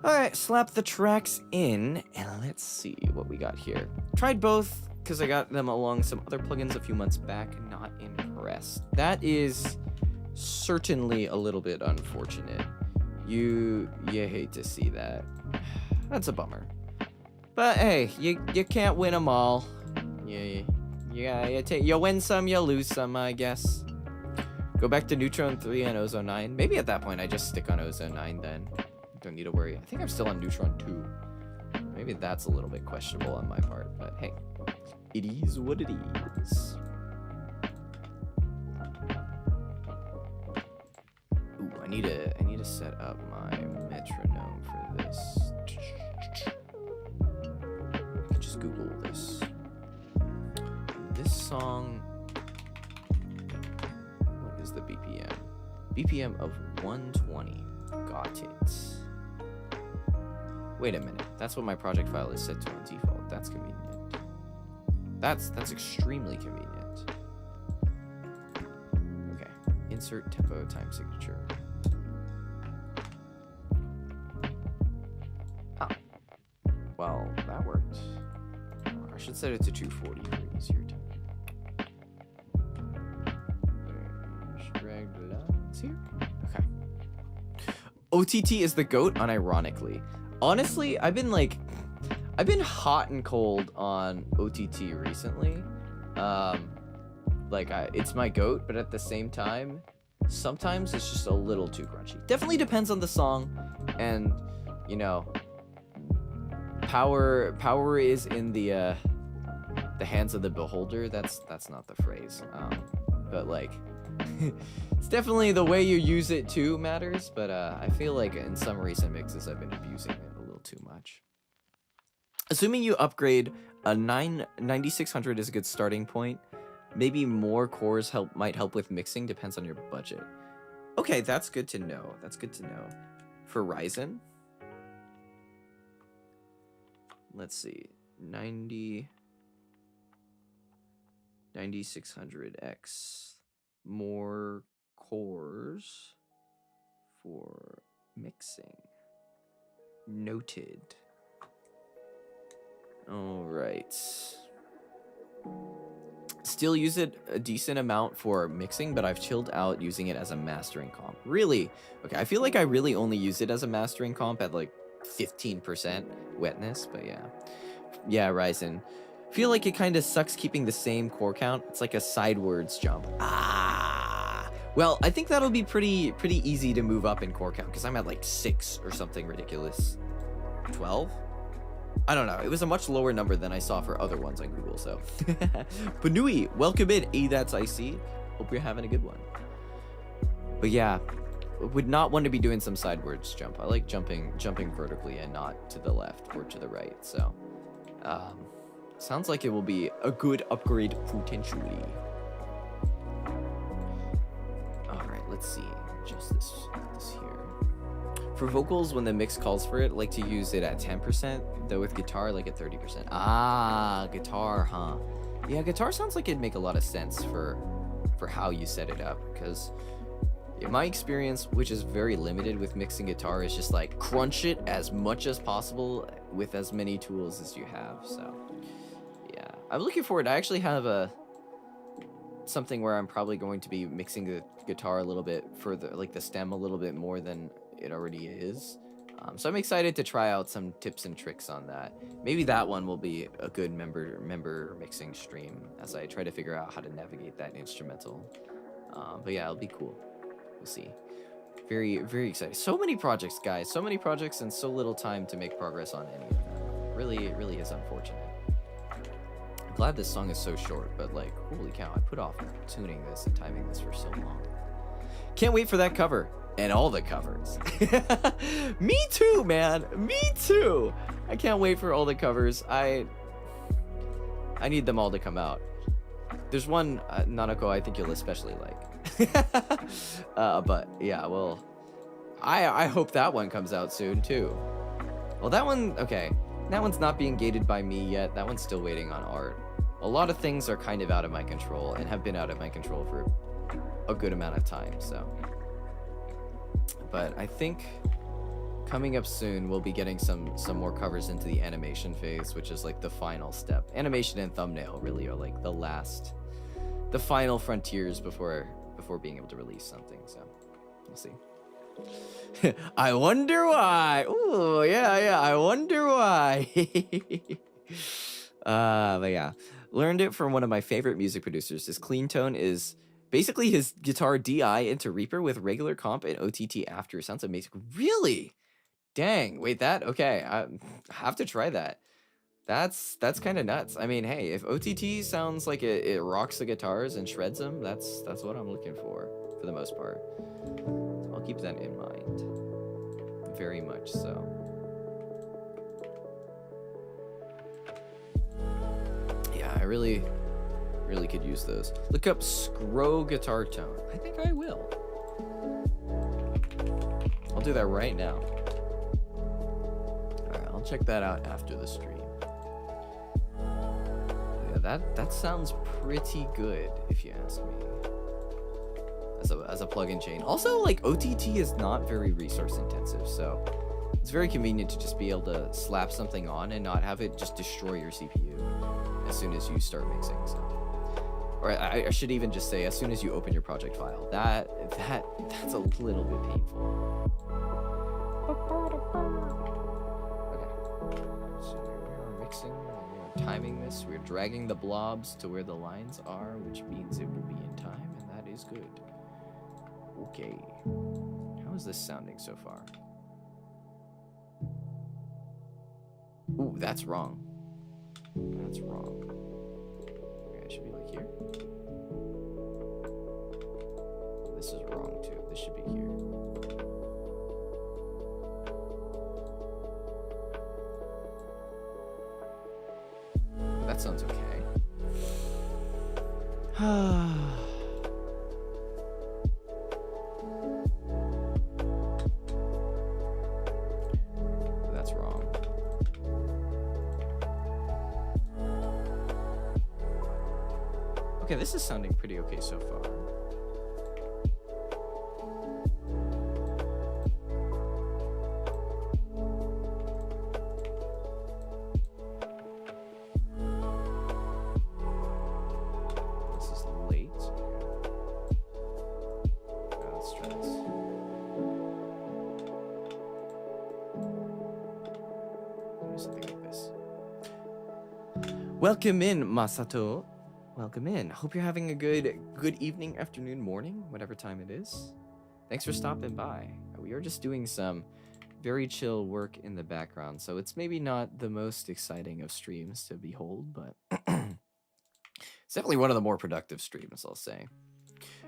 [SPEAKER 1] Alright, slap the tracks in, and let's see what we got here. Tried both, because I got them along some other plugins a few months back. Not impressed. That is certainly a little bit unfortunate. You hate to see that. That's a bummer. But hey, you can't win them all. You win some, you lose some, I guess. Go back to Neutron 3 and Ozone 9. Maybe at that point I just stick on Ozone 9 then. Don't need to worry. I think I'm still on Neutron 2. Maybe that's a little bit questionable on my part, but hey, it is what it is. Ooh, I need to set up my metronome for this. I can just Google this. This song. What is the BPM? BPM of 120. Got it. Wait a minute. That's what my project file is set to on default. That's convenient. That's extremely convenient. Okay. Insert tempo time signature. Oh. Well, that worked. I should set it to 240 for easier time. Just drag it up. It's here. Okay. OTT is the GOAT, unironically. Honestly, I've been hot and cold on OTT recently. It's my GOAT, but at the same time, sometimes it's just a little too crunchy. Definitely depends on the song, and you know, power is in the hands of the beholder. That's not the phrase. But like, it's definitely the way you use it too matters. But I feel like in some recent mixes, I've been abusing it a little too much. Assuming you upgrade, a 9600 is a good starting point. Maybe more cores might help with mixing, depends on your budget. Okay, that's good to know. That's good to know. For Ryzen, let's see, 9600X. More cores for mixing. Noted. All right. Still use it a decent amount for mixing, but I've chilled out using it as a mastering comp. Really? Okay, I feel like I really only use it as a mastering comp at like 15% wetness, but yeah. Yeah, Ryzen. Feel like it kind of sucks keeping the same core count. It's like a sidewards jump. Well, I think that'll be pretty easy to move up in core count because I'm at like 6 or something ridiculous. 12? I don't know. It was a much lower number than I saw for other ones on Google. So, Panui, welcome in. Hey, that's icy. Hope you're having a good one. But yeah, would not want to be doing some sideways jump. I like jumping vertically and not to the left or to the right. So, sounds like it will be a good upgrade potentially. All right, let's see. Just this here. For vocals, when the mix calls for it, I like to use it at 10%, though with guitar, like at 30%. Ah, guitar, huh? Yeah, guitar sounds like it'd make a lot of sense for how you set it up, because in my experience, which is very limited with mixing guitar, is just like crunch it as much as possible with as many tools as you have. So, yeah, I'm looking forward. I actually have something where I'm probably going to be mixing the guitar a little bit further, like the stem a little bit more than it already is. So I'm excited to try out some tips and tricks on that. Maybe that one will be a good member mixing stream as I try to figure out how to navigate that instrumental. But yeah, it'll be cool. We'll see. Very, very excited. So many projects, guys. So many projects and so little time to make progress on any of them. It really is unfortunate. I'm glad this song is so short, but like, holy cow, I put off tuning this and timing this for so long. Can't wait for that cover. And all the covers. Me too, man. Me too. I can't wait for all the covers. I need them all to come out. There's one, Nanako, I think you'll especially like. But yeah, well, I hope that one comes out soon too. Well, that one, okay. That one's not being gated by me yet. That one's still waiting on art. A lot of things are kind of out of my control and have been out of my control for a good amount of time, so. But I think coming up soon, we'll be getting some more covers into the animation phase, which is like the final step. Animation and thumbnail really are like the final frontiers before being able to release something. So we'll see. I wonder why. Oh yeah. I wonder why. But yeah, learned it from one of my favorite music producers. His clean tone is basically his guitar DI into Reaper with regular comp and OTT after. Sounds amazing. Really? Dang. Wait, that? Okay. I have to try that. That's kind of nuts. I mean, hey, if OTT sounds like it rocks the guitars and shreds them, that's what I'm looking for the most part. So I'll keep that in mind. Very much so. Yeah, I really could use those. Look up Scro guitar tone. I think I will. I'll do that right now. Alright, I'll check that out after the stream. Yeah, that sounds pretty good, if you ask me. As a plug-in chain. Also, like, OTT is not very resource intensive, so it's very convenient to just be able to slap something on and not have it just destroy your CPU as soon as you start mixing, so. Or I should even just say, as soon as you open your project file. That's a little bit painful. Okay. So we're mixing, we're timing this. We're dragging the blobs to where the lines are, which means it will be in time, and that is good. Okay. How is this sounding so far? Ooh, that's wrong. That's wrong. Okay, it should be like here. This is wrong too. This should be here. That sounds okay. That's wrong. Okay, this is sounding pretty okay so far. This is late. Let's try this. Do something like this. Welcome in, Masato. Welcome in. Hope you're having a good evening, afternoon, morning, whatever time it is. Thanks for stopping by. We are just doing some very chill work in the background, so it's maybe not the most exciting of streams to behold, but it's definitely one of the more productive streams, I'll say.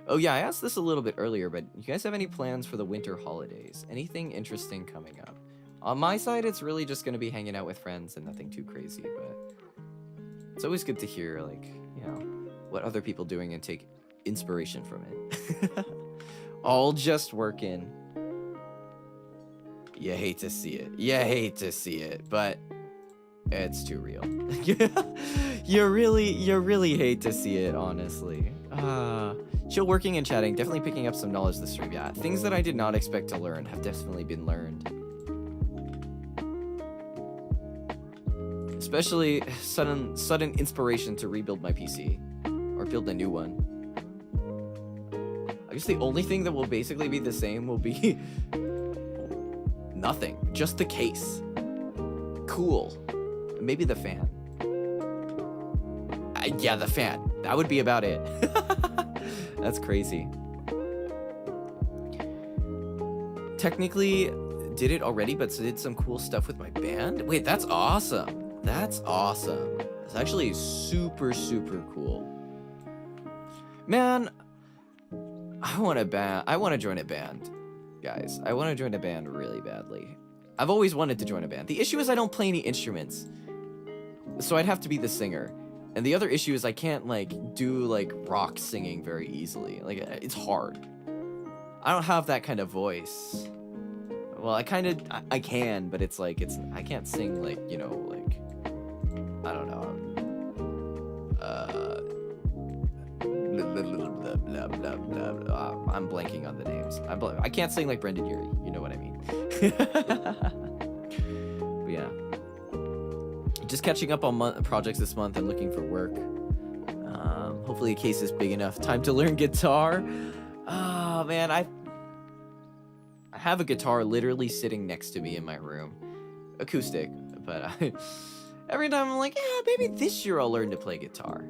[SPEAKER 1] Oh yeah, I asked this a little bit earlier, but you guys have any plans for the winter holidays? Anything interesting coming up? On my side, it's really just going to be hanging out with friends and nothing too crazy, but it's always good to hear, like, you know, what other people doing and take inspiration from it. All just working. You hate to see it. You hate to see it, but it's too real. you really hate to see it, honestly. Chill working and chatting, definitely picking up some knowledge this stream. Yeah, things that I did not expect to learn have definitely been learned. Especially sudden inspiration to rebuild my PC or build a new one. I guess the only thing that will basically be the same will be nothing, just the case. Cool. Maybe the fan. Yeah, the fan. That would be about it. That's crazy. Technically did it already, but did some cool stuff with my band. Wait, that's awesome. That's awesome. It's actually super, super cool. Man, I want to join a band, guys. I want to join a band really badly. I've always wanted to join a band. The issue is I don't play any instruments, so I'd have to be the singer. And the other issue is I can't, like, do, like, rock singing very easily. Like, it's hard. I don't have that kind of voice. Well, I can, but it's like, I can't sing, like, you know, like, I don't know. Blah, blah, blah, blah. I'm blanking on the names. I can't sing like Brendan Urie. You know what I mean. But yeah. Just catching up on projects this month and looking for work. Hopefully a case is big enough. Time to learn guitar. Oh man, I have a guitar literally sitting next to me in my room. Acoustic, but every time I'm like, yeah, maybe this year I'll learn to play guitar.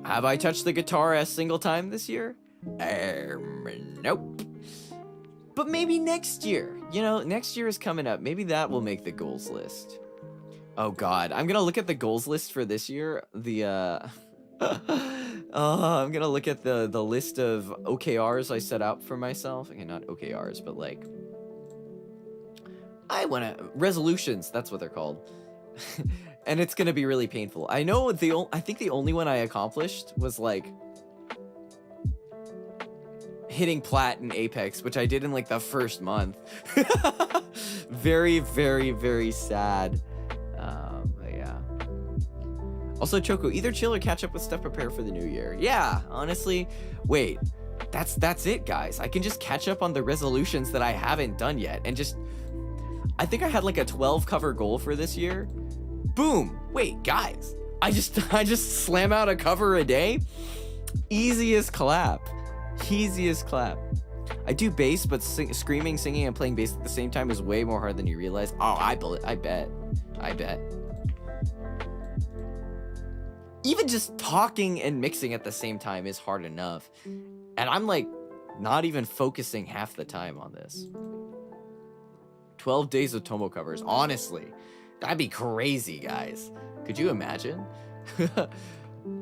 [SPEAKER 1] Have I touched the guitar a single time this year? Nope. But maybe next year. You know, next year is coming up. Maybe that will make the goals list. Oh god, I'm gonna look at the goals list for this year. I'm gonna look at the list of OKRs I set out for myself. Okay, not OKRs, but like resolutions. That's what they're called. And it's gonna be really painful. I know I think the only one I accomplished was like hitting plat in Apex, which I did in like the first month. Very, very, very sad. But yeah. Also, Choco, either chill or catch up with stuff prepared for the new year. Yeah, honestly. Wait, that's it, guys. I can just catch up on the resolutions that I haven't done yet, and just. I think I had like a 12 cover goal for this year. Boom. Wait, guys. I just slam out a cover a day. Easiest clap. Easiest clap. I do bass, but screaming, singing, and playing bass at the same time is way more hard than you realize. Oh, I bet. Even just talking and mixing at the same time is hard enough. And I'm like not even focusing half the time on this. 12 days of Tomo covers. Honestly, that'd be crazy, guys. Could you imagine?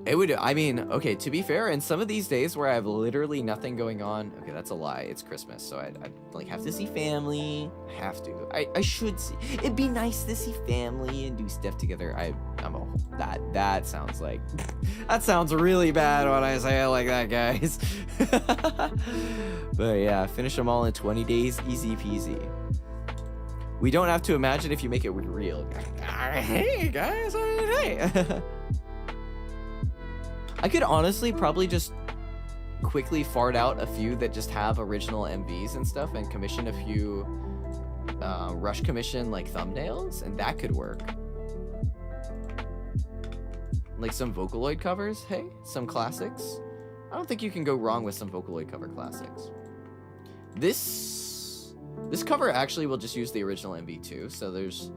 [SPEAKER 1] It would, I mean, okay, to be fair, in some of these days where I have literally nothing going on, okay, that's a lie, it's Christmas, so I'd like have to see family, I should see, it'd be nice to see family and do stuff together. That sounds like, that sounds really bad when I say it like that, guys. But yeah, finish them all in 20 days, easy peasy. We don't have to imagine if you make it real. Hey, guys, hey. I could honestly probably just quickly fart out a few that just have original MVs and stuff and commission a few rush commission like thumbnails, and that could work. Like some Vocaloid covers, hey, some classics. I don't think you can go wrong with some Vocaloid cover classics. This cover actually will just use the original MV too, so there's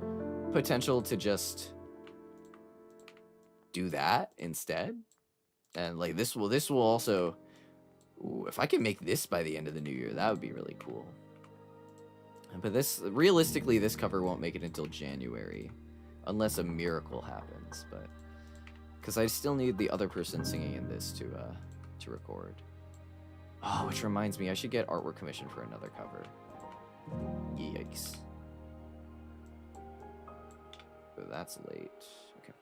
[SPEAKER 1] potential to just do that instead. And like this will also, ooh, if I can make this by the end of the new year, that would be really cool. But realistically, this cover won't make it until January, unless a miracle happens. But because I still need the other person singing in this to record. Oh, which reminds me, I should get artwork commissioned for another cover. Yikes. So that's late. Okay.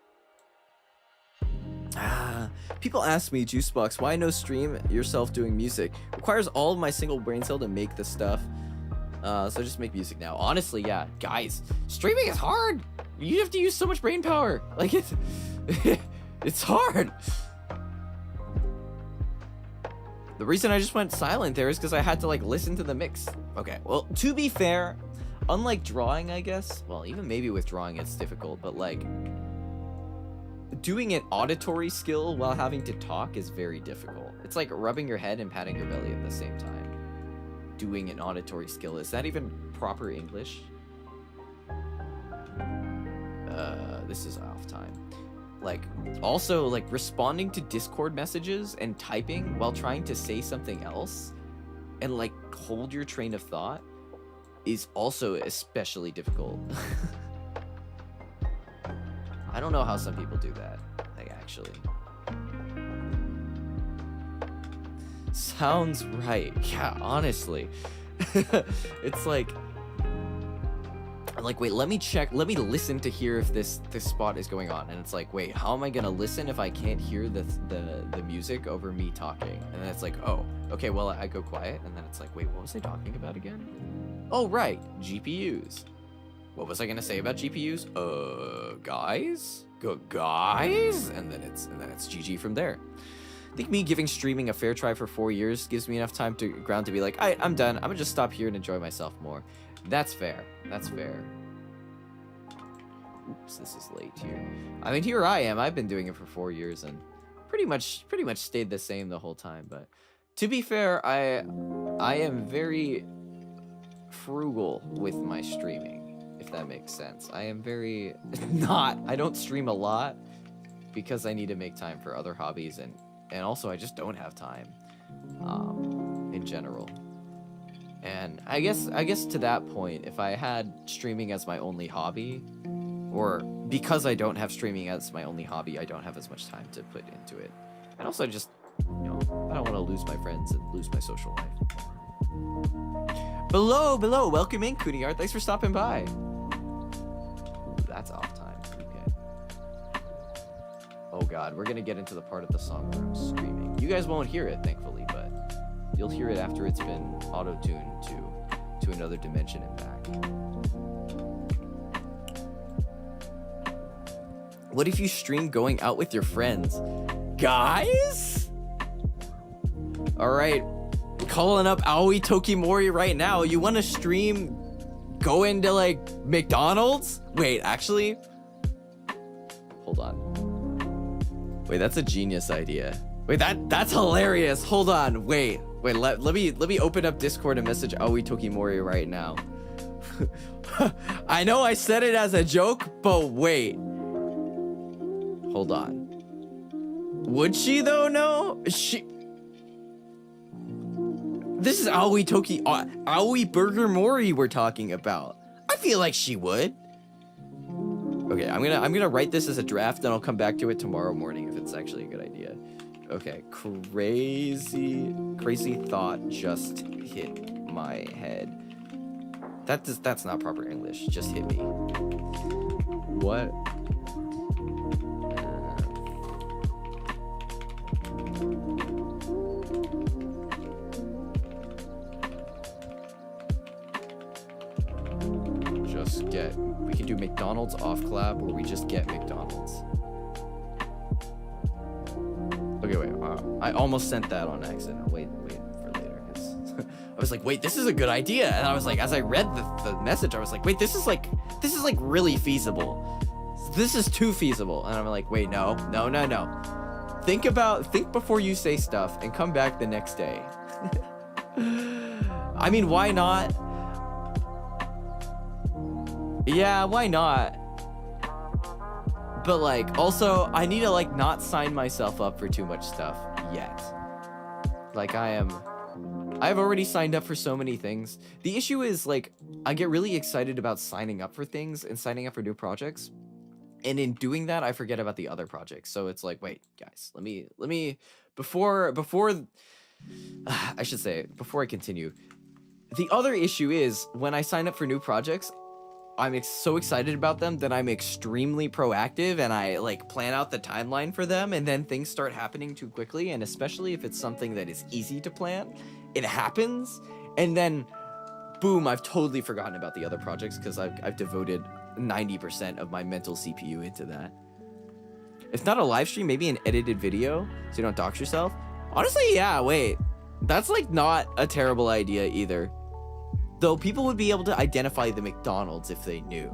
[SPEAKER 1] People ask me, Juicebox, why no stream yourself doing music? Requires all of my single brain cell to make the stuff. So just make music now. Honestly, yeah, guys, streaming is hard. You have to use so much brain power. Like it's hard. The reason I just went silent there is because I had to like listen to the mix. Okay, well, to be fair, unlike drawing, I guess, well, even maybe with drawing it's difficult, but like doing an auditory skill while having to talk is very difficult. It's like rubbing your head and patting your belly at the same time. Doing an auditory skill, is that even proper English? This is off time. Like, also, like, responding to Discord messages and typing while trying to say something else and, like, hold your train of thought is also especially difficult. I don't know how some people do that, like, actually. Sounds right. Yeah, honestly. It's like, wait, let me check, let me listen to hear if this spot is going on, and it's like, wait, how am I gonna listen if I can't hear the music over me talking? And then it's like, oh, okay, well, I go quiet, and then it's like, wait, what was I talking about again? Oh, right, GPUs. What was I gonna say about GPUs? Guys, and then it's GG from there. I think me giving streaming a fair try for 4 years gives me enough time to ground to be like, I'm done. I'm gonna just stop here and enjoy myself more. That's fair. That's fair. Oops, this is late here. I mean, here I am. I've been doing it for 4 years and pretty much stayed the same the whole time. But to be fair, I am very frugal with my streaming, if that makes sense. I am very I don't stream a lot because I need to make time for other hobbies, and also I just don't have time in general. And I guess to that point, if I had streaming as my only hobby, or because I don't have streaming as my only hobby, I don't have as much time to put into it. And also just, I don't want to lose my friends and lose my social life. Below, welcome in, Kuni Art. Thanks for stopping by. Ooh, that's off time. Okay. Oh god, we're gonna get into the part of the song where I'm screaming. You guys won't hear it, thankfully, but you'll hear it after it's been auto-tuned to another dimension and back. What if you stream going out with your friends? Guys? Alright, calling up Aoi Tokimori right now. You want to stream going to, like, McDonald's? Wait, actually? Hold on. Wait, that's a genius idea. Wait, that's hilarious. Hold on. Wait, let me open up Discord and message Aoi Tokimori right now. I know I said it as a joke, but wait. Hold on. Would she though? No? This is Aoi Burger Mori we're talking about. I feel like she would. Okay, I'm gonna write this as a draft, and I'll come back to it tomorrow morning if it's actually a good idea. Okay, crazy thought just hit my head. That's not proper English. Just hit me. What? We can do McDonald's off collab, or we just get McDonald's. Okay, wait. I almost sent that on accident. Wait for later, because I was like, wait, this is a good idea, and I was like, as I read the message, I was like, wait, this is like really feasible. This is too feasible, and I'm like, wait, no. Think before you say stuff, and come back the next day. I mean, why not? Yeah, why not? But like, also, I need to like not sign myself up for too much stuff yet. Like, I am I've already signed up for so many things. The issue is, like, I get really excited about signing up for things and signing up for new projects. And in doing that, I forget about the other projects. So it's like, wait, guys, let me, before, I should say, before I continue, the other issue is when I sign up for new projects, I'm so excited about them that I'm extremely proactive and I like plan out the timeline for them, and then things start happening too quickly. And especially if it's something that is easy to plan, it happens, and then boom, I've totally forgotten about the other projects because I've devoted 90% of my mental CPU into that. If not a live stream, maybe an edited video so you don't dox yourself. Honestly, yeah, wait, that's like not a terrible idea either. Though people would be able to identify the McDonald's if they knew.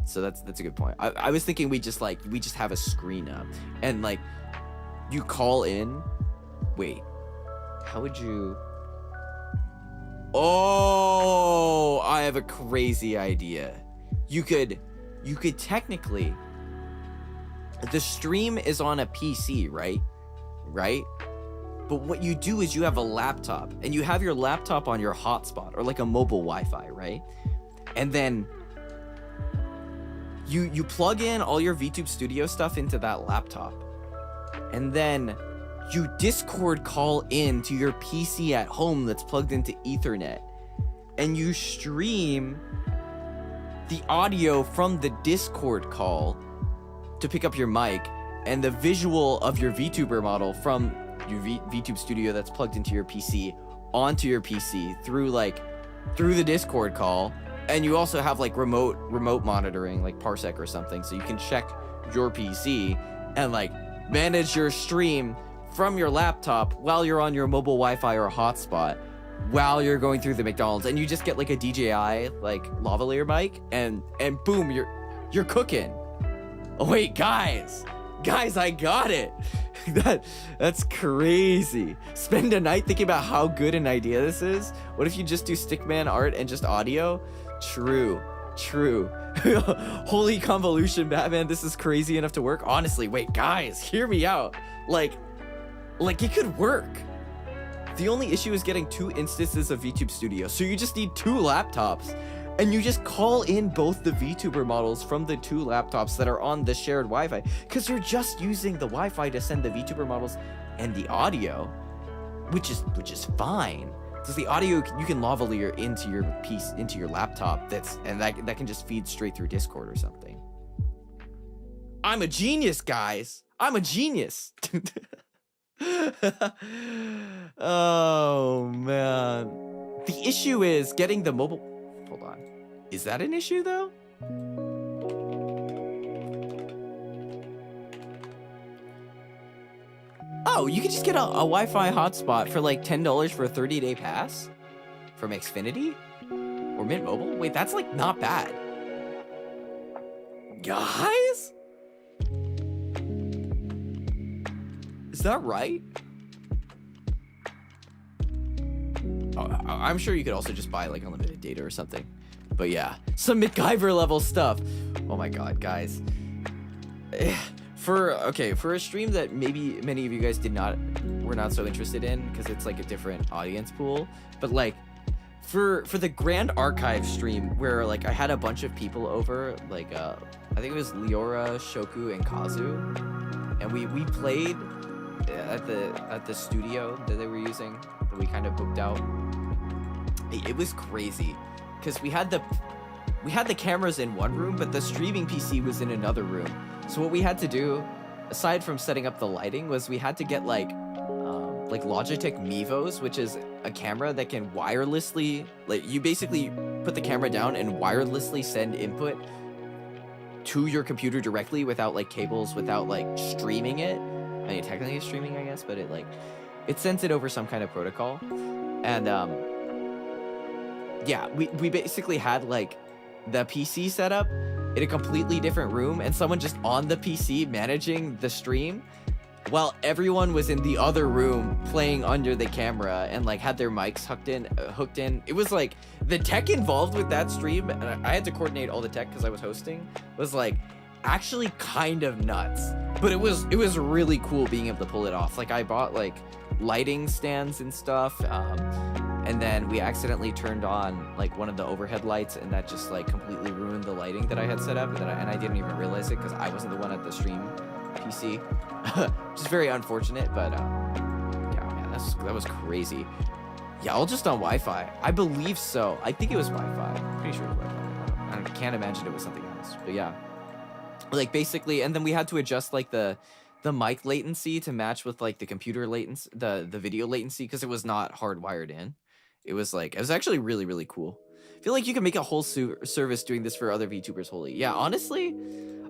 [SPEAKER 1] So that's a good point. I was thinking we just have a screen up and like you call in. Wait, how would you? Oh, I have a crazy idea. You could technically, the stream is on a PC, right? But what you do is you have a laptop, and you have your laptop on your hotspot or like a mobile Wi-Fi, right? And then you plug in all your VTube Studio stuff into that laptop, and then you Discord call in to your PC at home that's plugged into Ethernet, and you stream the audio from the Discord call to pick up your mic, and the visual of your VTuber model from your VTube Studio that's plugged into your PC onto your PC through the Discord call. And you also have like remote monitoring, like Parsec or something, so you can check your PC and like manage your stream from your laptop while you're on your mobile Wi-Fi or hotspot while you're going through the McDonald's, and you just get like a DJI like lavalier mic, and boom, you're cooking. Oh wait, guys, I got it. That's crazy. Spend a night thinking about how good an idea this is. What if you just do stickman art and just audio? True. Holy convolution, Batman, this is crazy enough to work. Honestly, wait, guys, hear me out. Like it could work. The only issue is getting 2 instances of VTube Studio. So you just need 2 laptops, and you just call in both the VTuber models from the 2 laptops that are on the shared Wi-Fi, because you're just using the Wi-Fi to send the VTuber models and the audio, which is fine. Because the audio you can lavalier into your piece, into your laptop, that can just feed straight through Discord or something. I'm a genius, guys. I'm a genius. Oh man. The issue is getting the mobile. Hold on. Is that an issue though? Oh, you can just get a Wi-Fi hotspot for like $10 for a 30-day pass from Xfinity or Mint Mobile. Wait, that's like not bad. Guys? Is that right? Oh, I'm sure you could also just buy like unlimited data or something. But yeah, some MacGyver level stuff. Oh my god, guys. For a stream that maybe many of you guys were not so interested in because it's like a different audience pool, but like for the Grand Archive stream where like I had a bunch of people over, like I think it was Leora, Shoku, and Kazu, and we played at the studio that they were using that we kind of booked out. It was crazy because we had the cameras in one room, but the streaming PC was in another room. So what we had to do, aside from setting up the lighting, was we had to get like Logitech Mevos, which is a camera that can wirelessly, like, you basically put the camera down and wirelessly send input to your computer directly without like cables, without like streaming it. I mean, technically it's streaming, I guess, but it sends it over some kind of protocol. And yeah, we basically had like the PC setup in a completely different room, and someone just on the PC managing the stream while everyone was in the other room playing under the camera and like had their mics hooked in. It was like the tech involved with that stream, and I had to coordinate all the tech because I was hosting, was like actually kind of nuts, but it was really cool being able to pull it off. Like I bought like lighting stands and stuff. and then we accidentally turned on like one of the overhead lights, and that just like completely ruined the lighting that I had set up, and I didn't even realize it because I wasn't the one at the stream PC, which is very unfortunate. But yeah, man, that was crazy. Yeah, all just on Wi-Fi. I believe so. I think it was Wi-Fi. Pretty sure it was Wi-Fi. I can't imagine it was something else. But yeah, like basically, and then we had to adjust like the mic latency to match with like the computer latency, the video latency, because it was not hardwired in. It was actually really, really cool. I feel like you can make a whole service doing this for other VTubers wholly. Yeah, honestly,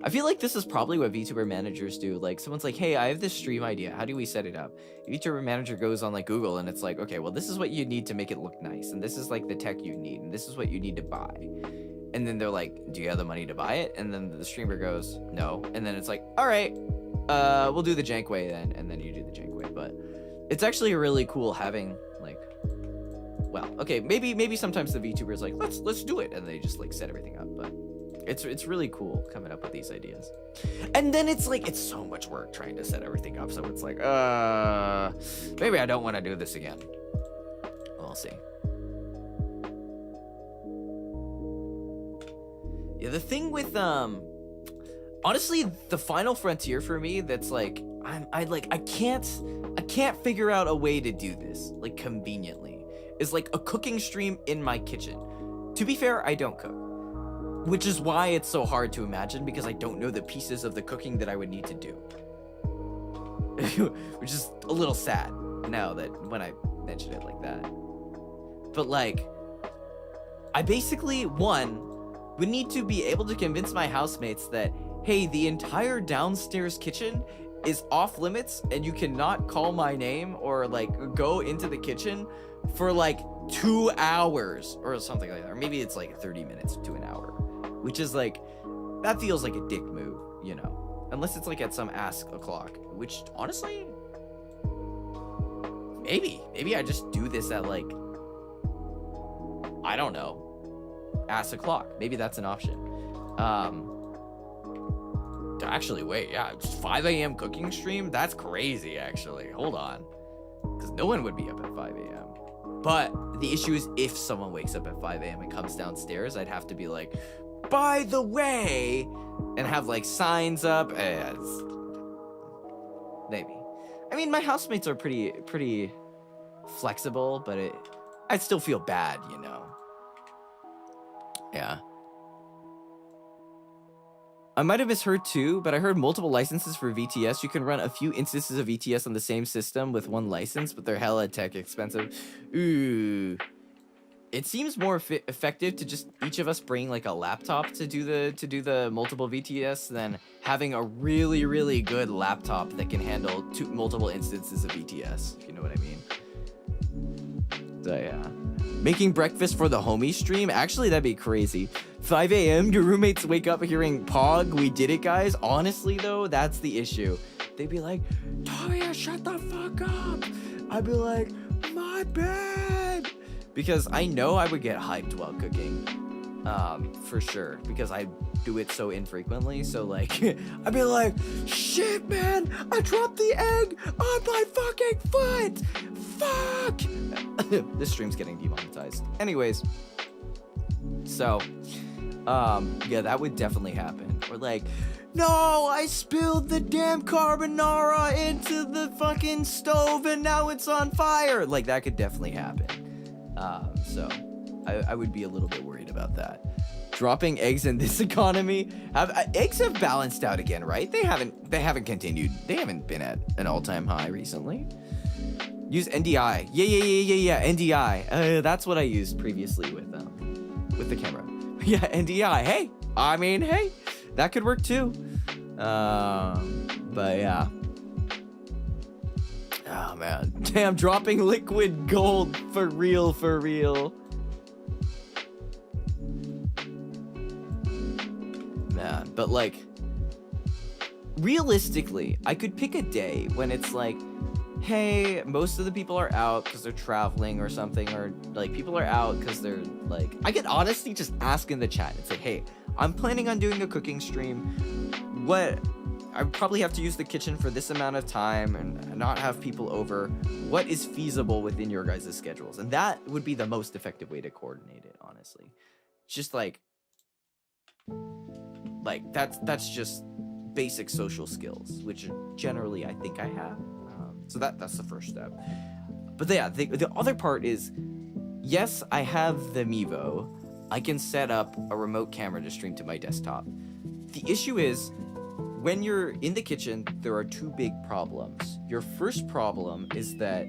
[SPEAKER 1] I feel like this is probably what VTuber managers do. Like someone's like, hey, I have this stream idea. How do we set it up? VTuber manager goes on like Google and it's like, okay, well, this is what you need to make it look nice. And this is like the tech you need. And this is what you need to buy. And then they're like, do you have the money to buy it? And then the streamer goes, no. And then it's like, all right, we'll do the jank way then. And then you do the jank way. But it's actually really cool having like, well, okay, maybe sometimes the VTuber's like, let's do it, and they just like set everything up. But it's really cool coming up with these ideas. And then it's like, it's so much work trying to set everything up. So it's like, maybe I don't want to do this again. We'll see. Yeah, the thing with honestly, the final frontier for me that's like, I can't figure out a way to do this like conveniently, is like a cooking stream in my kitchen. To be fair, I don't cook, which is why it's so hard to imagine, because I don't know the pieces of the cooking that I would need to do. Which is a little sad now that when I mention it like that. But like, I basically, one, would need to be able to convince my housemates that, hey, the entire downstairs kitchen is off limits and you cannot call my name or like go into the kitchen for like 2 hours or something like that. Or maybe it's like 30 minutes to an hour, which is like, that feels like a dick move, you know, unless it's like at some ass o'clock, which honestly, maybe I just do this at like, I don't know, ass o'clock. Maybe that's an option. Actually, wait, yeah, 5 a.m. cooking stream? That's crazy, actually. Hold on. Because no one would be up at 5 a.m. But the issue is, if someone wakes up at 5 a.m. and comes downstairs, I'd have to be like, by the way, and have like signs up. Maybe. I mean, my housemates are pretty flexible, but I'd still feel bad, you know? Yeah. I might have misheard too, but I heard multiple licenses for VTS. You can run a few instances of VTS on the same system with one license, but they're hella tech expensive. Ooh. It seems more effective to just each of us bring like a laptop to do the multiple VTS than having a really, really good laptop that can handle multiple instances of VTS, if you know what I mean. So yeah. Making breakfast for the homie stream? Actually, that'd be crazy. 5 a.m. your roommates wake up hearing Pog, we did it, guys. Honestly, though, that's the issue. They'd be like, Toya, shut the fuck up. I'd be like, my bad. Because I know I would get hyped while cooking. For sure. Because I do it so infrequently. So, like, I'd be like, shit, man. I dropped the egg on my fucking foot. Fuck. This stream's getting demonetized. Anyways. So, yeah, that would definitely happen. Or like, no, I spilled the damn carbonara into the fucking stove and now it's on fire. Like, that could definitely happen. So I would be a little bit worried about that. Dropping eggs in this economy. Eggs have balanced out again, right? They haven't continued. They haven't been at an all-time high recently. Use NDI. Yeah, NDI. That's what I used previously with the camera. Yeah, NDI. Hey, I mean, hey, that could work too. But yeah. Oh man, damn, dropping liquid gold for real. Man, but like, realistically, I could pick a day when it's like, hey, most of the people are out because they're traveling or something, or like people are out because they're like, I could honestly just ask in the chat and say, hey, I'm planning on doing a cooking stream. I probably have to use the kitchen for this amount of time and not have people over. What is feasible within your guys' schedules? And that would be the most effective way to coordinate it, honestly. Just like that's just basic social skills, which generally I think I have. So that's the first step. But yeah, the other part is, yes, I have the Mevo. I can set up a remote camera to stream to my desktop. The issue is, when you're in the kitchen, there are two big problems. Your first problem is that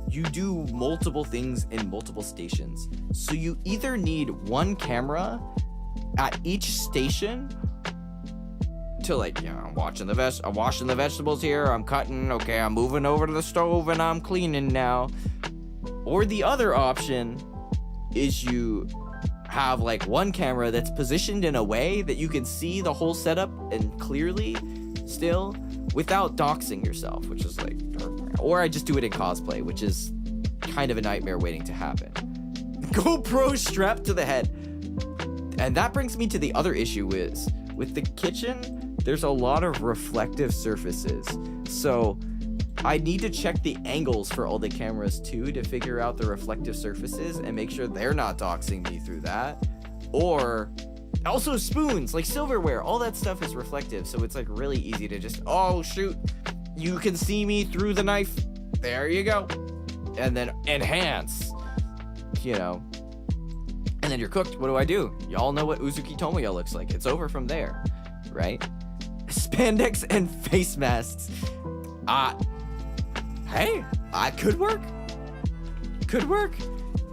[SPEAKER 1] you do multiple things in multiple stations. So you either need one camera at each station to, like, you know, I'm washing the vegetables here, I'm cutting, okay, I'm moving over to the stove and I'm cleaning now. Or the other option is you have like one camera that's positioned in a way that you can see the whole setup and clearly still without doxing yourself, which is like, or I just do it in cosplay, which is kind of a nightmare waiting to happen. GoPro strapped to the head. And that brings me to the other issue is, with the kitchen, there's a lot of reflective surfaces. So I need to check the angles for all the cameras too to figure out the reflective surfaces and make sure they're not doxing me through that. Or also spoons, like silverware, all that stuff is reflective. So it's like really easy to just, oh shoot, you can see me through the knife. There you go. And then enhance, you know. And then you're cooked. What do I do? Y'all know what Uzuki Tomoya looks like. It's over from there, right? Spandex and face masks. Hey, could work. Could work.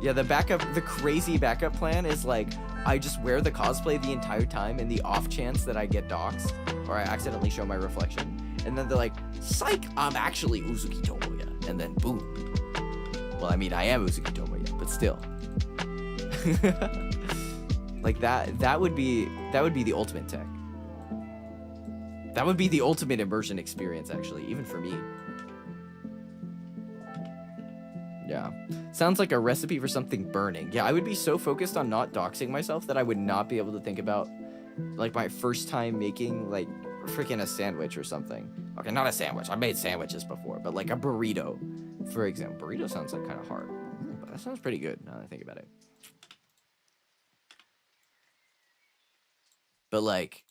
[SPEAKER 1] Yeah, the crazy backup plan is like, I just wear the cosplay the entire time in the off chance that I get doxed or I accidentally show my reflection. And then they're like, psych, I'm actually Uzuki Tomoya. And then boom. Well, I mean, I am Uzuki Tomoya, but still. Like that would be the ultimate tech. That would be the ultimate immersion experience, actually, even for me. Yeah. Sounds like a recipe for something burning. Yeah, I would be so focused on not doxing myself that I would not be able to think about, like, my first time making, like, freaking a sandwich or something. Okay, not a sandwich. I made sandwiches before, but, like, a burrito, for example. Burrito sounds, like, kind of hard. But that sounds pretty good now that I think about it. But, like,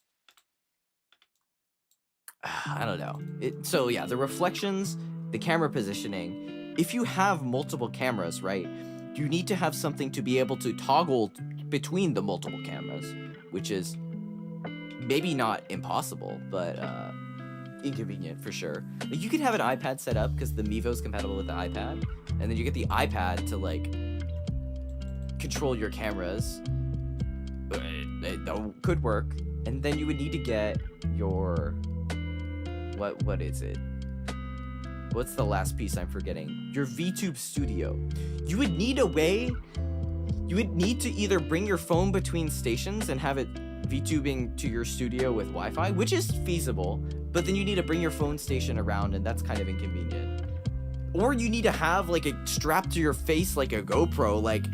[SPEAKER 1] I don't know. So, yeah, the reflections, the camera positioning. If you have multiple cameras, right, you need to have something to be able to toggle between the multiple cameras, which is maybe not impossible, but inconvenient for sure. Like, you could have an iPad set up because the Mevo is compatible with the iPad, and then you get the iPad to, like, control your cameras. It could work. And then you would need to get your what is it? What's the last piece I'm forgetting? Your VTube Studio. You would need a way. You would need to either bring your phone between stations and have it VTubing to your studio with Wi-Fi, which is feasible, but then you need to bring your phone station around, and that's kind of inconvenient. Or you need to have like a strap to your face like a GoPro, like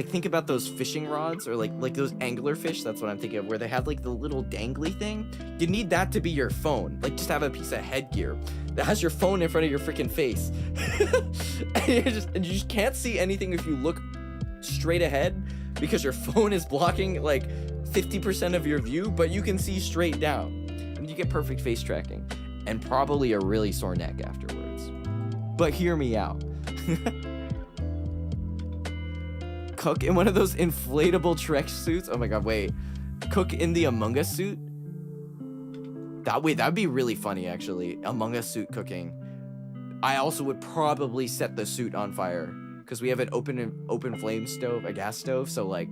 [SPEAKER 1] think about those fishing rods or like those angler fish. That's what I'm thinking of, where they have like the little dangly thing. You need that to be your phone. Like, just have a piece of headgear that has your phone in front of your freaking face. and you just can't see anything if you look straight ahead because your phone is blocking like 50% of your view, but you can see straight down. And you get perfect face tracking and probably a really sore neck afterwards. But hear me out. Cook in one of those inflatable Trek suits. Oh my god, wait. Cook in the Among Us suit? That'd be really funny, actually. Among Us suit cooking. I also would probably set the suit on fire because we have an open flame stove, a gas stove. So like,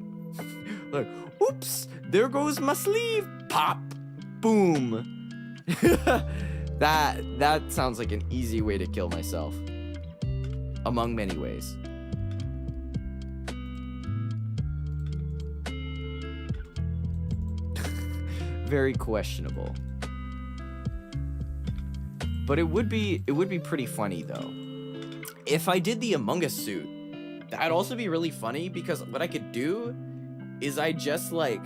[SPEAKER 1] oops, there goes my sleeve. Pop, boom. That sounds like an easy way to kill myself. Among many ways. Very questionable. But it would be pretty funny though. If I did the Among Us suit, that'd also be really funny because what I could do is I just like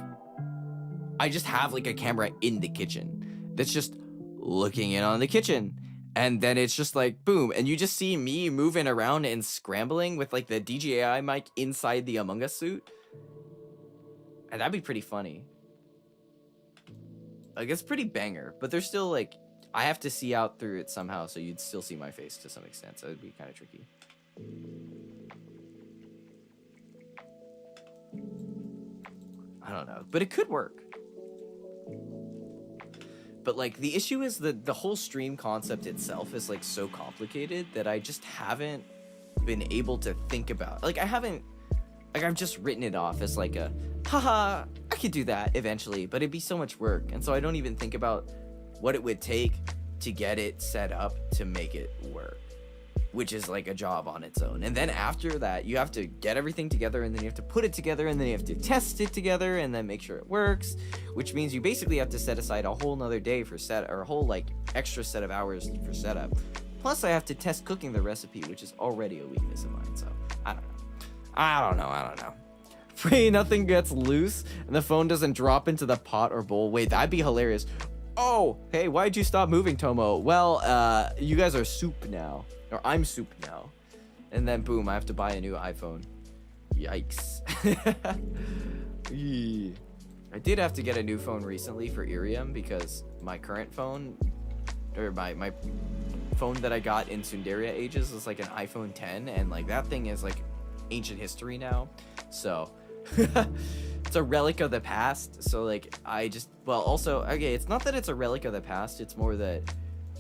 [SPEAKER 1] I just have like a camera in the kitchen that's just looking in on the kitchen. And then it's just like, boom. And you just see me moving around and scrambling with like the DJI mic inside the Among Us suit. And that'd be pretty funny. Like, it's pretty banger, but there's still like, I have to see out through it somehow, so you'd still see my face to some extent, so it'd be kind of tricky. I don't know, but it could work. But like, the issue is that the whole stream concept itself is like so complicated that I just haven't been able to think about. Like, I've just written it off as like a, haha, I could do that eventually, but it'd be so much work. And so I don't even think about what it would take to get it set up to make it work, which is like a job on its own. And then after that, you have to get everything together, and then you have to put it together, and then you have to test it together, and then make sure it works, which means you basically have to set aside a whole nother day for or a whole like extra set of hours for setup. Plus I have to test cooking the recipe, which is already a weakness of mine. So I don't know. Pray nothing gets loose and the phone doesn't drop into the pot or bowl. Wait, that'd be hilarious. Oh, hey, why'd you stop moving, Tomo? Well, you guys are soup now. Or I'm soup now. And then boom, I have to buy a new iPhone. Yikes. I did have to get a new phone recently for Irium because my current phone, or my phone that I got in Sundaria ages was like an iPhone 10, and like that thing is like ancient history now. So it's a relic of the past. So like also, okay, it's not that it's a relic of the past, it's more that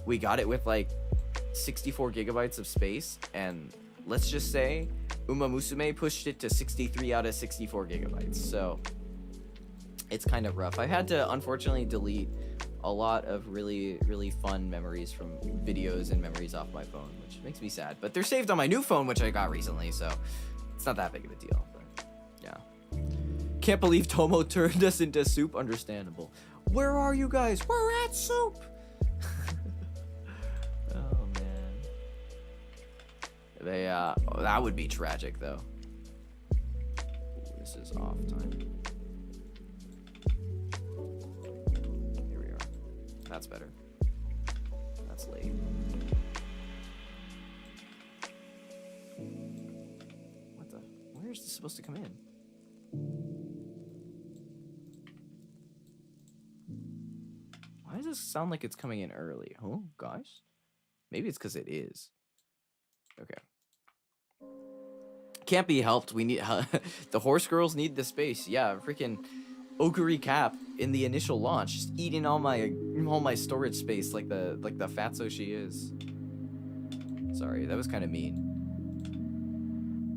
[SPEAKER 1] we got it with like 64 gigabytes of space, and let's just say Uma Musume pushed it to 63 out of 64 gigabytes. So it's kind of rough. I had to unfortunately delete a lot of really fun memories from videos and memories off my phone, which makes me sad, but they're saved on my new phone, which I got recently, so it's not that big of a deal. But yeah, can't believe Tomo turned us into soup. Understandable. Where are you guys? We're at soup. Oh man, that would be tragic though. This is off time. That's better. That's late. What the? Where is this supposed to come in? Why does this sound like it's coming in early? Oh, guys? Maybe it's because it is. Okay. Can't be helped. We need the horse girls need the space. Yeah, freaking Oguri Cap in the initial launch, just eating all my storage space like the fatso she is. Sorry, that was kind of mean,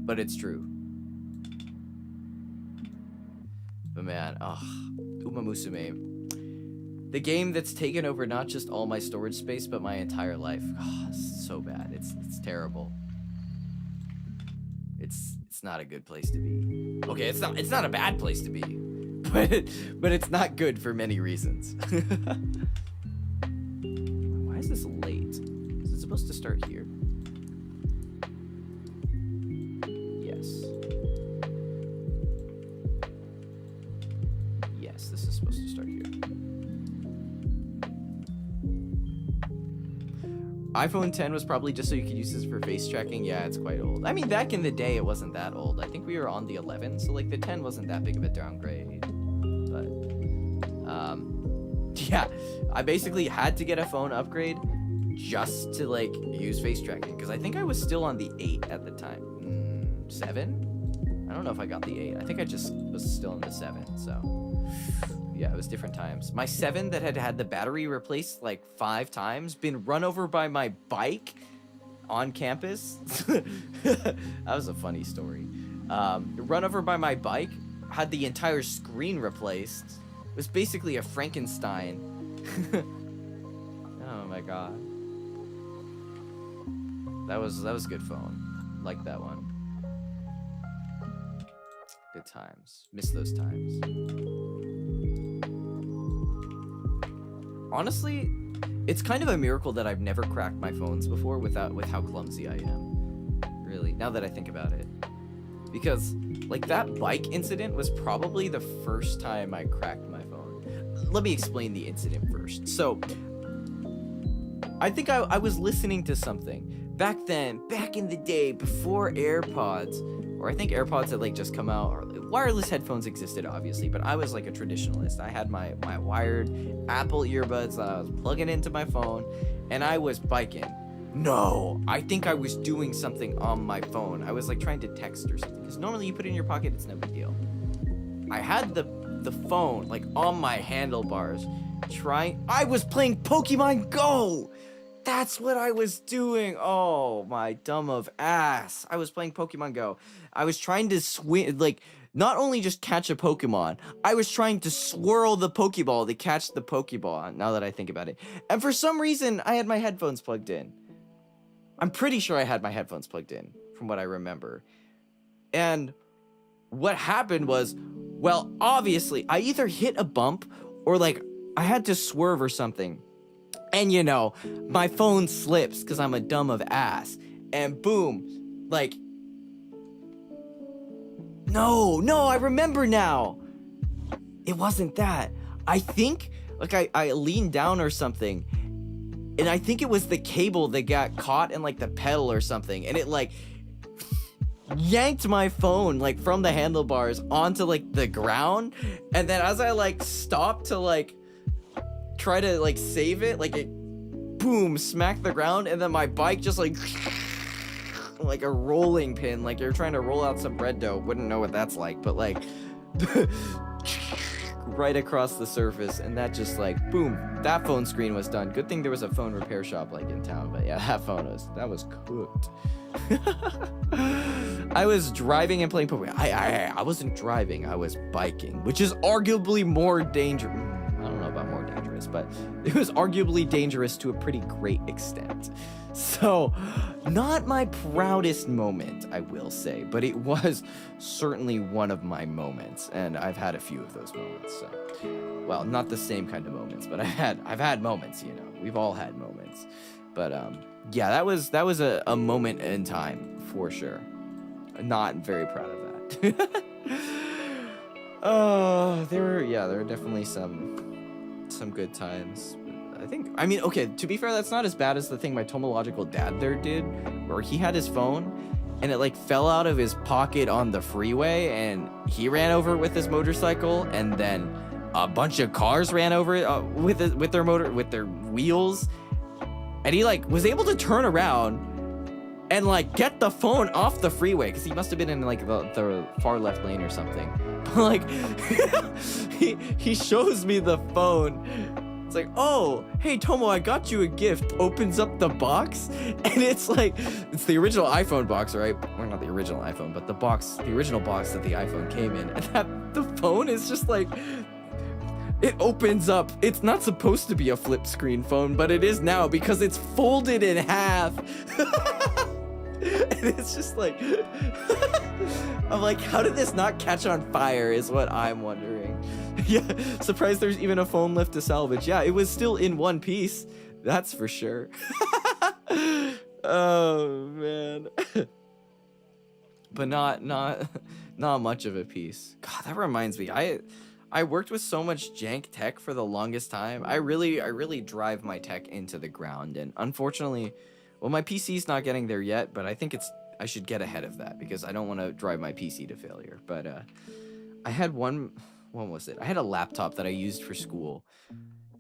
[SPEAKER 1] but it's true. But man, Uma Musume, the game that's taken over not just all my storage space but my entire life. It's so bad. It's terrible. It's not a good place to be. Okay, it's not a bad place to be. But it's not good for many reasons. Why is this late? Is it supposed to start here? Yes. Yes, this is supposed to start here. iPhone 10 was probably just so you could use this for face tracking. Yeah, it's quite old. I mean, back in the day, it wasn't that old. I think we were on the 11, so like the 10 wasn't that big of a downgrade. But yeah, I basically had to get a phone upgrade just to like use face tracking, because I think I was still on the 8 at the time. 7? I don't know if I got the 8. I think I just was still in the 7. So yeah, it was different times. My 7 that had the battery replaced like 5 times, been run over by my bike on campus. That was a funny story. Run over by my bike, had the entire screen replaced. It was basically a Frankenstein. Oh my god. That was a good phone. Like that one. Good times. Miss those times. Honestly, it's kind of a miracle that I've never cracked my phones before with how clumsy I am. Really, now that I think about it. Because like that bike incident was probably the first time I cracked my phone. let me explain the incident first. So I think I was listening to something back then, back in the day, before AirPods, or I think AirPods had like just come out, or wireless headphones existed obviously, but I was like a traditionalist. I had my wired Apple earbuds that I was plugging into my phone, and I was biking. No, I think I was doing something on my phone. I was like trying to text or something, because normally you put it in your pocket, it's no big deal. I had the phone like on my handlebars, I was playing Pokemon Go. That's what I was doing. Oh, my dumb of ass. I was playing Pokemon Go. I was trying to swing, like, not only just catch a Pokemon, I was trying to swirl the Pokeball to catch the Pokeball, now that I think about it. And for some reason, I had my headphones plugged in. I'm pretty sure I had my headphones plugged in, from what I remember. And what happened was, well, obviously, I either hit a bump or, like, I had to swerve or something. And, you know, my phone slips because I'm a dumb of ass. And boom, like... No, I remember now. It wasn't that. I think, like, I leaned down or something. And I think it was the cable that got caught in, like, the pedal or something. And it, like, yanked my phone, like, from the handlebars onto, like, the ground. And then as I, like, stopped to, like... try to like save it, like it boom smacked the ground, and then my bike just like a rolling pin, like you're trying to roll out some bread dough. Wouldn't know what that's like, but like right across the surface, and that just like boom, that phone screen was done. Good thing there was a phone repair shop like in town, but yeah, that was cooked. I was driving and playing Pokemon. I wasn't driving, I was biking, which is arguably more dangerous. I don't know about more dangerous, but it was arguably dangerous to a pretty great extent. So, not my proudest moment, I will say, but it was certainly one of my moments, and I've had a few of those moments. So, well, not the same kind of moments, but I've had moments, you know. We've all had moments. But yeah, that was a moment in time for sure. Not very proud of that. There were definitely some good times. I mean, okay, to be fair, that's not as bad as the thing my tomological dad there did, where he had his phone and it like fell out of his pocket on the freeway, and he ran over it with his motorcycle, and then a bunch of cars ran over it with their wheels, and he like was able to turn around and like get the phone off the freeway, because he must have been in like the far left lane or something. But like he shows me the phone. It's like, oh, hey Tomo, I got you a gift. Opens up the box, and it's like, it's the original iPhone box, right? Or not the original iPhone, but the original box that the iPhone came in. And the phone is just like, it opens up. It's not supposed to be a flip screen phone, but it is now because it's folded in half. And it's just like, I'm like, how did this not catch on fire is what I'm wondering. Yeah, surprised there's even a phone left to salvage. Yeah, it was still in one piece, that's for sure. Oh man. But not much of a piece. God, that reminds me, I worked with so much jank tech for the longest time. I really drive my tech into the ground, and unfortunately, well, my PC's not getting there yet, but I think I should get ahead of that, because I don't want to drive my PC to failure. But I had when was it? I had a laptop that I used for school,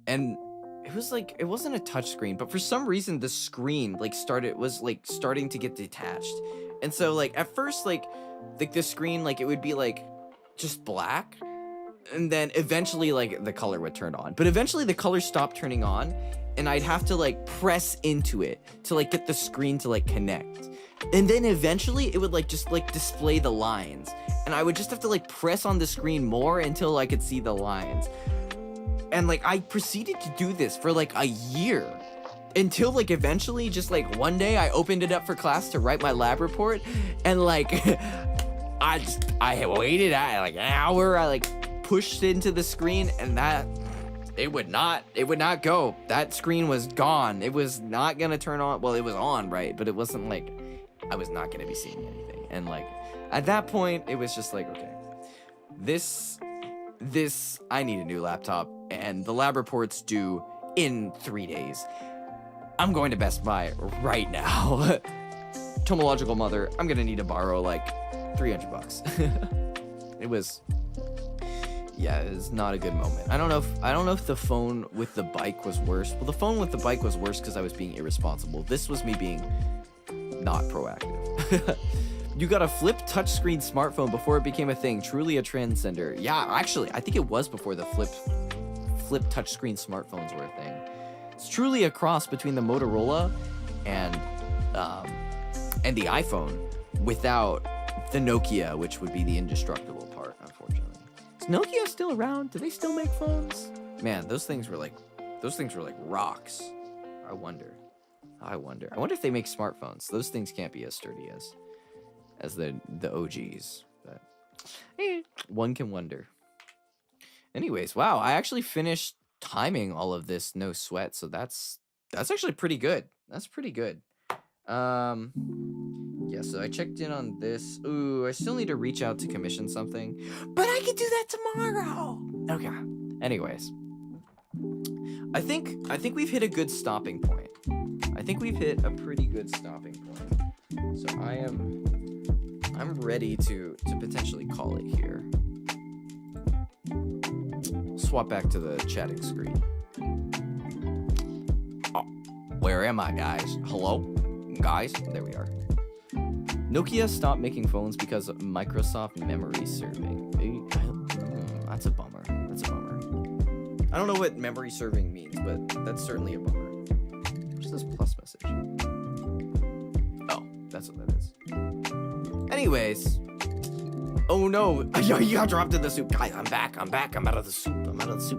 [SPEAKER 1] and it was like, it wasn't a touch screen, but for some reason the screen was starting to get detached. And so like at first like the screen, like it would be like just black, and then eventually like the color would turn on, but eventually the color stopped turning on, and I'd have to like press into it to like get the screen to like connect. And then eventually it would like just like display the lines, and I would just have to like press on the screen more until I could see the lines. And like I proceeded to do this for like a year, until like eventually just like one day I opened it up for class to write my lab report, and like I waited like an hour, I like pushed into the screen, and that it would not go. That screen was gone. It was not gonna turn on. Well, it was on, right? But it wasn't like I was not gonna be seeing anything. And like at that point, it was just like, okay, this I need a new laptop and the lab report's due in 3 days. I'm going to Best Buy right now. Tomological mother, I'm gonna need to borrow like $300. It was not a good moment. I don't know if the phone with the bike was worse. Well, the phone with the bike was worse because I was being irresponsible. This was me being not proactive. You got a flip touchscreen smartphone before it became a thing. Truly a transcender. Yeah, actually, I think it was before the flip touchscreen smartphones were a thing. It's truly a cross between the Motorola and the iPhone without the Nokia, which would be the indestructible part, unfortunately. Is Nokia still around? Do they still make phones? Man, those things were like rocks. I wonder if they make smartphones. Those things can't be as sturdy as the OGs, but one can wonder. Anyways, wow, I actually finished timing all of this no sweat, so that's actually pretty good. That's pretty good. Yeah, so I checked in on this. Ooh, I still need to reach out to commission something, but I can do that tomorrow. Okay. Anyways, I think we've hit a good stopping point. I think we've hit a pretty good stopping point. So I'm ready to potentially call it here. Swap back to the chatting screen. Oh, where am I, guys? Hello? Guys? There we are. Nokia stopped making phones because of Microsoft memory serving. That's a bummer. I don't know what memory serving means, but that's certainly a bummer. What's this plus message? Oh, that's what that is. Anyways. Oh no, you got dropped in the soup. Guys, I'm back. I'm out of the soup.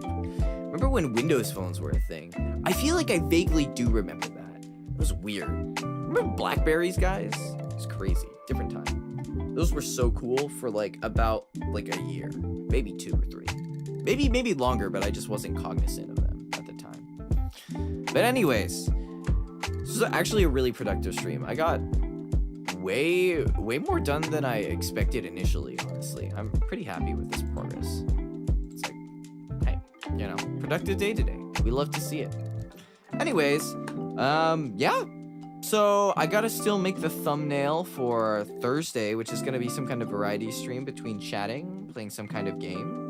[SPEAKER 1] Remember when Windows phones were a thing? I feel like I vaguely do remember that. It was weird. Remember Blackberries, guys? It was crazy. Different time. Those were so cool for about a year. Maybe 2 or 3. Maybe longer, but I just wasn't cognizant of them at the time. But anyways, this was actually a really productive stream. I got way more done than I expected initially, honestly. I'm pretty happy with this progress. It's like, hey, productive day today. We love to see it. Anyways, yeah. So I gotta still make the thumbnail for Thursday, which is gonna be some kind of variety stream between chatting, playing some kind of game.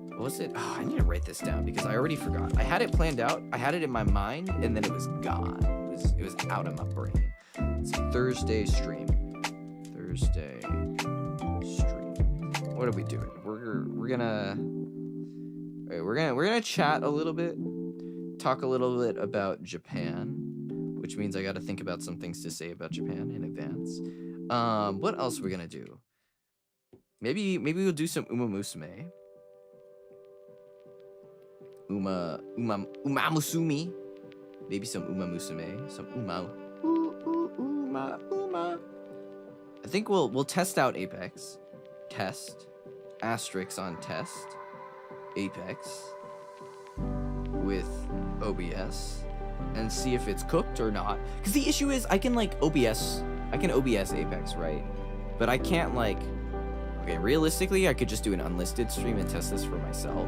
[SPEAKER 1] What was it? Oh, I need to write this down because I already forgot. I had it planned out. I had it in my mind, and then it was gone. It was out of my brain. It's Thursday stream. What are we doing? We're gonna chat a little bit, talk a little bit about Japan, which means I got to think about some things to say about Japan in advance. What else are we gonna do? Maybe we'll do some Uma Musume. Uma Musumi. Maybe some Uma Musume. Some Uma. I think we'll test out Apex. Test. Asterisk on test. Apex. With OBS. And see if it's cooked or not. Because the issue is I can OBS Apex, right? But I can't okay, realistically I could just do an unlisted stream and test this for myself.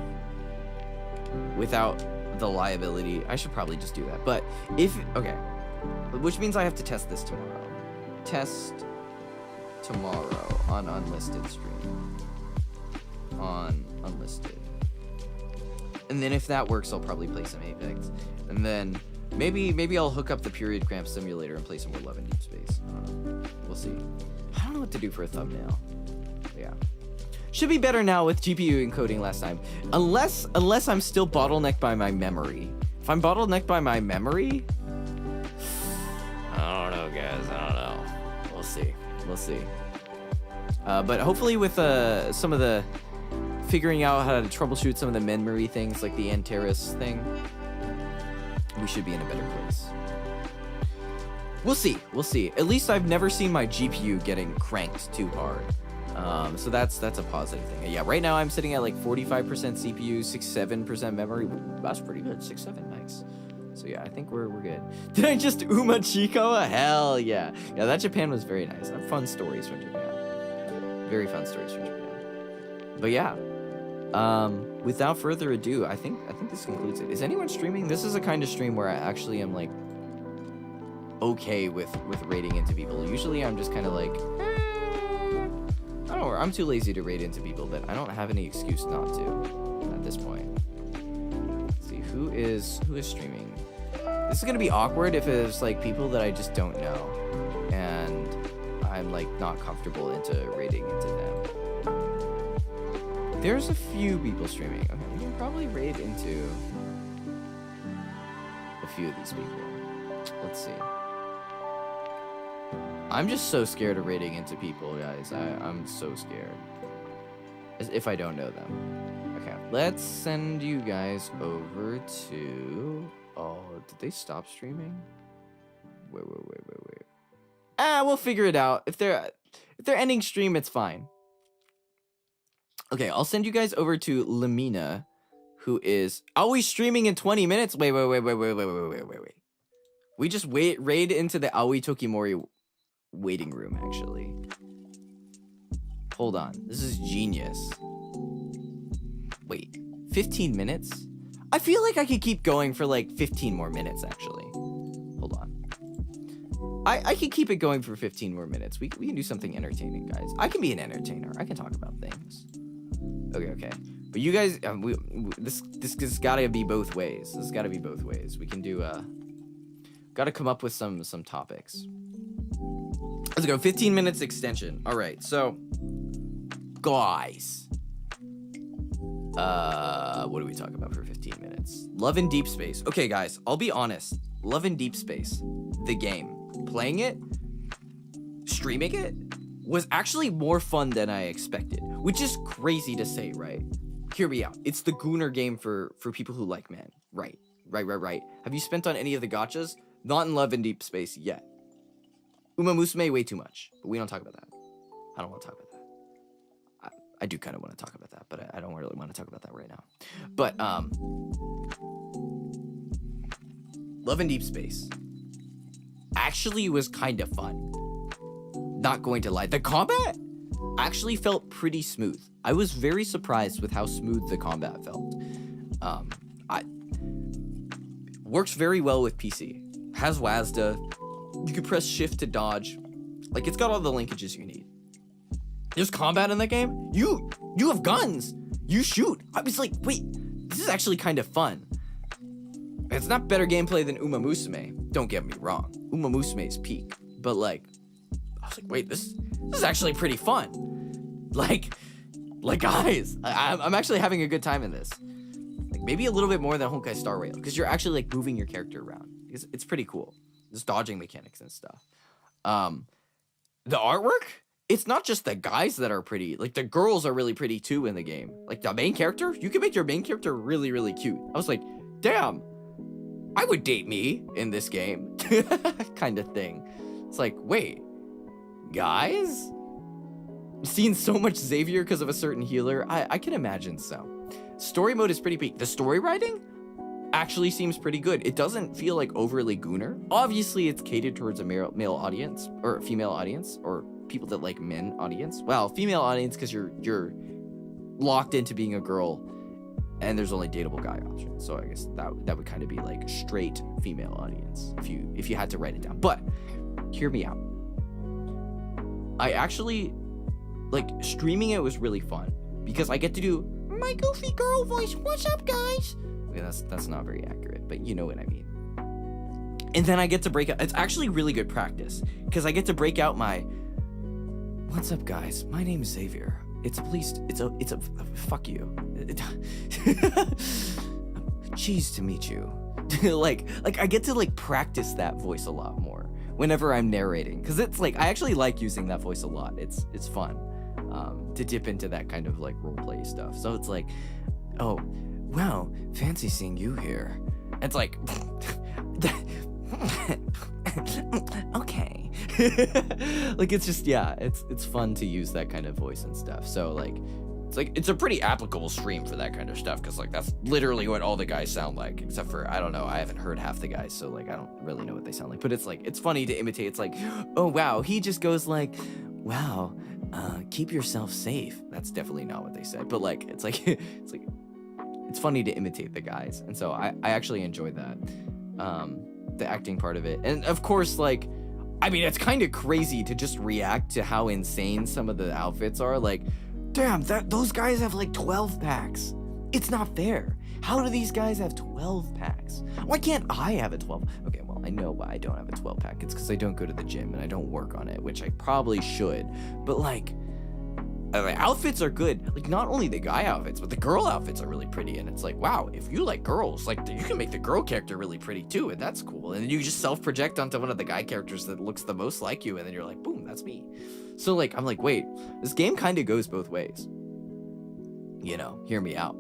[SPEAKER 1] Without the liability. I should probably just do that. But okay. Which means I have to test this tomorrow. Test tomorrow on unlisted stream. On unlisted. And then if that works, I'll probably play some Apex. And then maybe I'll hook up the period cramp simulator and play some more Love in Deep Space. We'll see. I don't know what to do for a thumbnail. But yeah. Should be better now with GPU encoding last time. Unless I'm still bottlenecked by my memory. If I'm bottlenecked by my memory, I don't know, guys. I don't know. We'll see. But hopefully with some of the figuring out how to troubleshoot some of the memory things, like the Antares thing, we should be in a better place. We'll see. At least I've never seen my GPU getting cranked too hard. So that's a positive thing. Yeah, right now I'm sitting at 45% CPU, 6-7% memory. That's pretty good. 6-7, nice. So yeah, I think we're good. Did I just Uma Chico? Hell yeah. Yeah, that Japan was very nice. Fun stories from Japan. Very fun stories from Japan. But yeah. Without further ado, I think this concludes it. Is anyone streaming? This is a kind of stream where I actually am like okay with raiding into people. Usually I'm just kind of like, I don't know, I'm too lazy to raid into people, but I don't have any excuse not to at this point. Let's see, who is streaming? This is gonna be awkward if it's like people that I just don't know and I'm like not comfortable into raiding into them. There's a few people streaming. Okay, we can probably raid into a few of these people. Let's see. I'm just so scared of raiding into people, guys. I'm so scared. As if I don't know them. Okay, let's send you guys over to... Oh, did they stop streaming? Wait. We'll figure it out. If they're ending stream, it's fine. Okay, I'll send you guys over to Lamina, who is always streaming in 20 minutes. Wait. We just raid into the Aoi Tokimori waiting room, actually. Hold on. This is genius. Wait, 15 minutes? I feel like I could keep going for like 15 more minutes, actually. Hold on. I could keep it going for 15 more minutes. We can do something entertaining, guys. I can be an entertainer. I can talk about things. Okay. But you guys, this has gotta be both ways. This has gotta be both ways. We can do, gotta come up with some topics. Let's go, 15 minutes extension. All right, so, guys. What do we talk about for 15 minutes? Love in Deep Space. Okay, guys, I'll be honest. Love in Deep Space, the game, playing it, streaming it, was actually more fun than I expected, which is crazy to say, right? Hear me out. It's the Gooner game for people who like men. Right. Have you spent on any of the gachas? Not in Love in Deep Space yet. Uma Musume, way too much, but we don't talk about that. I don't want to talk about that. I do kind of want to talk about that, but I don't really want to talk about that right now. But, Love in Deep Space actually was kind of fun. Not going to lie. The combat actually felt pretty smooth. I was very surprised with how smooth the combat felt. Works very well with PC. Has WASD. You can press shift to dodge. Like, it's got all the linkages you need. There's combat in the game. You have guns. You shoot. I was like, wait, this is actually kind of fun. It's not better gameplay than Uma Musume. Don't get me wrong. Uma Musume is peak. But like, I was like, wait, this is actually pretty fun. Like guys, I'm actually having a good time in this. Like maybe a little bit more than Honkai Star Rail, because you're actually like moving your character around. It's pretty cool. There's dodging mechanics and stuff. The artwork, it's not just the guys that are pretty. Like the girls are really pretty too in the game. Like the main character, you can make your main character really, really cute. I was like, damn, I would date me in this game. Kind of thing. It's like, wait, guys? Seen so much Xavier because of a certain healer? I can imagine so. Story mode is pretty peak. The story writing actually seems pretty good. It doesn't feel like overly gooner. Obviously, it's catered towards a male audience or a female audience or people that like men audience. Well, female audience because you're locked into being a girl and there's only dateable guy options. So I guess that would kind of be like straight female audience if you had to write it down. But hear me out. I actually like streaming it was really fun because I get to do my goofy girl voice. What's up, guys? Okay, that's not very accurate, but you know what I mean. And then I get to break out. It's actually really good practice because I get to break out my what's up, guys? My name is Xavier. It's a fuck you. Cheese to meet you. like I get to like practice that voice a lot more whenever I'm narrating because it's like I actually like using that voice a lot. It's fun to dip into that kind of like role play stuff. So it's like, oh wow, fancy seeing you here. It's like okay. Like it's just it's fun to use that kind of voice and stuff. So like it's a pretty applicable stream for that kind of stuff because like that's literally what all the guys sound like, except for I don't know, I haven't heard half the guys, so like I don't really know what they sound like, but it's like it's funny to imitate. It's like, oh wow, he just goes like, wow, keep yourself safe. That's definitely not what they said, but like it's like it's funny to imitate the guys, and so I actually enjoyed that, the acting part of it. And of course, like, I mean, it's kind of crazy to just react to how insane some of the outfits are. Like, damn, those guys have like 12 packs. It's not fair. How do these guys have 12 packs? Why can't I have a 12? Okay, well, I know why I don't have a 12 pack. It's because I don't go to the gym and I don't work on it, which I probably should. But like, the outfits are good. Like, not only the guy outfits, but the girl outfits are really pretty. And it's like, wow, if you like girls, like, you can make the girl character really pretty too, and that's cool. And then you just self-project onto one of the guy characters that looks the most like you, and then you're like, boom, that's me. So like, I'm like, wait, this game kind of goes both ways. You know, hear me out.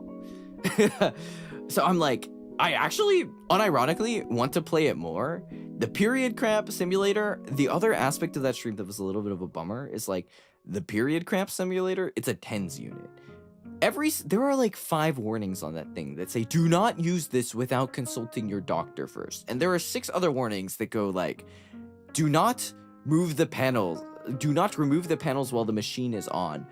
[SPEAKER 1] So I'm like, I actually, unironically, want to play it more. The period cramp simulator, the other aspect of that stream that was a little bit of a bummer is like, the period cramp simulator, it's a TENS unit. There are like 5 warnings on that thing that say, do not use this without consulting your doctor first. And there are 6 other warnings that go like, do not move the panels. Do not remove the panels while the machine is on.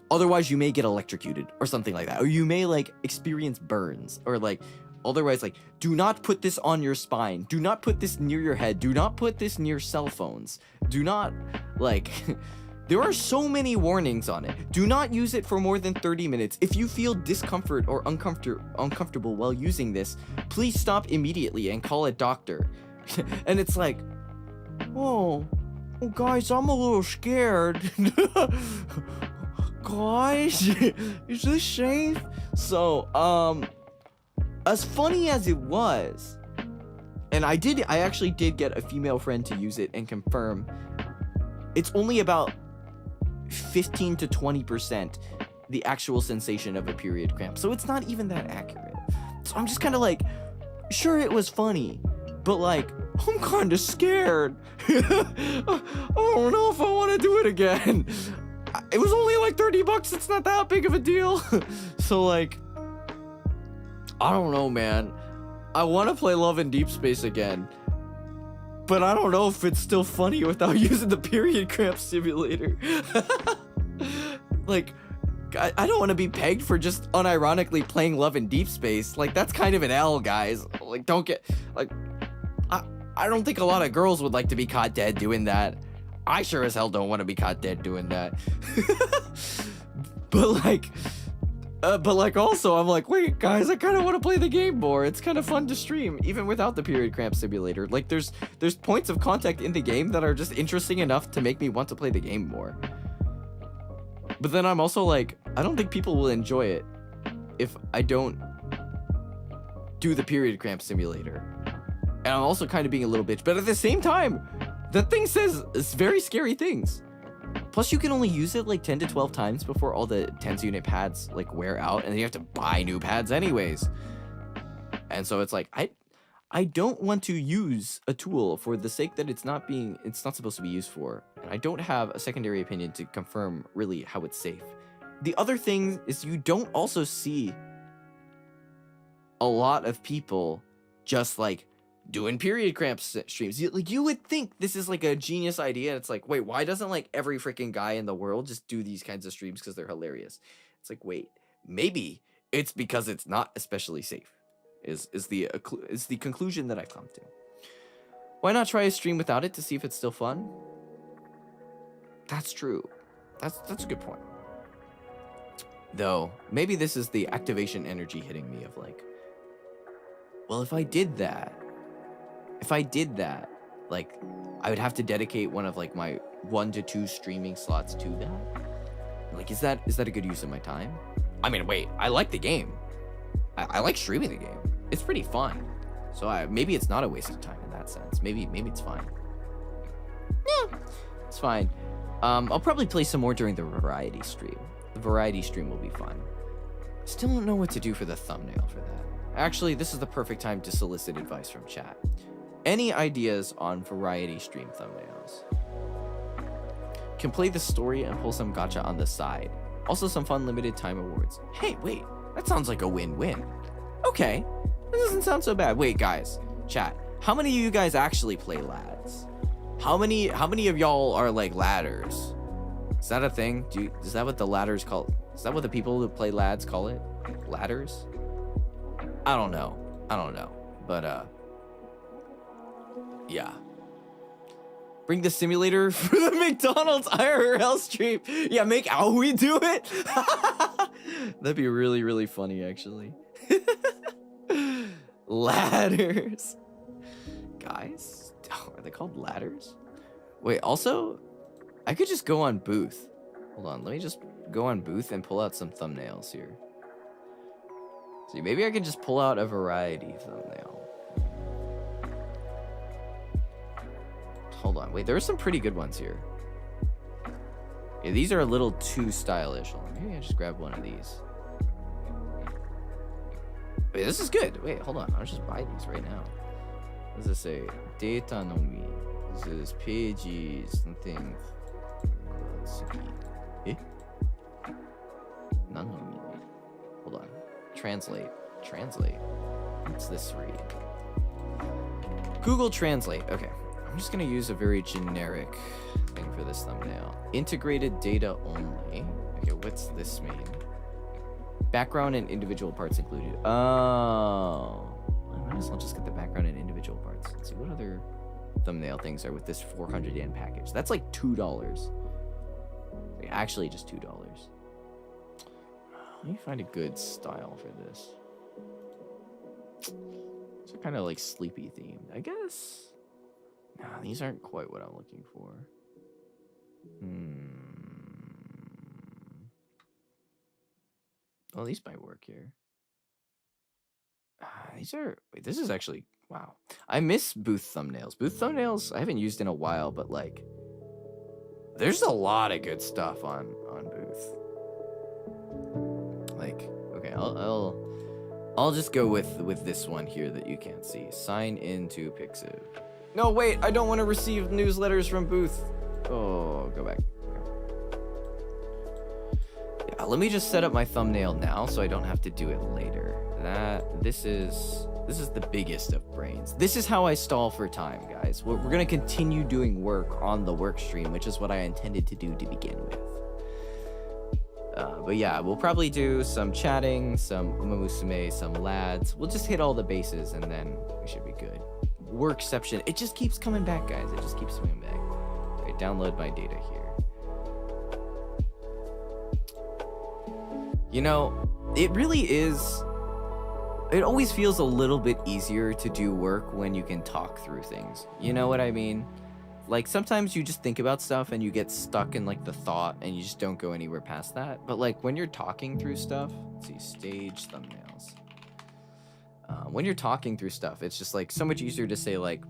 [SPEAKER 1] Otherwise, you may get electrocuted or something like that. Or you may like experience burns, or like, otherwise, like, do not put this on your spine. Do not put this near your head. Do not put this near cell phones. Do not, like, there are so many warnings on it. Do not use it for more than 30 minutes. If you feel discomfort or uncomfortable while using this, please stop immediately and call a doctor. And it's like, oh, guys, I'm a little scared. Guys, is this safe? So, as funny as it was, and I actually did get a female friend to use it and confirm, it's only about 15 to 20% the actual sensation of a period cramp. So it's not even that accurate. So I'm just kind of like, sure, it was funny, but like, I'm kind of scared. I don't know if I want to do it again. It was only like $30. It's not that big of a deal. So like, I don't know, man. I want to play Love in Deep Space again, but I don't know if it's still funny without using the period cramp simulator. Like, I don't want to be pegged for just unironically playing Love in Deep Space. Like, that's kind of an L, guys. Like, don't get, like, I don't think a lot of girls would like to be caught dead doing that. I sure as hell don't want to be caught dead doing that. But like also I'm like, wait guys, I kind of want to play the game more. It's kind of fun to stream even without the period cramp simulator. Like there's points of contact in the game that are just interesting enough to make me want to play the game more. But then I'm also like, I don't think people will enjoy it if I don't do the period cramp simulator. And I'm also kind of being a little bitch, but at the same time, that thing says very scary things. Plus, you can only use it like 10 to 12 times before all the TENS unit pads like wear out, and then you have to buy new pads anyways. And so it's like, I don't want to use a tool for the sake that it's not supposed to be used for. And I don't have a secondary opinion to confirm really how it's safe. The other thing is you don't also see a lot of people just like doing period cramp streams. You would think this is like a genius idea, and it's like, wait, why doesn't like every freaking guy in the world just do these kinds of streams because they're hilarious? It's like, wait, maybe it's because it's not especially safe. Is the conclusion that I come to. Why not try a stream without it to see if it's still fun? That's true. That's a good point. Though maybe this is the activation energy hitting me of like, well, if I did that, like, I would have to dedicate one of like my 1 to 2 streaming slots to that. Like, is that a good use of my time? I mean, wait, I like the game. I like streaming the game. It's pretty fun. So maybe it's not a waste of time in that sense. Maybe it's fine. Yeah, it's fine. I'll probably play some more during the variety stream. The variety stream will be fun. Still don't know what to do for the thumbnail for that. Actually, this is the perfect time to solicit advice from chat. Any ideas on variety stream thumbnails? Can play the story and pull some gacha on the side. Also some fun limited time awards. Hey, wait, that sounds like a win-win. Okay, that doesn't sound so bad. Wait, guys, chat, how many of you guys actually play lads? How many of y'all are like ladders? Is that a thing? Is that what the ladders call? Is that what the people who play lads call it? Ladders? I don't know. But yeah. Bring the simulator for the McDonald's IRL stream. Yeah, make Aoi do it. That'd be really, really funny, actually. Ladders. Guys? Oh, are they called ladders? Wait, also, I could just go on Booth. Hold on, let me just go on Booth and pull out some thumbnails here. See, maybe I can just pull out a variety thumbnail. Hold on, wait, there are some pretty good ones here. Yeah, these are a little too stylish. Hold on, maybe I just grab one of these. Wait, this is good. Wait, hold on, I'll just buy these right now. What does this say? Data no mi. This is pages, something. Let's see. Eh? None no mi. Hold on. Translate. What's this read? Google Translate. Okay. I'm just gonna use a very generic thing for this thumbnail. Integrated data only. Okay, what's this mean? Background and individual parts included. Oh. I might as well just get the background and individual parts. Let's see what other thumbnail things are with this 400 yen package. That's like $2. Like, actually just $2. Let me find a good style for this. These are kind of like sleepy themed, I guess. Nah, these aren't quite what I'm looking for. Well, these might work here. These are... Wait, this is actually... Wow. I miss Booth thumbnails. Booth thumbnails I haven't used in a while, but like... There's a lot of good stuff on Booth. Like, okay, I'll just go with this one here that you can't see. Sign into Pixiv. No, wait, I don't want to receive newsletters from Booth. Oh, go back. Yeah, let me just set up my thumbnail now so I don't have to do it later. This is the biggest of brains. This is how I stall for time, guys. We're gonna continue doing work on the work stream, which is what I intended to do to begin with. But yeah, we'll probably do some chatting, some umamusume, some lads. We'll just hit all the bases and then we should be good. Workception. It just keeps coming back, guys. It just keeps coming back. Okay, download my data here. You know, it really is... It always feels a little bit easier to do work when you can talk through things. You know what I mean? Like, sometimes you just think about stuff and you get stuck in, like, the thought and you just don't go anywhere past that. But, like, when you're talking through stuff... Let's see, stage thumbnails. When you're talking through stuff, it's just, like, so much easier to say, like...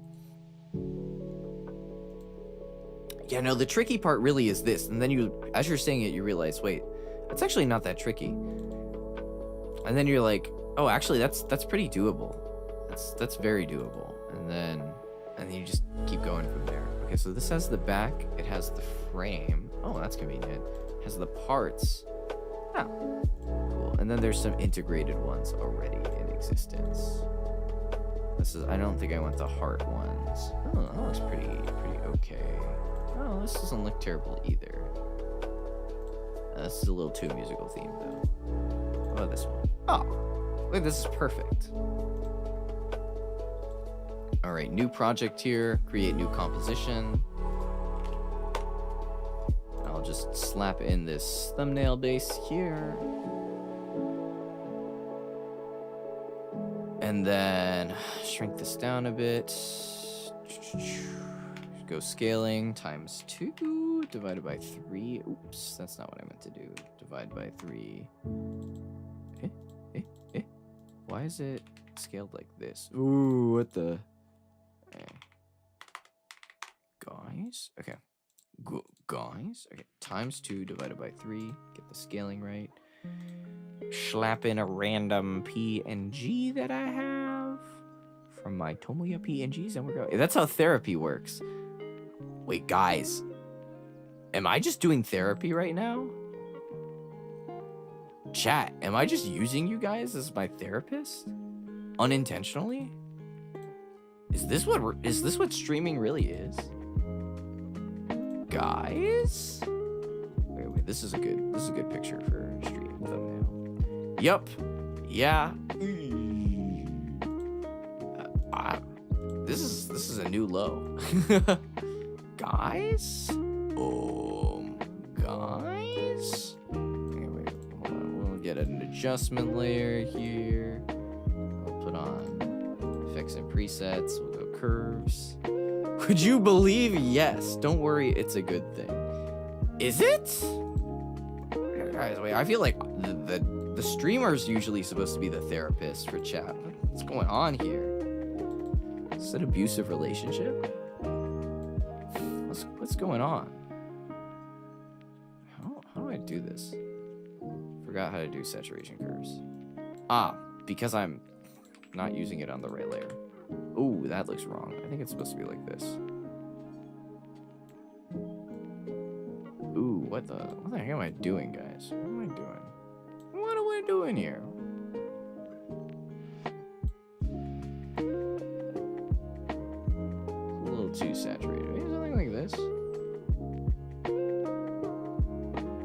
[SPEAKER 1] Yeah, no, the tricky part really is this. And then you, as you're saying it, you realize, wait, that's actually not that tricky. And then you're like, oh, actually, that's pretty doable. That's very doable. And then you just keep going from there. Okay, so this has the back. It has the frame. Oh, that's convenient. It has the parts. Oh, cool. And then there's some integrated ones already in existence. I don't think I want the heart ones. Oh, that looks pretty okay. Oh, this doesn't look terrible either. This is a little too musical themed though. What about this one? Oh, wait, this is perfect. All right, new project here. Create new composition. I'll just slap in this thumbnail base here. And then shrink this down a bit. Go scaling times 2 divided by 3. Oops, that's not what I meant to do. Divide by 3. Why is it scaled like this? Ooh, what the... Guys? Okay. Guys? Okay, times 2 divided by 3. Get the scaling right. Slap in a random PNG that I have from my Tomoya PNGs, and we're going. That's how therapy works. Wait, guys. Am I just doing therapy right now? Chat, am I just using you guys as my therapist? Unintentionally? Is this what streaming really is? Guys? this is a good picture for a stream thumbnail. Yup. Yeah. This is a new low. Guys? Guys? Okay, wait, hold on. We'll get an adjustment layer here. I'll put on effects and presets. We'll go curves. Would you believe? Yes. Don't worry, it's a good thing. Is it? Guys, wait, I feel like the streamer's usually supposed to be the therapist for chat. What's going on here? Is it an abusive relationship? What's going on? How do I do this? Forgot how to do saturation curves. Because I'm not using it on the right layer. Ooh, that looks wrong. I think it's supposed to be like this. Ooh, what the heck am I doing, guys? What am I doing? What am I doing here? A little too saturated. Maybe something like this.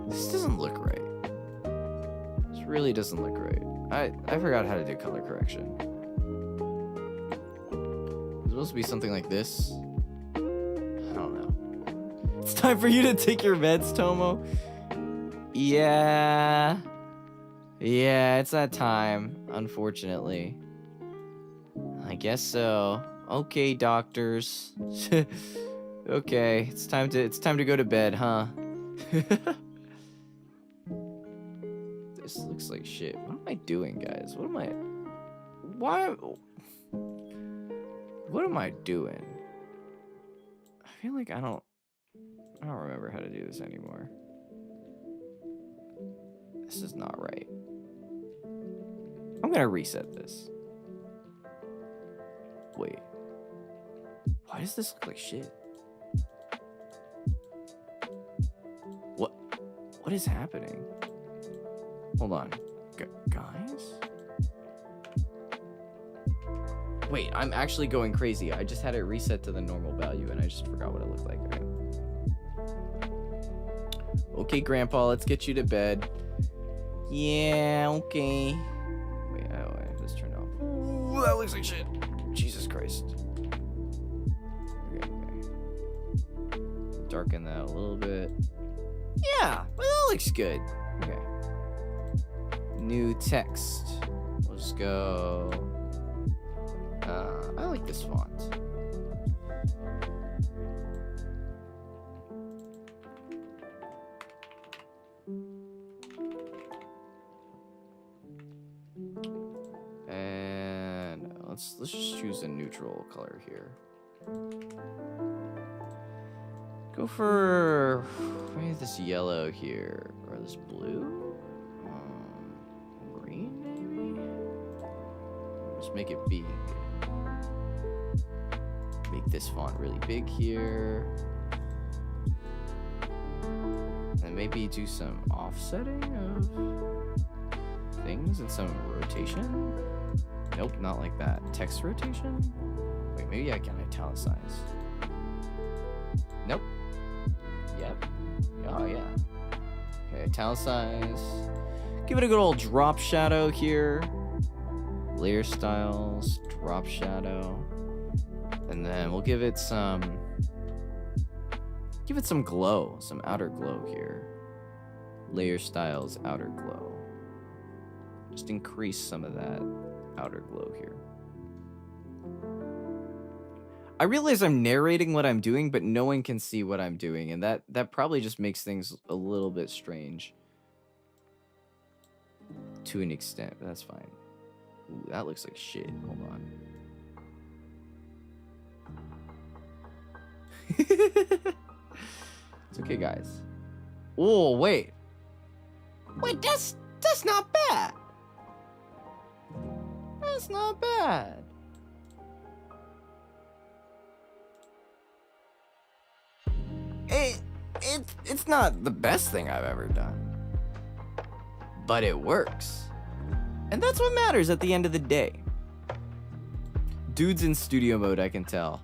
[SPEAKER 1] This doesn't look right. This really doesn't look right. I forgot how to do color correction. It's supposed to be something like this. I don't know. It's time for you to take your meds, Tomo. Yeah, it's that time, unfortunately. I guess so. Okay, doctors. Okay, it's time to go to bed, huh? This looks like shit. What am I doing, guys? What am I doing? I feel like I don't remember how to do this anymore. This is not right. I'm gonna reset this. Wait. Why does this look like shit? What is happening? Hold on. Guys? Wait, I'm actually going crazy. I just had it reset to the normal value and I just forgot what it looked like. Okay, Grandpa, let's get you to bed. Yeah, okay. Wait, I have this turned off. Ooh, that looks like shit. Jesus Christ. Okay. Darken that a little bit. Yeah, well, that looks good. Okay. New text. We'll just go. I like this font. And let's just choose a neutral color here. Go for maybe this yellow here, or this blue, green maybe. Just make it big. Make this font really big here. And maybe do some offsetting of things and some rotation. Nope, not like that. Text rotation? Wait, maybe I can italicize. Nope. Yep. Oh, yeah. Okay, italicize. Give it a good old drop shadow here. Layer styles, drop shadow. And then we'll give it some glow, some outer glow here. Layer styles, outer glow. Just increase some of that outer glow here. I realize I'm narrating what I'm doing, but no one can see what I'm doing, and that probably just makes things a little bit strange. To an extent, but that's fine. Ooh, that looks like shit. Hold on. It's okay, guys. Oh, wait. Wait, that's not bad. That's not bad. It's not the best thing I've ever done. But it works. And that's what matters at the end of the day. Dude's in studio mode, I can tell.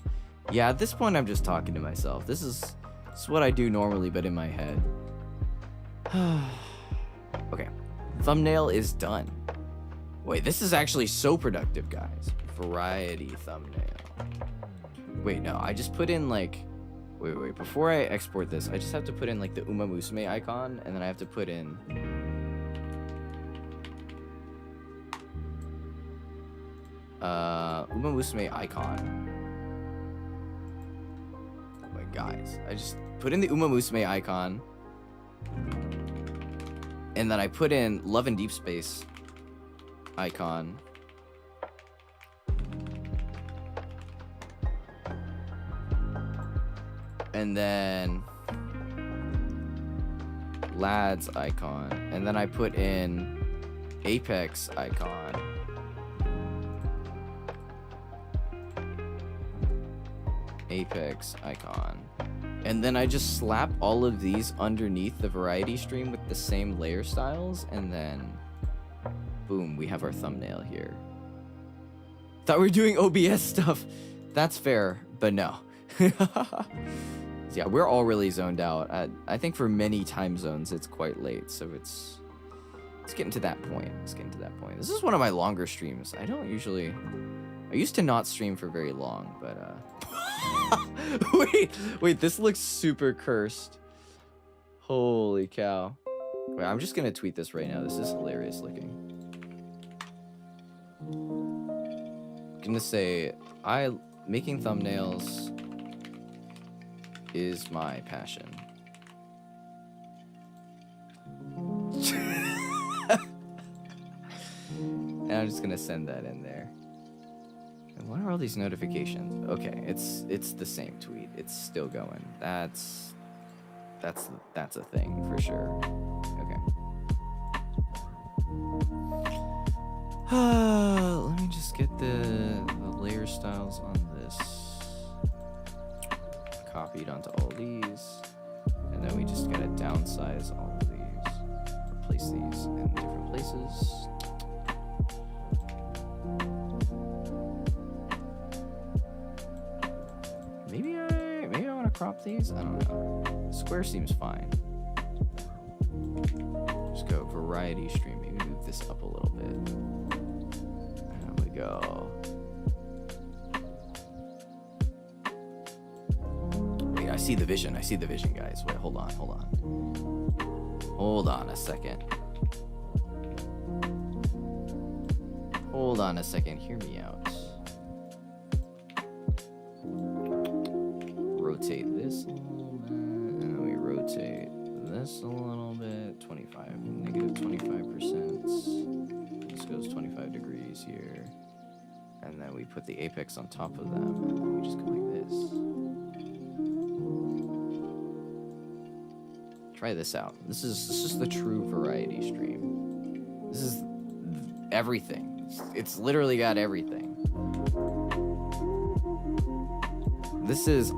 [SPEAKER 1] Yeah, at this point I'm just talking to myself. This is what I do normally, but in my head. Okay, thumbnail is done. Wait, this is actually so productive, guys. Variety thumbnail. Wait, no, I just put in like, wait, before I export this, I just have to put in like the Uma Musume icon, and then I have to put in Uma Musume icon. Oh my guys, I just put in the Uma Musume icon, and then I put in Love and Deep Space icon. And then lads icon, and then I put in Apex icon, and then I just slap all of these underneath the variety stream with the same layer styles, and then boom, we have our thumbnail here. Thought we were doing OBS stuff. That's fair, but no. Yeah, we're all really zoned out. I think for many time zones it's quite late, so it's getting to that point. This is one of my longer streams. I used to not stream for very long, but wait, this looks super cursed. Holy cow. Wait, I'm just gonna tweet this right now. This is hilarious looking. I'm gonna say, making thumbnails is my passion. And I'm just gonna send that in there. And what are all these notifications? Okay, it's the same tweet. It's still going. That's a thing for sure. Okay. Let me just get the layer styles on this copied onto all these, and then we just gotta downsize all of these, replace these in different places. Maybe I want to crop these. I don't know. Square seems fine. Just go variety stream. Maybe move this up a little bit. There we go. Wait, I see the vision, guys. Wait, hold on. Hold on a second. Hear me out. Rotate this a little bit, and then we rotate this a little bit. 25, negative 25%. This goes 25 degrees here. And then we put the apex on top of them, and then we just go like this. Try this out. This is the true variety stream. This is everything. It's literally got everything.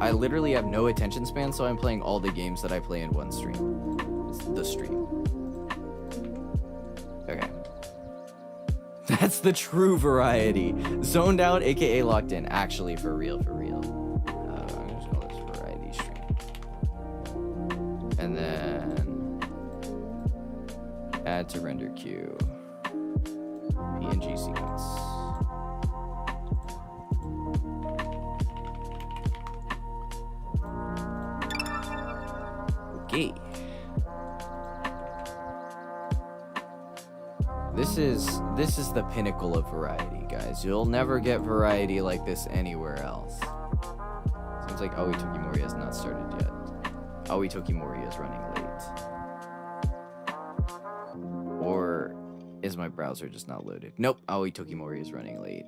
[SPEAKER 1] I literally have no attention span, so I'm playing all the games that I play in one stream. It's the stream. Okay. That's the true variety. Zoned out, aka locked in. Actually, for real. I'm just gonna call this variety stream. And then add to render queue. PNG sequence. Okay. This is the pinnacle of variety, guys. You'll never get variety like this anywhere else. Seems like Aoi Tokimori has not started yet. Aoi Tokimori is running late. Or is my browser just not loaded? Nope, Aoi Tokimori is running late.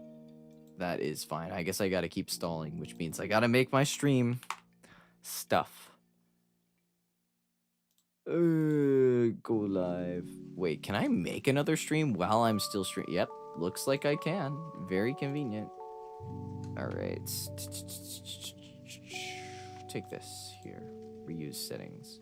[SPEAKER 1] That is fine. I guess I gotta keep stalling, which means I gotta make my stream stuff. Go live. Wait, can I make another stream while I'm still streaming? Yep, looks like I can. Very convenient. Alright. Take this here. Reuse settings.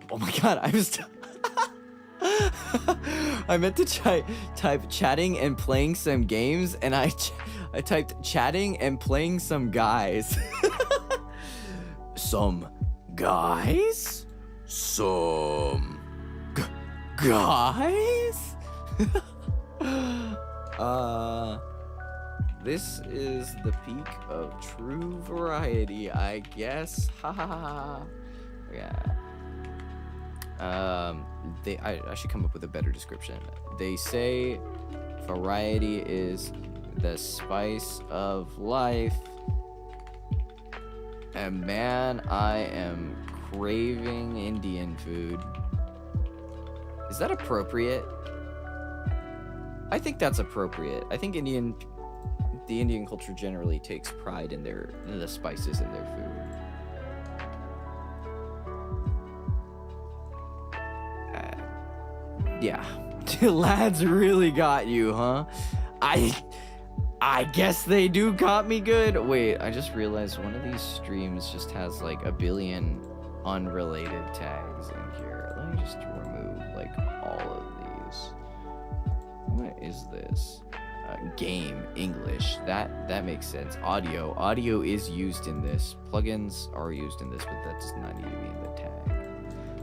[SPEAKER 1] Oh my god, I meant to type chatting and playing some games, and I typed chatting and playing some guys. Some guys? Some guys? This is the peak of true variety, I guess. Ha ha ha. Yeah. I should come up with a better description. They say variety is the spice of life. And man, I am craving Indian food. Is that appropriate? I think that's appropriate. I think the Indian culture generally takes pride in the spices in their food. Yeah. Lads really got you, huh? I guess they do got me good. Wait, I just realized one of these streams just has like a billion unrelated tags in here. Let me just remove like all of these. What is this? Game, English. That makes sense. Audio is used in this. Plugins are used in this, but that does not need to be in the tag.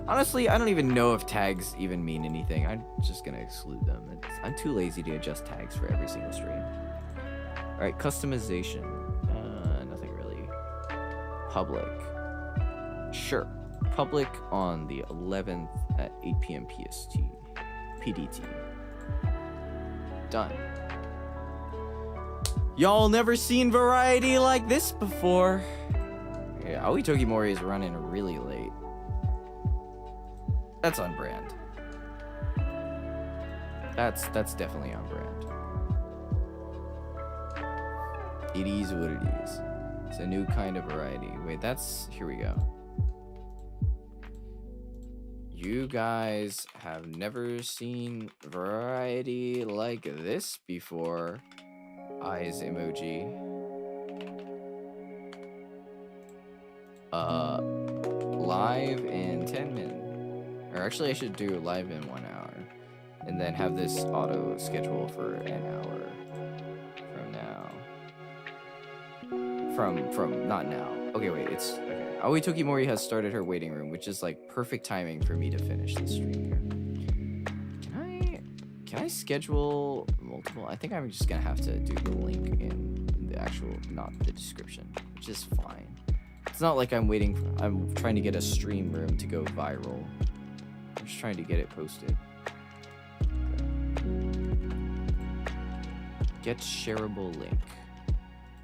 [SPEAKER 1] Honestly, I don't even know if tags even mean anything. I'm just gonna exclude them. I'm too lazy to adjust tags for every single stream. All right, customization. Nothing really. Public. Sure. Public on the 11th at 8 p.m. PST. PDT. Done. Y'all never seen variety like this before. Yeah, Aoi Tokimori is running really late. That's on brand. That's definitely on brand. It is what it is. It's a new kind of variety. Wait, here we go. You guys have never seen variety like this before. Eyes emoji. Live in 10 minutes. Or actually, I should do live in 1 hour. And then have this auto schedule for an hour from now. From not now. Okay, wait, it's okay. Aoi Tokimori has started her waiting room, which is like perfect timing for me to finish this stream here. Can I schedule multiple? I think I'm just gonna have to do the link in the actual, not the description, which is fine. It's not like I'm trying to get a stream room to go viral. I'm just trying to get it posted. Okay. Get shareable link.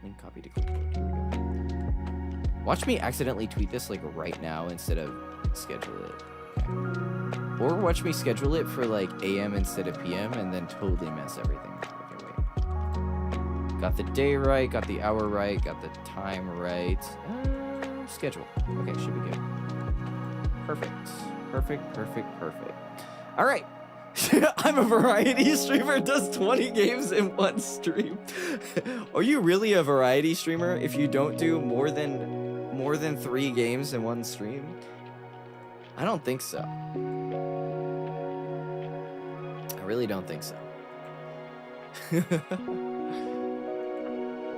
[SPEAKER 1] Link copy to clipboard. Here we go. Watch me accidentally tweet this like right now instead of schedule it. Okay. Or watch me schedule it for like AM instead of PM and then totally mess everything up. Okay, wait. Got the day right, got the hour right, got the time right. Schedule. Okay, should be good. Perfect. All right. I'm a variety streamer, does 20 games in one stream. Are you really a variety streamer if you don't do more than 3 games in one stream? I don't think so. I really don't think so.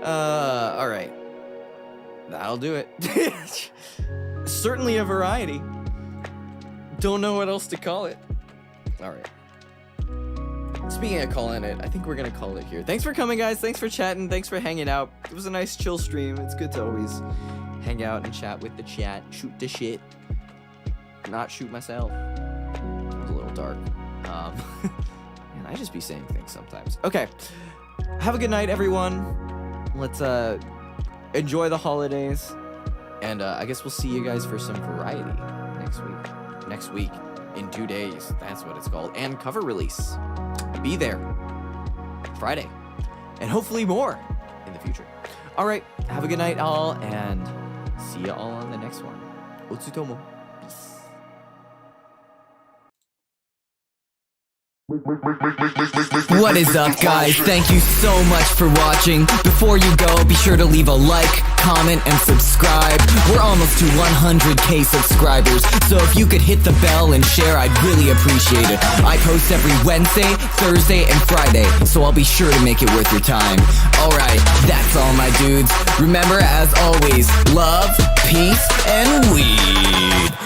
[SPEAKER 1] All right. That'll do it. Certainly a variety. Don't know what else to call it. All right. Speaking of calling it, I think we're gonna call it here. Thanks for coming, guys. Thanks for chatting. Thanks for hanging out. It was a nice chill stream. It's good to always hang out and chat with the chat. Shoot the shit. Not shoot myself. It was a little dark. Man, I just be saying things sometimes. Okay. Have a good night, everyone. Let's enjoy the holidays. And I guess we'll see you guys for some variety next week. Next week. In 2 days. That's what it's called. And cover release. Be there. Friday. And hopefully more in the future. All right. Have a good night, all. And see you all on the next one. Otsutomo. What is up, guys? Thank you so much for watching. Before you go, be sure to leave a like, comment, and subscribe. We're almost to 100k subscribers, so if you could hit the bell and share, I'd really appreciate it. I post every Wednesday, Thursday, and Friday, so I'll be sure to make it worth your time. Alright, that's all, my dudes. Remember, as always, love, peace, and weed.